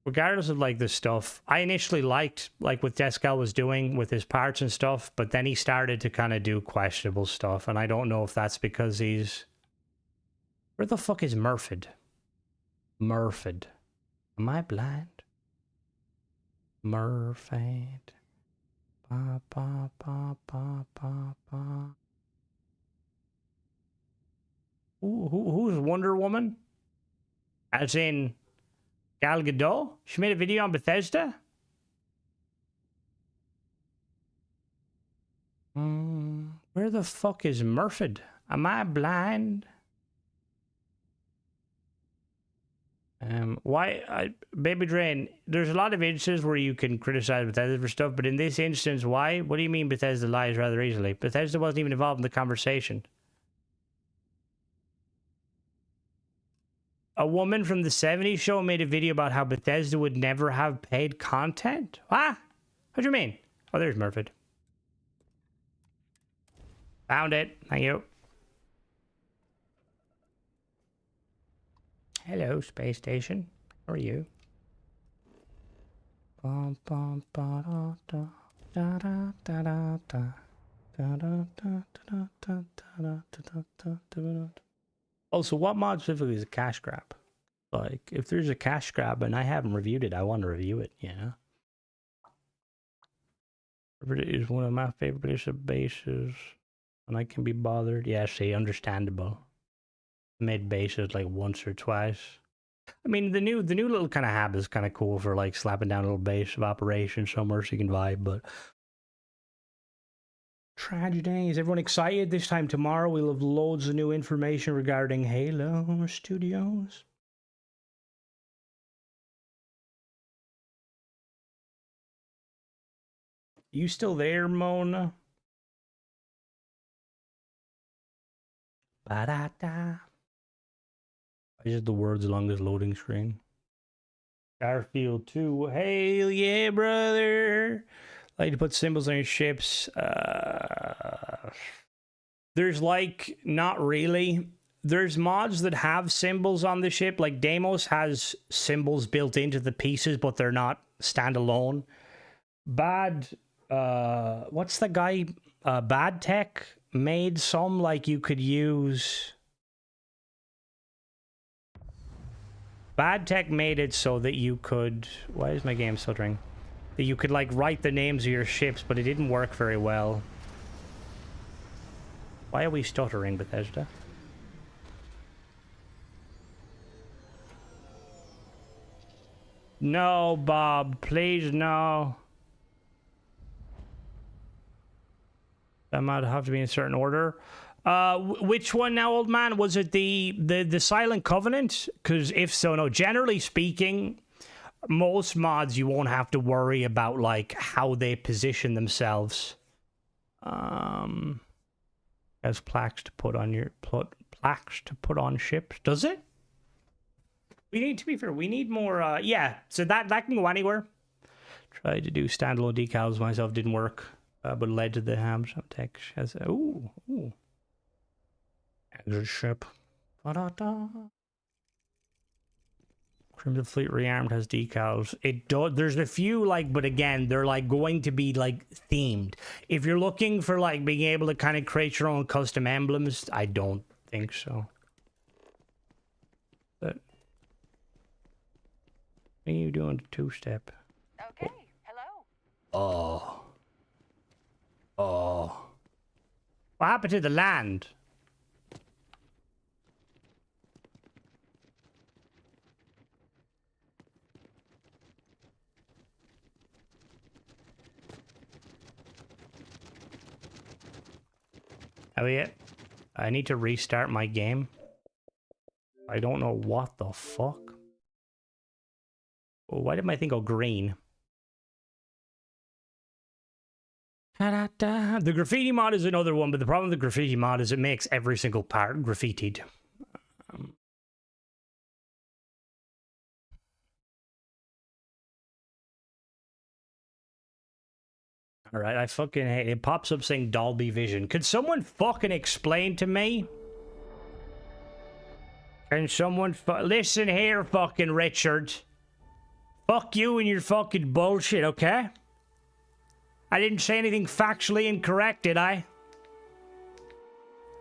S1: regardless of, like, the stuff, I initially liked, like, what Descal was doing with his parts and stuff, but then he started to kind of do questionable stuff, and I don't know if that's because he's... Where the fuck is Murford? Murford. Am I blind? Murford. Ba, ba, ba, ba, ba, ba. Who's Wonder Woman? As in Gal Gadot? She made a video on Bethesda? Where the fuck is Murford? Am I blind? Baby Drain, there's a lot of instances where you can criticize Bethesda for stuff, but in this instance, why? What do you mean Bethesda lies rather easily? Bethesda wasn't even involved in the conversation. A woman from the 70s show made a video about how Bethesda would never have paid content? What? What do you mean? Oh, there's Murford. Found it. Thank you. Hello, space station. How are you? Also, what mod specifically is a cash grab? Like, if there's a cash grab and I haven't reviewed it, I want to review it, you know? It is one of my favorite bases, and I can be bothered. Yeah, see, understandable. Made bases like once or twice. I mean, the new little kind of hab is kind of cool for, like, slapping down a little base of operation somewhere so you can vibe, but... Tragedy. Is everyone excited? This time tomorrow we'll have loads of new information regarding Halo Studios. You still there, Mona? Ba-da-da. I just the words along this loading screen. Starfield 2. Hail yeah, brother. Like to put symbols on your ships. There's like, not really. There's mods that have symbols on the ship. Like Deimos has symbols built into the pieces, but they're not standalone. What's the guy? Bad Tech made some, like you could use. Bad Tech made it so that you could. Why is my game stuttering? That you could like write the names of your ships, but it didn't work very well. Why are we stuttering, Bethesda? No, Bob, please no. That might have to be in a certain order. Which one now, old man? Was it the Silent Covenant? Because if so, no. Generally speaking, most mods you won't have to worry about like how they position themselves. As plaques to put on your plaques to put on ships. Does it? We need, to be fair, we need more. Yeah. So that can go anywhere. Tried to do standalone decals myself, didn't work. But led to the hams tech has ooh. Exit ship. Ba-da-da. Crimson Fleet Rearmed has decals. There's a few like, but again, they're like going to be like themed. If you're looking for like being able to kind of create your own custom emblems, I don't think so. But what are you doing to two-step?
S2: Okay, hello.
S1: Oh. What happened to the land? Elliot, I need to restart my game. I don't know what the fuck. Oh, why did my thing go green? The graffiti mod is another one, but the problem with the graffiti mod is it makes every single part graffitied. Alright, I fucking hate it. It pops up saying Dolby Vision. Could someone fucking explain to me? Can someone listen here, fucking Richard. Fuck you and your fucking bullshit, okay? I didn't say anything factually incorrect, did I?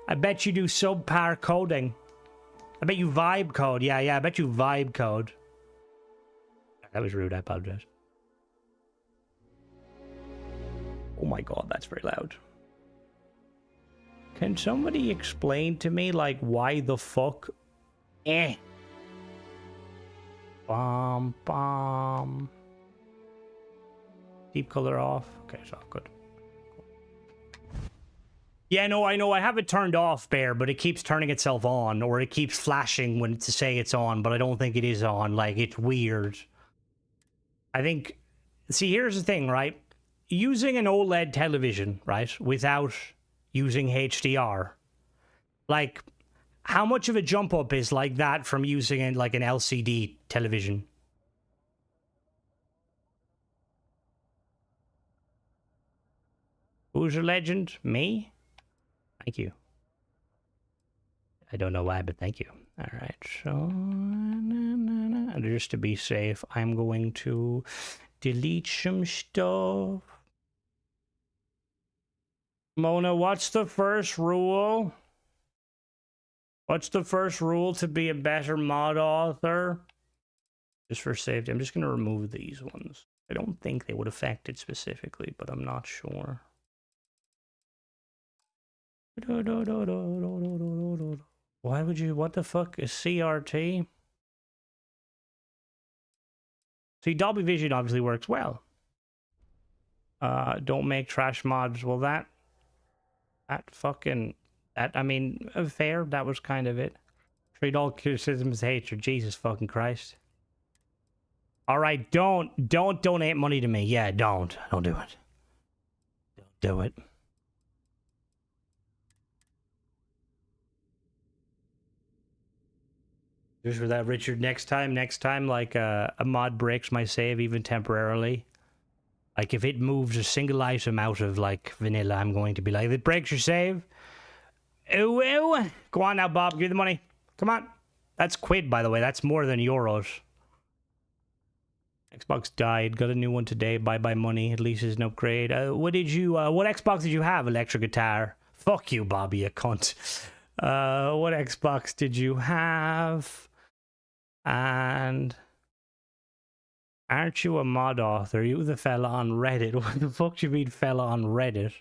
S1: I bet you do subpar coding. I bet you vibe code. Yeah, I bet you vibe code. That was rude, I apologize. Oh my god, that's very loud. Can somebody explain to me, like, why the fuck? Bomb. Deep color off. Okay, so good. Yeah, no, I know. I have it turned off, Bear, but it keeps turning itself on, or it keeps flashing when to say it's on, but I don't think it is on. Like, it's weird. I think... See, here's the thing, right? Using an OLED television, right, without using HDR, like, how much of a jump up is like that from using like an LCD television? Who's a legend? Me? Thank you. I don't know why, but thank you. All right, so... And just to be safe, I'm going to delete some stuff. Mona, what's the first rule? What's the first rule to be a better mod author? Just for safety, I'm just going to remove these ones. I don't think they would affect it specifically, but I'm not sure. Why would you... What the fuck is CRT? See, Dolby Vision obviously works well. Don't make trash mods. Well, that fucking... I mean, fair. That was kind of it. Treat all criticisms as hatred. Jesus fucking Christ. All right, don't donate money to me. Yeah, don't do it. do it. Just for that, Richard, next time, like a mod breaks my save even temporarily. Like if it moves a single item out of like vanilla, I'm going to be like, it breaks your save. Ooh, ooh. Go on now, Bob, give me the money. Come on. That's quid, by the way. That's more than euros. Xbox died. Got a new one today. Bye-bye money. At least it's an upgrade. What Xbox did you have, Electric Guitar? Fuck you, Bobby, you cunt. What Xbox did you have? And aren't you a mod author? You the fella on Reddit. What the fuck do you mean fella on Reddit?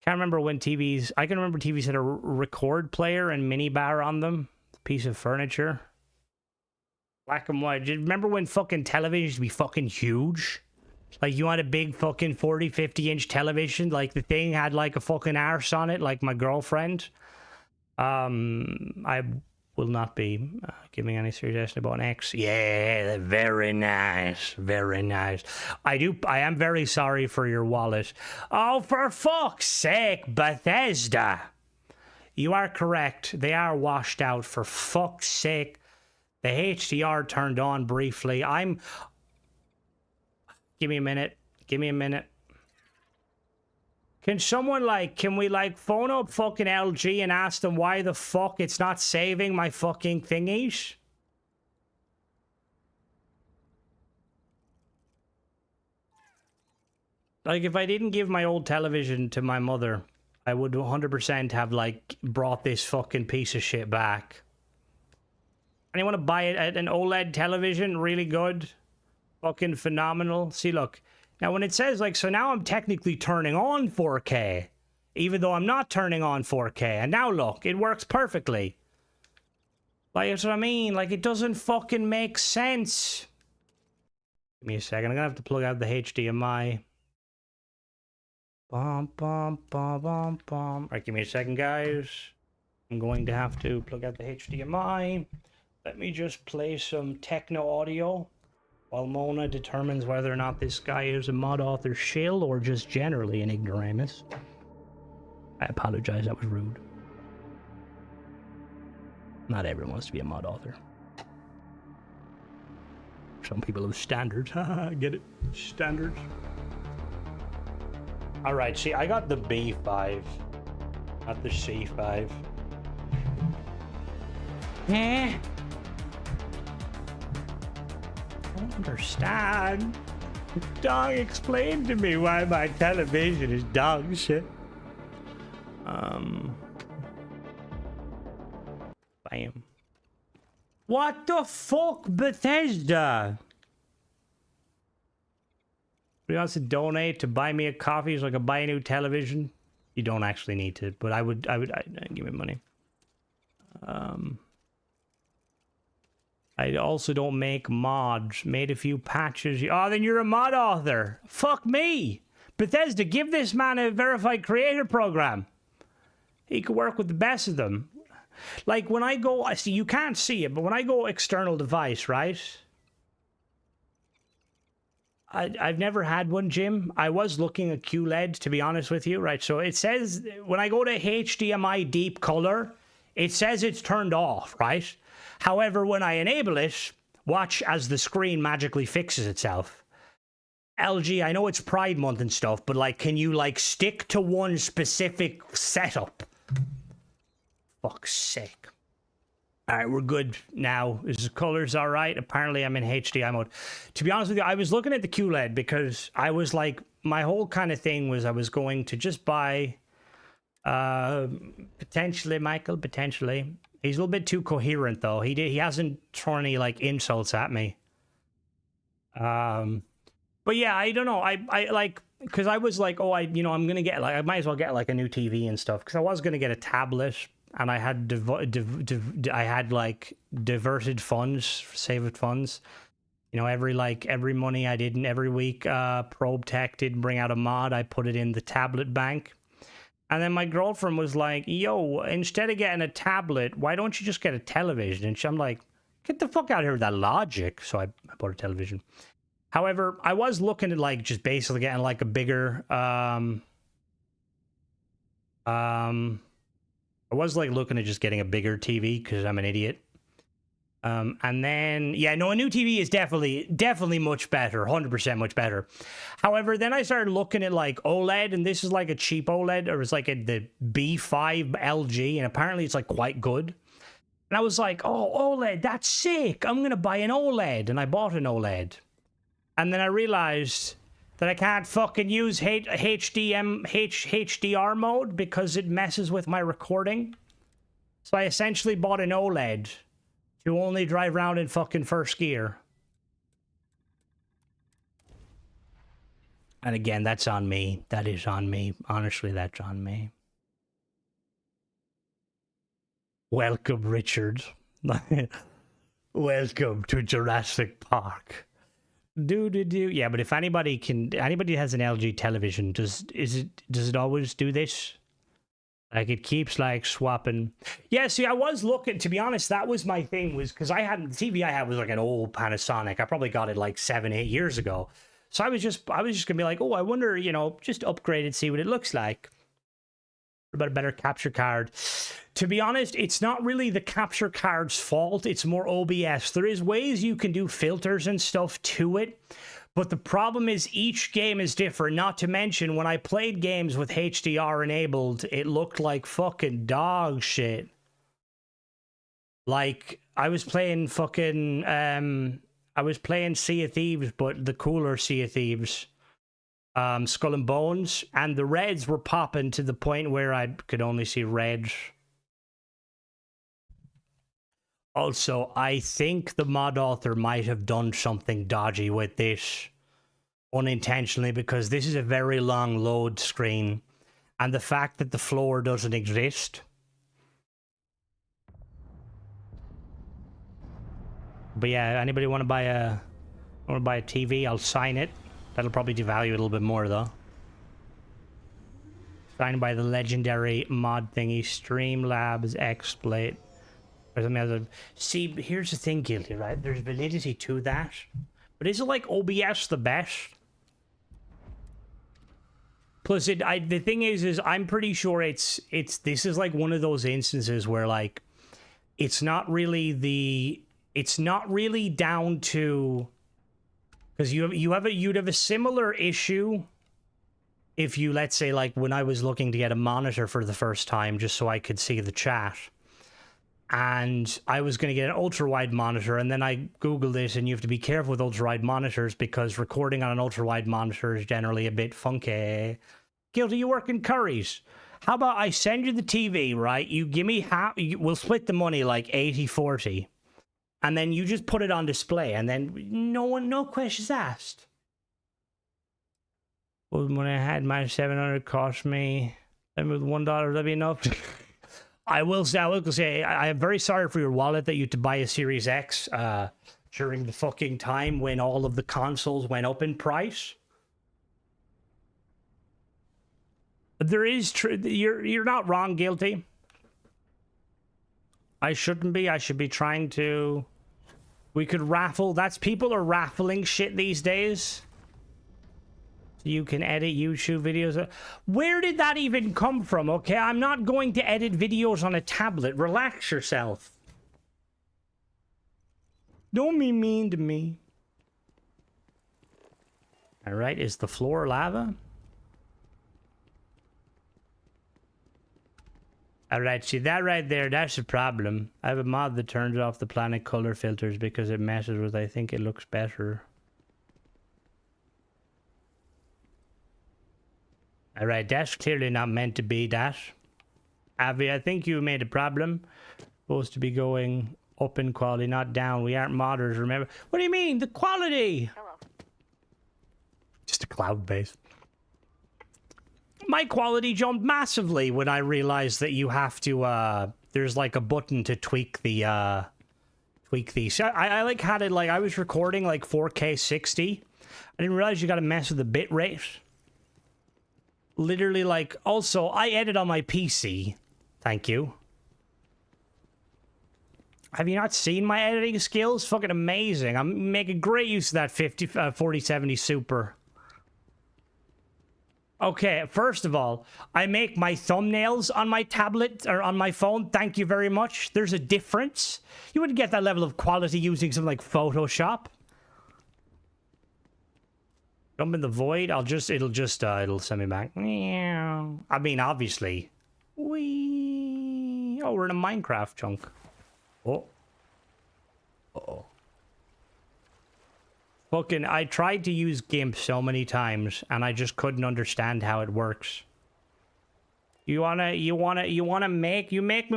S1: Can't remember when TVs... I can remember TVs had a record player and minibar on them. Piece of furniture. Black and white. Do you remember when fucking television used to be fucking huge? Like you had a big fucking 40, 50 inch television. Like the thing had like a fucking arse on it, like my girlfriend. I will not be giving any suggestion about an X. Yeah, very nice. Very nice. I am very sorry for your wallet. Oh, for fuck's sake, Bethesda. You are correct. They are washed out, for fuck's sake. The HDR turned on briefly. Give me a minute. Give me a minute. Can we phone up fucking LG and ask them why the fuck it's not saving my fucking thingies? Like, if I didn't give my old television to my mother, I would 100% have, like, brought this fucking piece of shit back. And you want to buy it an OLED television? Really good? Fucking phenomenal. See, look. Now, when it says, like, so now I'm technically turning on 4K, even though I'm not turning on 4K. And now, look, it works perfectly. Like, that's what I mean. Like, it doesn't fucking make sense. Give me a second. I'm going to have to plug out the HDMI. Bum, bum, bum, bum, bum. All right, give me a second, guys. I'm going to have to plug out the HDMI. Let me just play some techno audio while Mona determines whether or not this guy is a mod author shill or just generally an ignoramus. I apologize, that was rude. Not everyone wants to be a mod author. Some people have standards. Get it? Standards. Alright, see, I got the B5, not the C5. Eh? I don't understand. Dog, explain to me why my television is dog shit. Bam. What the fuck, Bethesda? Who wants to donate to buy me a coffee so I can buy a new television? You don't actually need to, but I would give me money. I also don't make mods. Made a few patches. Oh, then you're a mod author. Fuck me. Bethesda, give this man a verified creator program. He could work with the best of them. Like when I go, I see you can't see it, but when I go external device, right? I've never had one, Jim. I was looking at QLED, to be honest with you, right? So it says when I go to HDMI deep color, it says it's turned off, right? However, when I enable it, watch as the screen magically fixes itself. LG, I know it's Pride Month and stuff, but like, can you like stick to one specific setup? Fuck's sake. All right, we're good now. Is the colors all right? Apparently, I'm in HDI mode. To be honest with you, I was looking at the QLED because I was like, my whole kind of thing was I was going to just buy, potentially, Michael, potentially. He's a little bit too coherent, though. He hasn't thrown any, like, insults at me. But yeah, I don't know. I like, because I was like, oh, I'm going to get, like, I might as well get, like, a new TV and stuff. Because I was going to get a tablet. And I had like diverted funds, saved funds. You know, every money I didn't, every week, Probe Tech didn't bring out a mod. I put it in the tablet bank. And then my girlfriend was like, yo, instead of getting a tablet, why don't you just get a television? And I'm like, get the fuck out of here with that logic. So I bought a television. However, I was looking at like just basically getting like a bigger I was like looking at just getting a bigger TV because I'm an idiot. And then, yeah, no, a new TV is definitely much better, 100% much better. However, then I started looking at like OLED, and this is like a cheap OLED, or it's like the B5 LG, and apparently it's like quite good. And I was like, oh, OLED, that's sick. I'm going to buy an OLED. And I bought an OLED. And then I realized that I can't fucking use HDR mode because it messes with my recording. So I essentially bought an OLED to only drive around in fucking first gear. And again, that's on me. That is on me. Honestly, that's on me. Welcome, Richard. Welcome to Jurassic Park. Yeah, but if anybody has an LG television, does it always do this? Like, it keeps like swapping. Yeah, see, I was looking, to be honest, that was my thing, was because the TV I had was like an old Panasonic. I probably got it like 7-8 years ago. So I was just gonna be like, oh, I wonder, just upgrade it, see what it looks like. About a better capture card. To be honest, it's not really the capture card's fault. It's more OBS. There is ways you can do filters and stuff to it, but the problem is each game is different. Not to mention, when I played games with HDR enabled, it looked like fucking dog shit. Like, I was playing fucking Sea of Thieves, but the cooler Sea of Thieves. Skull and Bones, and the reds were popping to the point where I could only see red. Also, I think the mod author might have done something dodgy with this unintentionally, because this is a very long load screen, and the fact that the floor doesn't exist. But yeah, anybody want to buy a TV? I'll sign it. That'll probably devalue it a little bit more, though. Signed by the legendary mod thingy, Streamlabs XSplit. Or something else. See, here's the thing, Guilty, right? There's validity to that. But is it like OBS the best? Plus, the thing is I'm pretty sure this is like one of those instances where, like, it's not really down to... Because you'd have a similar issue if you, let's say, like, when I was looking to get a monitor for the first time just so I could see the chat. And I was going to get an ultra-wide monitor, and then I Googled it, and you have to be careful with ultra-wide monitors because recording on an ultra-wide monitor is generally a bit funky. Guilty, you work in Curry's. How about I send you the TV, right? You give me half, we'll split the money like 80-40. And then you just put it on display, and then no questions asked. Well, when I had my $700 cost me, and with $1, that'd be enough. I will say, I am very sorry for your wallet that you had to buy a Series X during the fucking time when all of the consoles went up in price. There is you're not wrong, Guilty. I shouldn't be. I should be trying to... We could raffle. People are raffling shit these days. So you can edit YouTube videos. Where did that even come from? Okay, I'm not going to edit videos on a tablet. Relax yourself. Don't be mean to me. All right, is the floor lava? Alright, see that right there, that's the problem. I have a mod that turns off the planet color filters because it messes with, I think it looks better. Alright, that's clearly not meant to be that. Avi, I think you made a problem. Supposed to be going up in quality, not down. We aren't modders, remember? What do you mean? The quality! Hello. Just a cloud base. My quality jumped massively when I realized that you have to, there's like a button to tweak the, So I like had it, like, I was recording like 4K 60. I didn't realize you gotta mess with the bit rate. Literally, like, also, I edit on my PC. Thank you. Have you not seen my editing skills? Fucking amazing. I'm making great use of that 4070 Super. Okay, first of all, I make my thumbnails on my tablet or on my phone. Thank you very much. There's a difference. You wouldn't get that level of quality using something like Photoshop. Jump in the void. It'll send me back. I mean, obviously. Oh, we're in a Minecraft chunk. Oh. Uh-oh. Fucking, I tried to use GIMP so many times, and I just couldn't understand how it works. You make me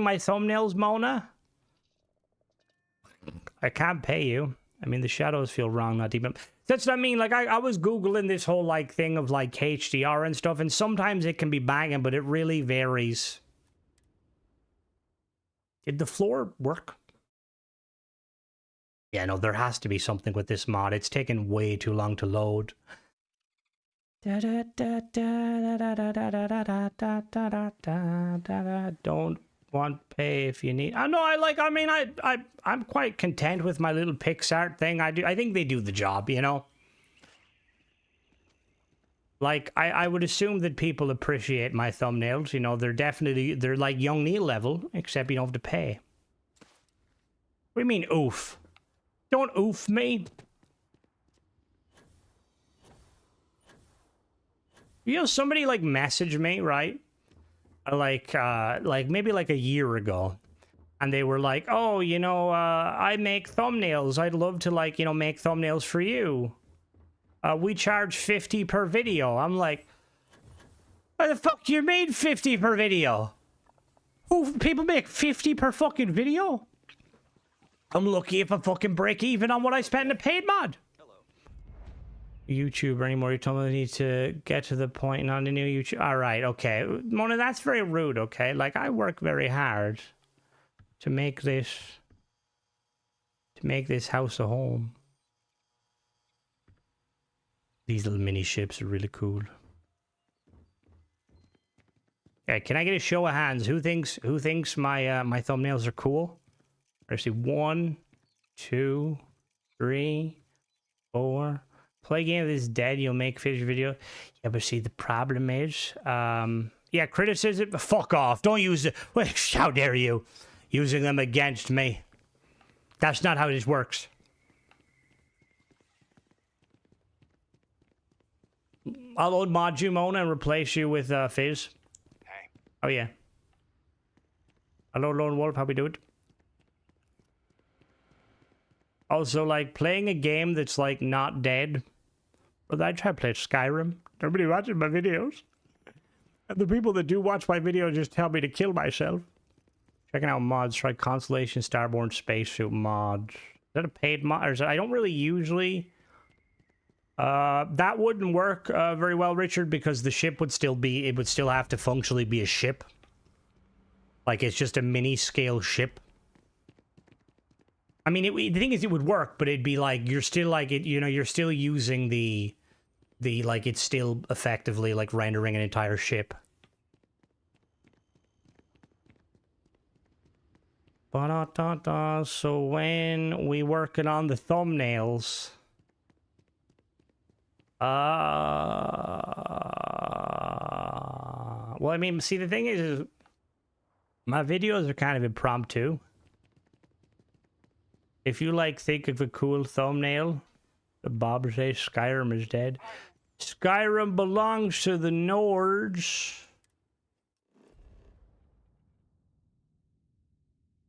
S1: my thumbnails, Mona? I can't pay you. I mean, the shadows feel wrong, not even... That's what I mean, like, I was Googling this whole, like, thing of, like, HDR and stuff, and sometimes it can be banging, but it really varies. Did the floor work? Yeah, no, there has to be something with this mod. It's taken way too long to load. Don't want pay if you need. I'm quite content with my little PixArt thing. I think they do the job, you know. Like, I would assume that people appreciate my thumbnails. You know, they're like Young Neil level, except you don't have to pay. What do you mean, oof? Don't oof me. You know, somebody like messaged me, right? Like maybe like a year ago. And they were like, oh, you know, I make thumbnails. I'd love to, like, you know, make thumbnails for you. We charge 50 per video. I'm like, why the fuck do you mean 50 per video? Who, people make 50 per fucking video? I'm lucky if I fucking break even on what I spent in a paid mod. Hello. YouTuber anymore. You told me I need to get to the point on the new YouTube. All right, okay. Mona, that's very rude, okay? Like, I work very hard to make this house a home. These little mini ships are really cool. Okay, can I get a show of hands? Who thinks my my thumbnails are cool? I see 1, 2, 3, 4. Play game that is dead. You'll make fish video. Yeah, but see, the problem is, yeah, criticism. Fuck off. Don't use it. Wait, how dare you? Using them against me. That's not how this works. I'll unmod you, Mona, and replace you with Fizz.
S6: Hey.
S1: Oh, yeah. Hello, Lone Wolf. How we doing? Also, like, playing a game that's, like, not dead. But I try to play Skyrim. Nobody watching my videos. And the people that do watch my videos just tell me to kill myself. Checking out mods. Try Constellation Starborn Spacesuit mod. Is that a paid mod? Or is it, I don't really usually... that wouldn't work very well, Richard, because the ship would still be... It would still have to functionally be a ship. Like, it's just a mini-scale ship. I mean, the thing is, it would work, but it'd be like, you're still like, you know, you're still using the like, it's still effectively like rendering an entire ship. Ba-da-da-da. So when we working on the thumbnails, well, I mean, see, the thing is my videos are kind of impromptu. If you, like, think of a cool thumbnail, the Bob says Skyrim is dead. Skyrim belongs to the Nords.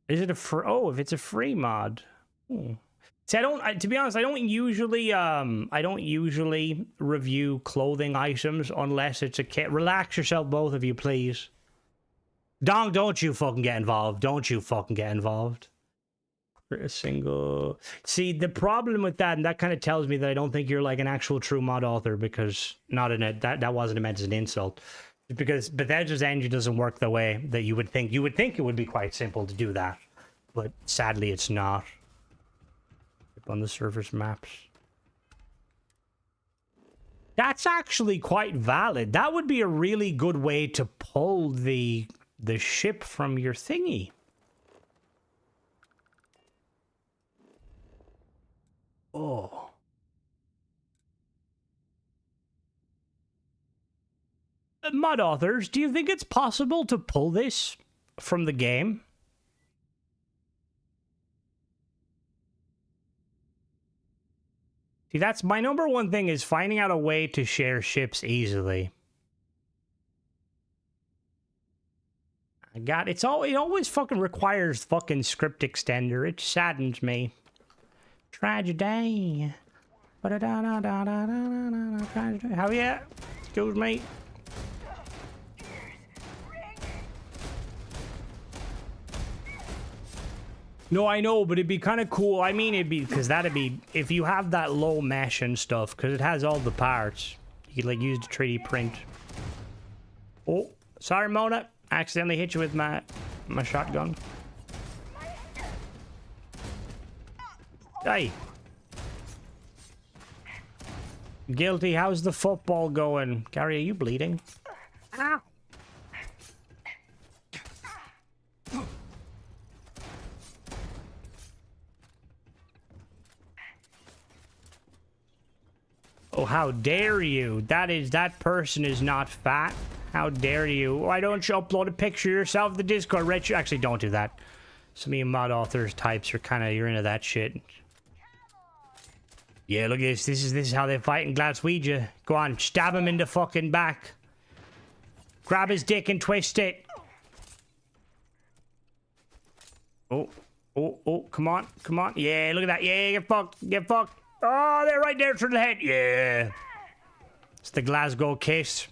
S1: Is it a free... Oh, if it's a free mod. Hmm. See, to be honest, I don't usually review clothing items unless it's a kit. Relax yourself, both of you, please. Dong, don't you fucking get involved. Don't you fucking get involved. A single... See, the problem with that, and that kind of tells me that I don't think you're like an actual true mod author, because not in it, that wasn't meant as an insult. Because Bethesda's engine doesn't work the way that you would think. You would think it would be quite simple to do that, but sadly it's not. On the server's maps. That's actually quite valid. That would be a really good way to pull the ship from your thingy. mod authors, do you think it's possible to pull this from the game? See, that's my number one thing, is finding out a way to share ships easily. It always fucking requires fucking script extender. It saddens me. Tragedy. Tragedy. How yeah? Excuse me. No, I know, but it'd be kind of cool. I mean, it'd be, because that'd be, if you have that low mesh and stuff, because it has all the parts, you could like use the 3D print. Oh, sorry, Mona. Accidentally hit you with my shotgun. Hey. Guilty, how's the football going? Gary, are you bleeding? Ow. Oh, how dare you? That person is not fat. How dare you? Why don't you upload a picture of yourself to the Discord? Rich, actually, don't do that. Some of you mod authors types are kind of, you're into that shit. Yeah, look at this. This is how they fight in Glaswegia. Go on, stab him in the fucking back. Grab his dick and twist it. Oh, come on, come on. Yeah, look at that. Yeah, get fucked, get fucked. Oh, they're right there through the head. Yeah. It's the Glasgow kiss.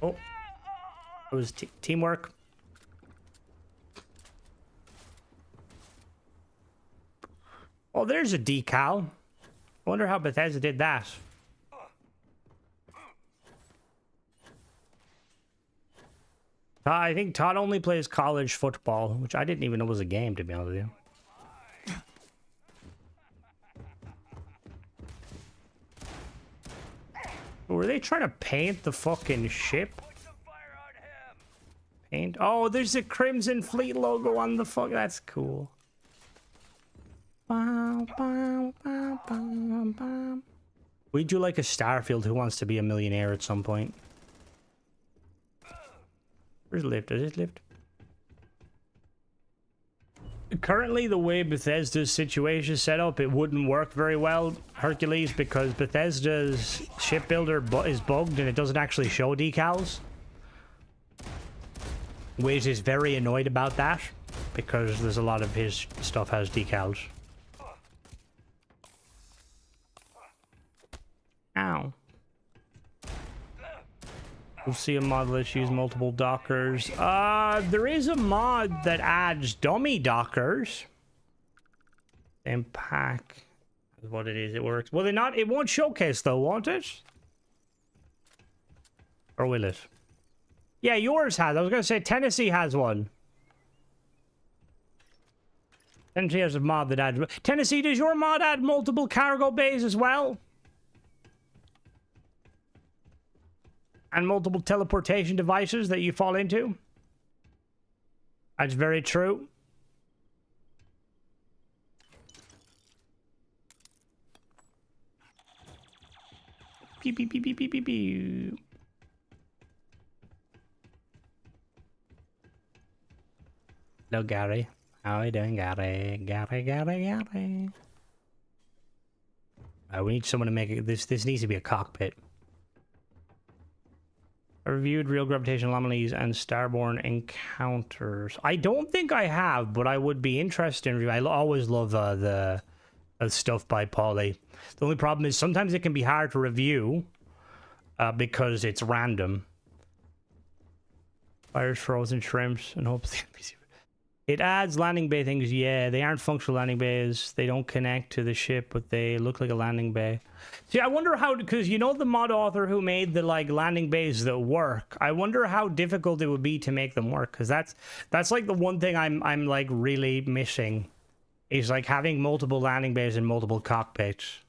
S1: Oh. It was teamwork. Oh, there's a decal. I wonder how Bethesda did that. I think Todd only plays college football, which I didn't even know was a game, to be honest with you. Were they trying to paint the fucking ship? Paint? Oh, there's a Crimson Fleet logo on the fuck. That's cool. We do like a Starfield. Who wants to be a millionaire at some point? Where's the lift? Is this lift? Currently, the way Bethesda's situation is set up, it wouldn't work very well, Hercules, because Bethesda's shipbuilder is bugged and it doesn't actually show decals. Wiz is very annoyed about that, because there's a lot of his stuff has decals. Ow. We'll see a mod that use multiple dockers. There is a mod that adds dummy dockers. Same pack is what it is. It works. Will it not? It won't showcase though, won't it? Or will it? Yeah, yours has. I was gonna say Tennessee has one. Tennessee has a mod that adds. Tennessee, does your mod add multiple cargo bays as well? And multiple teleportation devices that you fall into? That's very true. Pew, pew, pew, pew, pew, pew, pew. Hello, Gary. How are you doing, Gary? Gary. We need someone to make it. This needs to be a cockpit. I reviewed real gravitational anomalies and starborn encounters. I don't think I have, but I would be interested in. I always love the stuff by Pauly. The only problem is sometimes it can be hard to review because it's random. Fires frozen shrimps and hopes the NPC. It adds landing bay things. Yeah, they aren't functional landing bays. They don't connect to the ship, but they look like a landing bay. See, I wonder how, because you know the mod author who made the like landing bays that work. I wonder how difficult it would be to make them work, because that's like the one thing I'm like really missing, is like having multiple landing bays and multiple cockpits.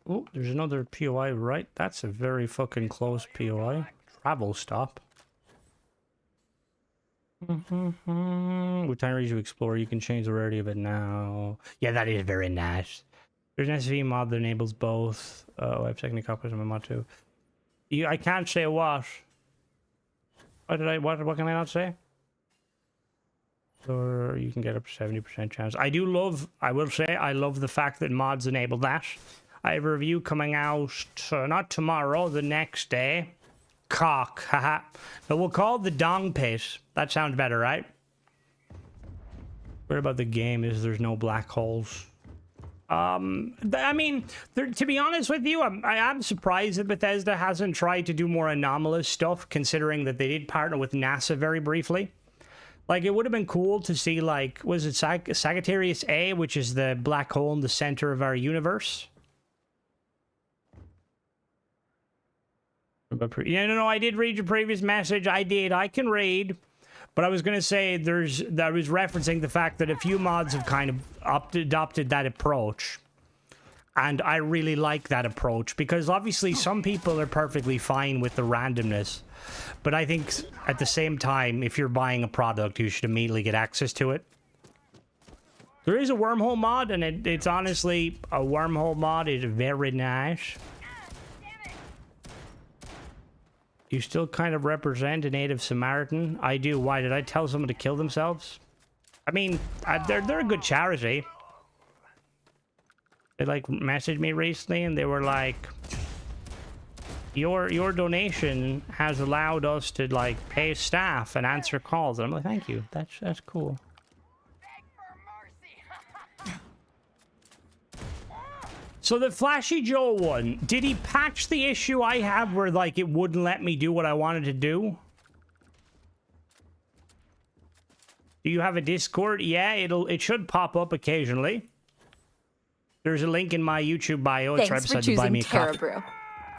S1: Oh, there's another POI, right? That's a very fucking close POI. Travel stop. With time range to explore, you can change the rarity of it now. Yeah, that is very nice. There's an SV mod that enables both. Oh, I have second copies of my mod too. I can't say what. What can I not say? Or you can get up to 70% chance. I will say, I love the fact that mods enable that. I have a review coming out, not tomorrow, the next day. Cock, haha. But we'll call it the Dong Pit. That sounds better, right? What about the game is there's no black holes? I mean, to be honest with you, I am surprised that Bethesda hasn't tried to do more anomalous stuff, considering that they did partner with NASA very briefly. Like, it would have been cool to see, like, was it Sagittarius A, which is the black hole in the center of our universe? Yeah, no, I did read your previous message. I did. I can read. But I was going to say that I was referencing the fact that a few mods have kind of adopted that approach. And I really like that approach because obviously some people are perfectly fine with the randomness. But I think at the same time, if you're buying a product, you should immediately get access to it. There is a wormhole mod, and it's honestly, a wormhole mod is very nice. You still kind of represent a native Samaritan. I do. Why? Did I tell someone to kill themselves? I mean, they're a good charity. They like messaged me recently and they were like, your donation has allowed us to like pay staff and answer calls. And I'm like, thank you. That's cool. So the Flashy Joe one, did he patch the issue I have where like it wouldn't let me do what I wanted to do? Do you have a Discord? Yeah, it should pop up occasionally. There's a link in my YouTube bio. It's right beside to buy me a coffee.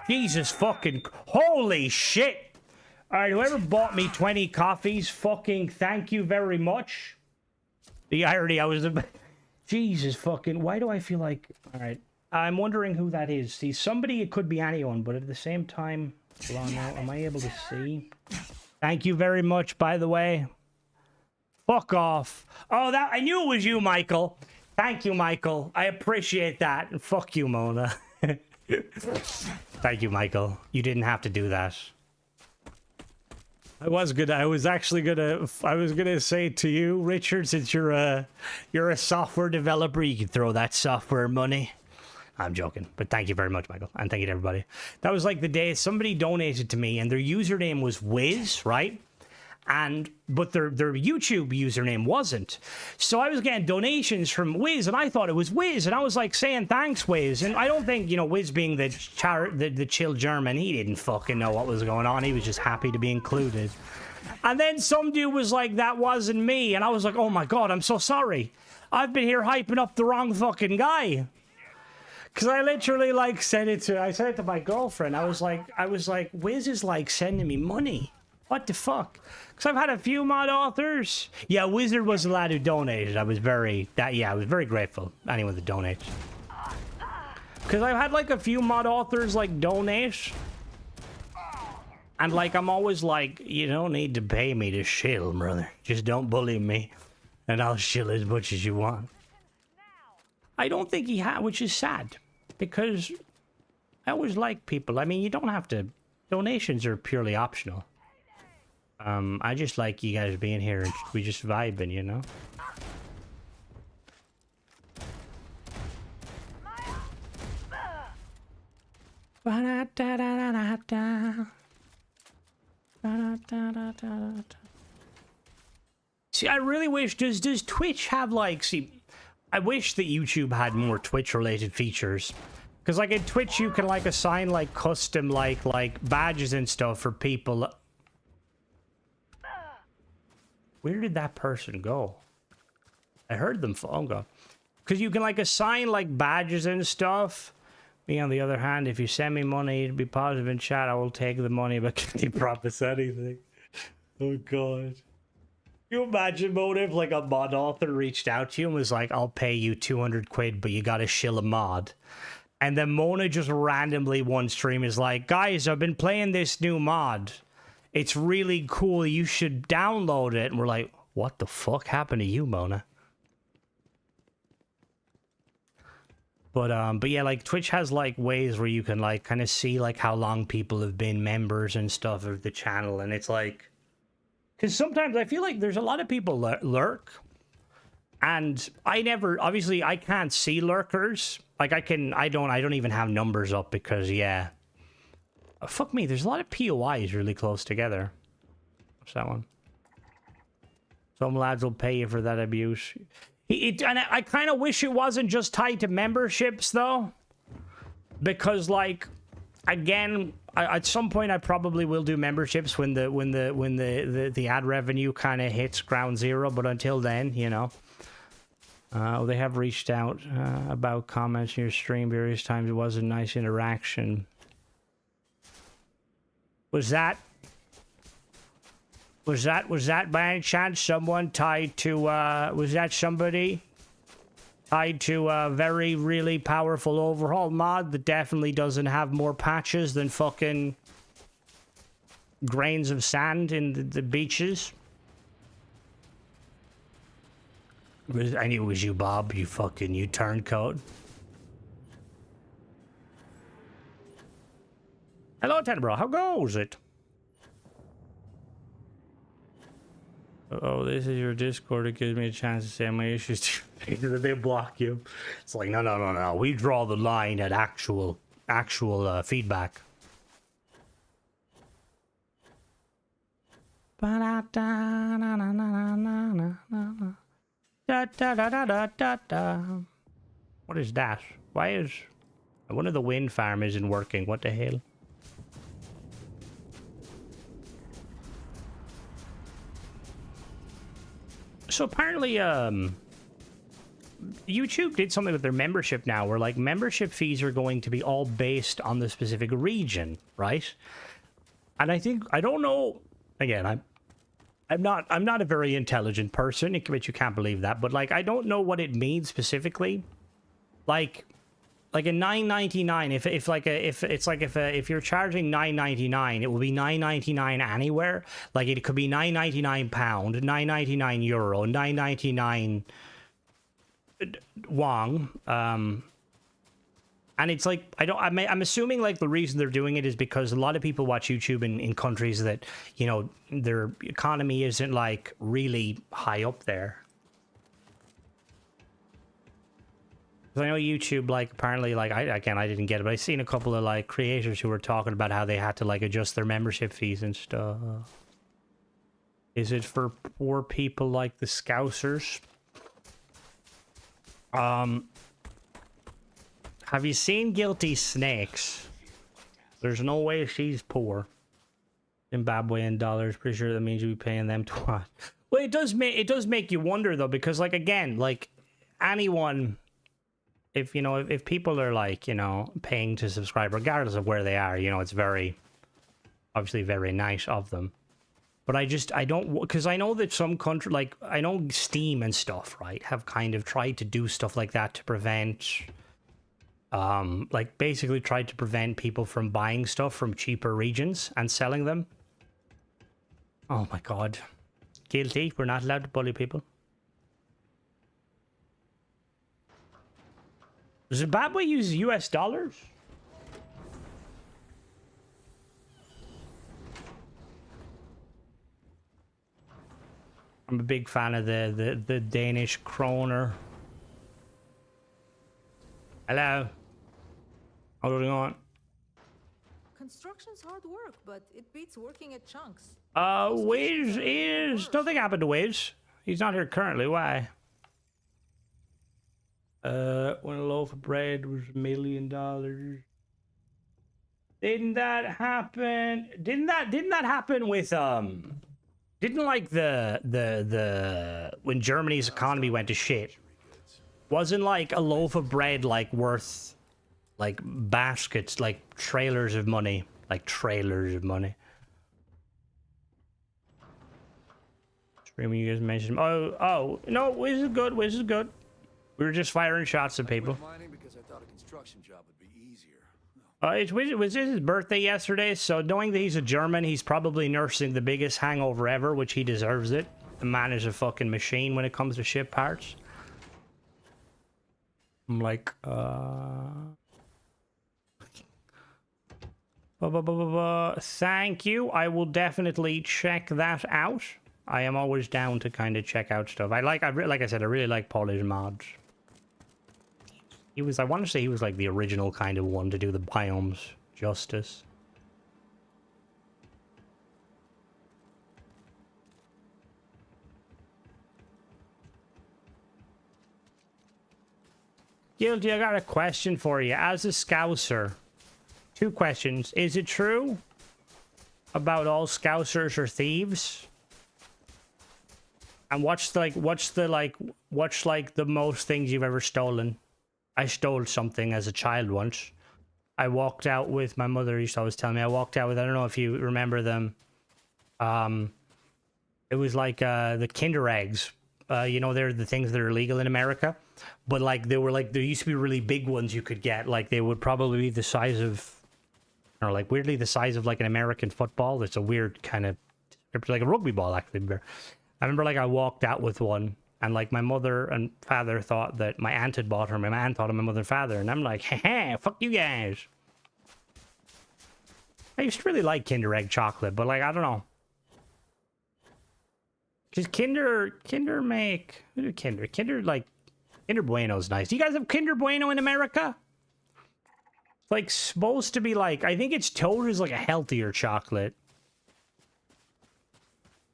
S1: Jesus fucking holy shit! All right, whoever bought me 20 coffees, fucking thank you very much. The irony, Jesus fucking. Why do I feel like? All right. I'm wondering who that is. See, somebody, it could be anyone, but at the same time, hold on now, am I able to see? Thank you very much, by the way. Fuck off. Oh, I knew it was you, Michael. Thank you, Michael. I appreciate that. And fuck you, Mona. Thank you, Michael. You didn't have to do that. I was gonna say to you, Richard, since you're a software developer, you can throw that software money. I'm joking, but thank you very much, Michael, and thank you to everybody. That was like the day somebody donated to me, and their username was Wiz, right? But their YouTube username wasn't. So I was getting donations from Wiz, and I thought it was Wiz, and I was like saying thanks, Wiz. And I don't think, you know, Wiz being the chill German, he didn't fucking know what was going on. He was just happy to be included. And then some dude was like, that wasn't me, and I was like, oh my god, I'm so sorry. I've been here hyping up the wrong fucking guy. Because I literally like said it to my girlfriend. I was like, Wiz is like sending me money. What the fuck? Because I've had a few mod authors. Yeah, Wizard was the lad who donated. I was very grateful. Anyone that donates. Because I've had like a few mod authors like donate. And like, I'm always like, you don't need to pay me to shill, brother. Just don't bully me. And I'll shill as much as you want. I don't think he had, which is sad. Because I always like people. I mean, you don't have to. Donations are purely optional. I just like you guys being here and we just vibing, you know? See, I really wish, does Twitch have like, see, I wish that YouTube had more Twitch-related features. Because, like, in Twitch, you can, like, assign, like, custom, like badges and stuff for people. Where did that person go? I heard them fall. Oh, God. Because you can, like, assign, like, badges and stuff. Me, on the other hand, if you send me money to be positive in chat, I will take the money, but can you promise anything? Oh, God. Can you imagine, Mona, if like a mod author reached out to you and was like, I'll pay you 200 quid, but you gotta shill a mod. And then Mona just randomly one stream is like, guys, I've been playing this new mod. It's really cool. You should download it. And we're like, what the fuck happened to you, Mona? But yeah, like Twitch has like ways where you can like kind of see like how long people have been members and stuff of the channel, and it's like, because sometimes I feel like there's a lot of people lurk, and obviously I can't see lurkers. Like I don't even have numbers up because yeah, fuck me. There's a lot of POIs really close together. What's that one? Some lads will pay you for that abuse. And I kind of wish it wasn't just tied to memberships, though. Because, like, again, at some point I probably will do memberships when the ad revenue kind of hits ground zero. But until then, you know. They have reached out about comments in your stream various times. It was a nice interaction. Was that by any chance someone tied to, was that somebody tied to a very, really powerful overhaul mod that definitely doesn't have more patches than fucking grains of sand in the beaches? I knew it was you, Bob, you turncoat. Hello, Tenbro, how goes it? Oh, this is your Discord. It gives me a chance to say my issues to they block you. It's like, no. We draw the line at actual feedback. What is that? Why is one of the wind farm isn't working? What the hell? So apparently, YouTube did something with their membership now, where like membership fees are going to be all based on the specific region, right? And I don't know. Again, I'm not a very intelligent person, but you can't believe that. But like, I don't know what it means specifically. Like a $9.99. If you're charging $9.99, it will be $9.99 anywhere. Like it could be £9.99, €9.99, €9.99 wong. And it's like I'm assuming like the reason they're doing it is because a lot of people watch YouTube in countries that, you know, their economy isn't like really high up there. I know YouTube, like, apparently, like, I didn't get it, but I seen a couple of, like, creators who were talking about how they had to, like, adjust their membership fees and stuff. Is it for poor people like the Scousers? Have you seen Guilty Snakes? There's no way she's poor. Zimbabwean dollars, pretty sure that means you'll be paying them twice. Well, it does make you wonder, though, because, like, again, like, anyone... If, you know, if people are, like, you know, paying to subscribe, regardless of where they are, you know, it's obviously very nice of them. But I don't, because I know that some country, like, I know Steam and stuff, right, have kind of tried to do stuff like that to prevent, like, basically tried to prevent people from buying stuff from cheaper regions and selling them. Oh my god. Guilty. We're not allowed to bully people. Zimbabwe uses US dollars? I'm a big fan of the Danish kroner. Hello. How's it going?
S13: Construction's hard work, but it beats working at chunks.
S1: Wiz is... Nothing happened to Wiz. He's not here currently. Why? When a loaf of bread was $1 million. Didn't that happen? Didn't that happen with didn't like the when Germany's economy went to shit? Wasn't like a loaf of bread like worth like baskets, like trailers of money, Streaming, you guys mentioned. Oh no, Wiz is good. We were just firing shots at people.
S11: Mining because I thought a construction job would be easier.
S1: It was his birthday yesterday, so knowing that he's a German, he's probably nursing the biggest hangover ever, which he deserves it. The man is a fucking machine when it comes to ship parts. I'm like, thank you. I will definitely check that out. I am always down to kind of check out stuff. Like I said, I really like Polish mods. He was, I want to say he was like the original kind of one to do the biomes justice. Guilty, I got a question for you. As a Scouser, 2 questions. Is it true about all Scousers are thieves? And what's the most things you've ever stolen? I stole something as a child once. I walked out with my mother used to always tell me I walked out with, I don't know if you remember them. It was like the Kinder eggs. You know, they're the things that are illegal in America. But like they were like, there used to be really big ones you could get. Like they would probably be the size of, or like weirdly the size of like an American football. It's a weird kind of, like a rugby ball actually. I remember like I walked out with one. And like my mother and father thought that my aunt had bought her. My aunt thought of my mother and father. And I'm like, hey, fuck you guys. I used to really like Kinder Egg chocolate, but like, I don't know. Because Kinder make... Who do Kinder? Kinder Bueno's nice. Do you guys have Kinder Bueno in America? It's like supposed to be like... I think it's told as like a healthier chocolate.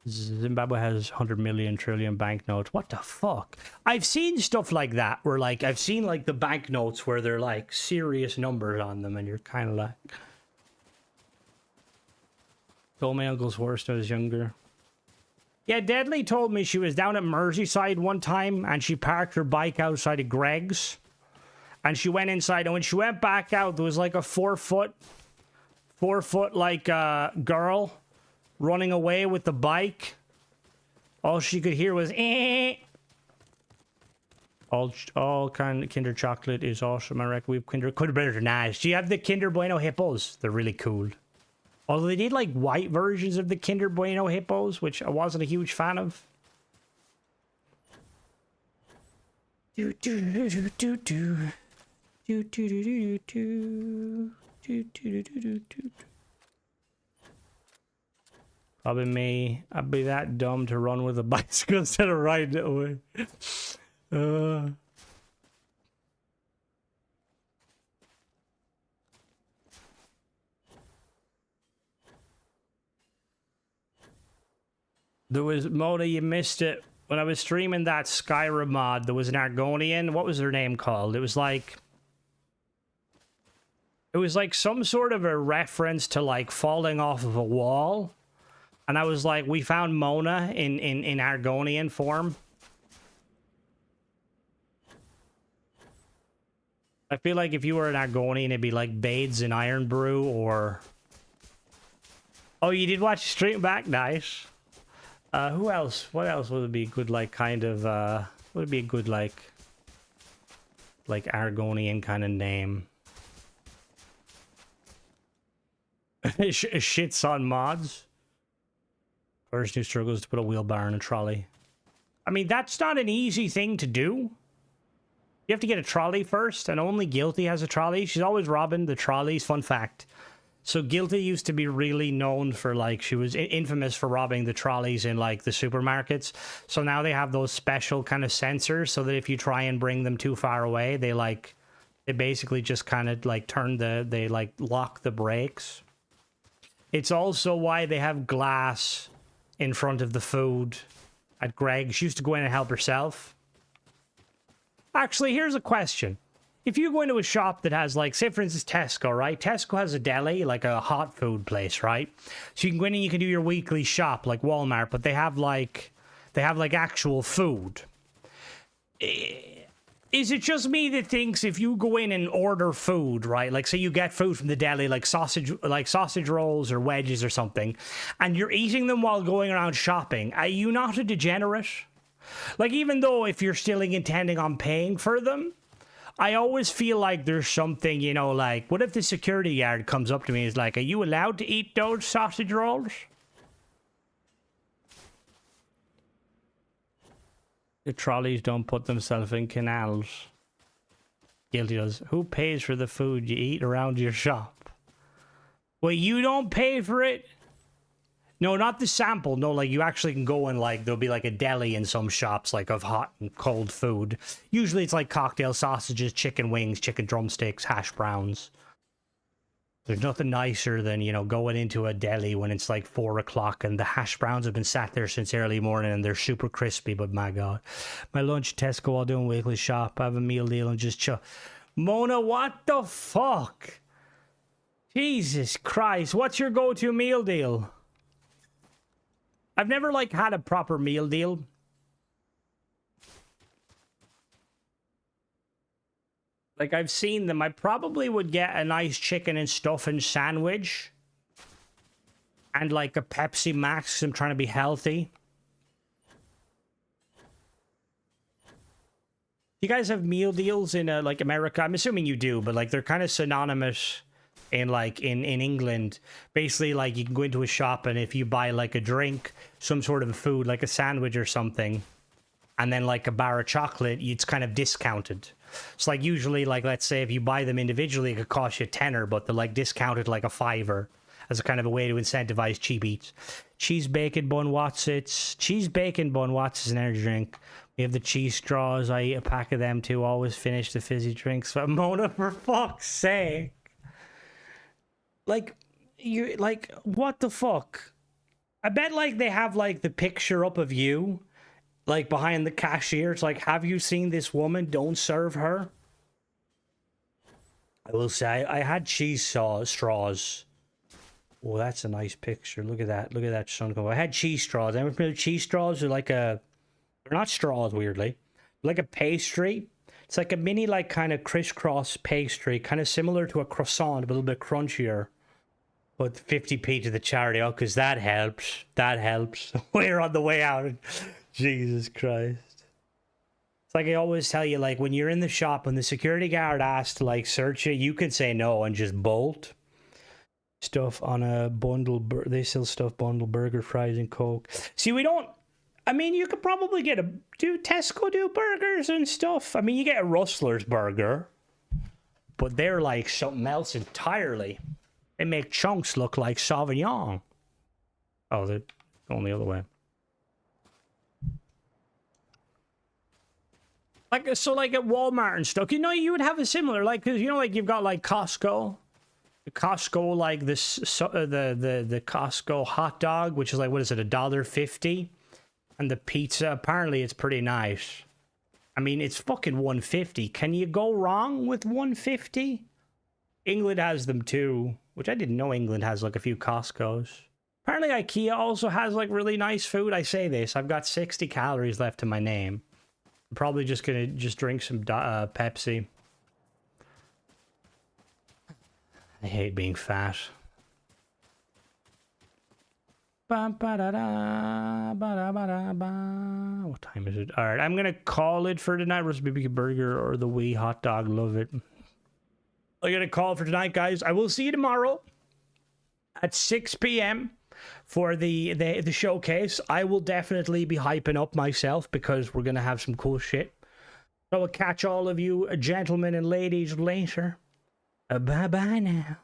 S1: Zimbabwe has 100 million trillion banknotes. What the fuck? I've seen stuff like that where like I've seen like the banknotes where they're like serious numbers on them and you're kind of like, told my uncle's horse when I was younger. Yeah, Deadly told me she was down at Merseyside one time and she parked her bike outside of Greg's and she went inside, and when she went back out there was like a 4 foot like girl running away with the bike. All she could hear was eh. All kind of Kinder chocolate is awesome. I reckon we've Kinder Better nice. Do you have the Kinder Bueno hippos? They're really cool. Although they did like white versions of the Kinder Bueno hippos, which I wasn't a huge fan of. Do do do do do do do do do do do do do do. Probably me. I'd be that dumb to run with a bicycle instead of riding it away. There was, Mona, you missed it. When I was streaming that Skyrim mod, there was an Argonian. What was their name called? It was like some sort of a reference to like falling off of a wall. And I was like, we found Mona in Argonian form. I feel like if you were an Argonian, it'd be like Bades in Iron Brew or... Oh, you did watch Stream Back? Nice. Who else? What else would it be good, like, kind of, would it be a good, like Argonian kind of name? Shits on mods. Person who struggles to put a wheelbarrow in a trolley. I mean, that's not an easy thing to do. You have to get a trolley first, and only Guilty has a trolley. She's always robbing the trolleys. Fun fact. So Guilty used to be really known for, like, she was infamous for robbing the trolleys in, like, the supermarkets. So now they have those special kind of sensors so that if you try and bring them too far away, they basically just kind of, like, lock the brakes. It's also why they have glass in front of the food at Greg's. She used to go in and help herself. Actually, here's a question. If you go into a shop that has, like, say, for instance, Tesco, right? Tesco has a deli, like a hot food place, right? So you can go in and you can do your weekly shop, like Walmart, but they have, like, actual food. Is it just me that thinks if you go in and order food, right? Like, say you get food from the deli, like sausage rolls or wedges or something, and you're eating them while going around shopping. Are you not a degenerate? Like, even though if you're still intending on paying for them, I always feel like there's something, you know, like, what if the security guard comes up to me and is like, are you allowed to eat those sausage rolls? The trolleys don't put themselves in canals. Guilty does. Who pays for the food you eat around your shop? Well, you don't pay for it? No, not the sample. No, like, you actually can go and, like, there'll be, like, a deli in some shops, like, of hot and cold food. Usually it's, like, cocktail sausages, chicken wings, chicken drumsticks, hash browns. There's nothing nicer than, you know, going into a deli when it's, like, 4 o'clock and the hash browns have been sat there since early morning and they're super crispy, but my God. My lunch at Tesco while doing weekly shop. I have a meal deal and just chill. Mona, what the fuck? Jesus Christ. What's your go-to meal deal? I've never, like, had a proper meal deal. Like, I've seen them. I probably would get a nice chicken and stuffing sandwich. And, like, a Pepsi Max, 'cause I'm trying to be healthy. You guys have meal deals in, like, America? I'm assuming you do, but, like, they're kind of synonymous in, like, in England. Basically, like, you can go into a shop and if you buy, like, a drink, some sort of food, like a sandwich or something, and then, like, a bar of chocolate, it's kind of discounted. It's like, usually, like, let's say if you buy them individually, it could cost you a tenner, but they're, like, discounted like a $5 as a kind of a way to incentivize cheap eats. Cheese bacon bun Watsits. Cheese bacon bun Watts is an energy drink. We have the cheese straws. I eat a pack of them too. Always finish the fizzy drinks. But Mona, for fuck's sake. Like, you, like, what the fuck? I bet, like, they have, like, the picture up of you, like, behind the cashier. It's like, have you seen this woman? Don't serve her. I will say, I had cheese straws. Oh, that's a nice picture. Look at that. Look at that sun. I had cheese straws. Ever remember cheese straws? They're like a... They're not straws, weirdly. Like a pastry. It's like a mini, like, kind of crisscross pastry. Kind of similar to a croissant, a little bit crunchier. But 50p to the charity, oh, because that helps. That helps. We're on the way out. Jesus Christ. It's like I always tell you, like, when you're in the shop, when the security guard asks to, like, search you, you can say no and just bolt. Stuff on a bundle. They sell stuff bundle, burger, fries, and Coke. See, we don't... I mean, you could probably get a... Do Tesco do burgers and stuff? I mean, you get a Rustler's burger. But they're, like, something else entirely. They make chunks look like Sauvignon. Oh, they're going the other way. Like, so, like, at Walmart and stuff, you know, you would have a similar, like, because, you know, like, you've got, like, Costco. The Costco, like, this, the Costco hot dog, which is, like, what is it, $1.50? And the pizza, apparently it's pretty nice. I mean, it's fucking $1.50. Can you go wrong with $1.50? England has them too, which I didn't know England has, like, a few Costcos. Apparently IKEA also has, like, really nice food. I say this, I've got 60 calories left to my name. I'm probably just gonna drink some Pepsi. I hate being fat. What time is it? Alright, I'm gonna call it for tonight. Roast BBQ burger or the wee hot dog. Love it. I'm gonna call it for tonight, guys. I will see you tomorrow at 6 p.m. for the showcase. I will definitely be hyping up myself because we're gonna have some cool shit. So I will catch all of you gentlemen and ladies later. Bye-bye now.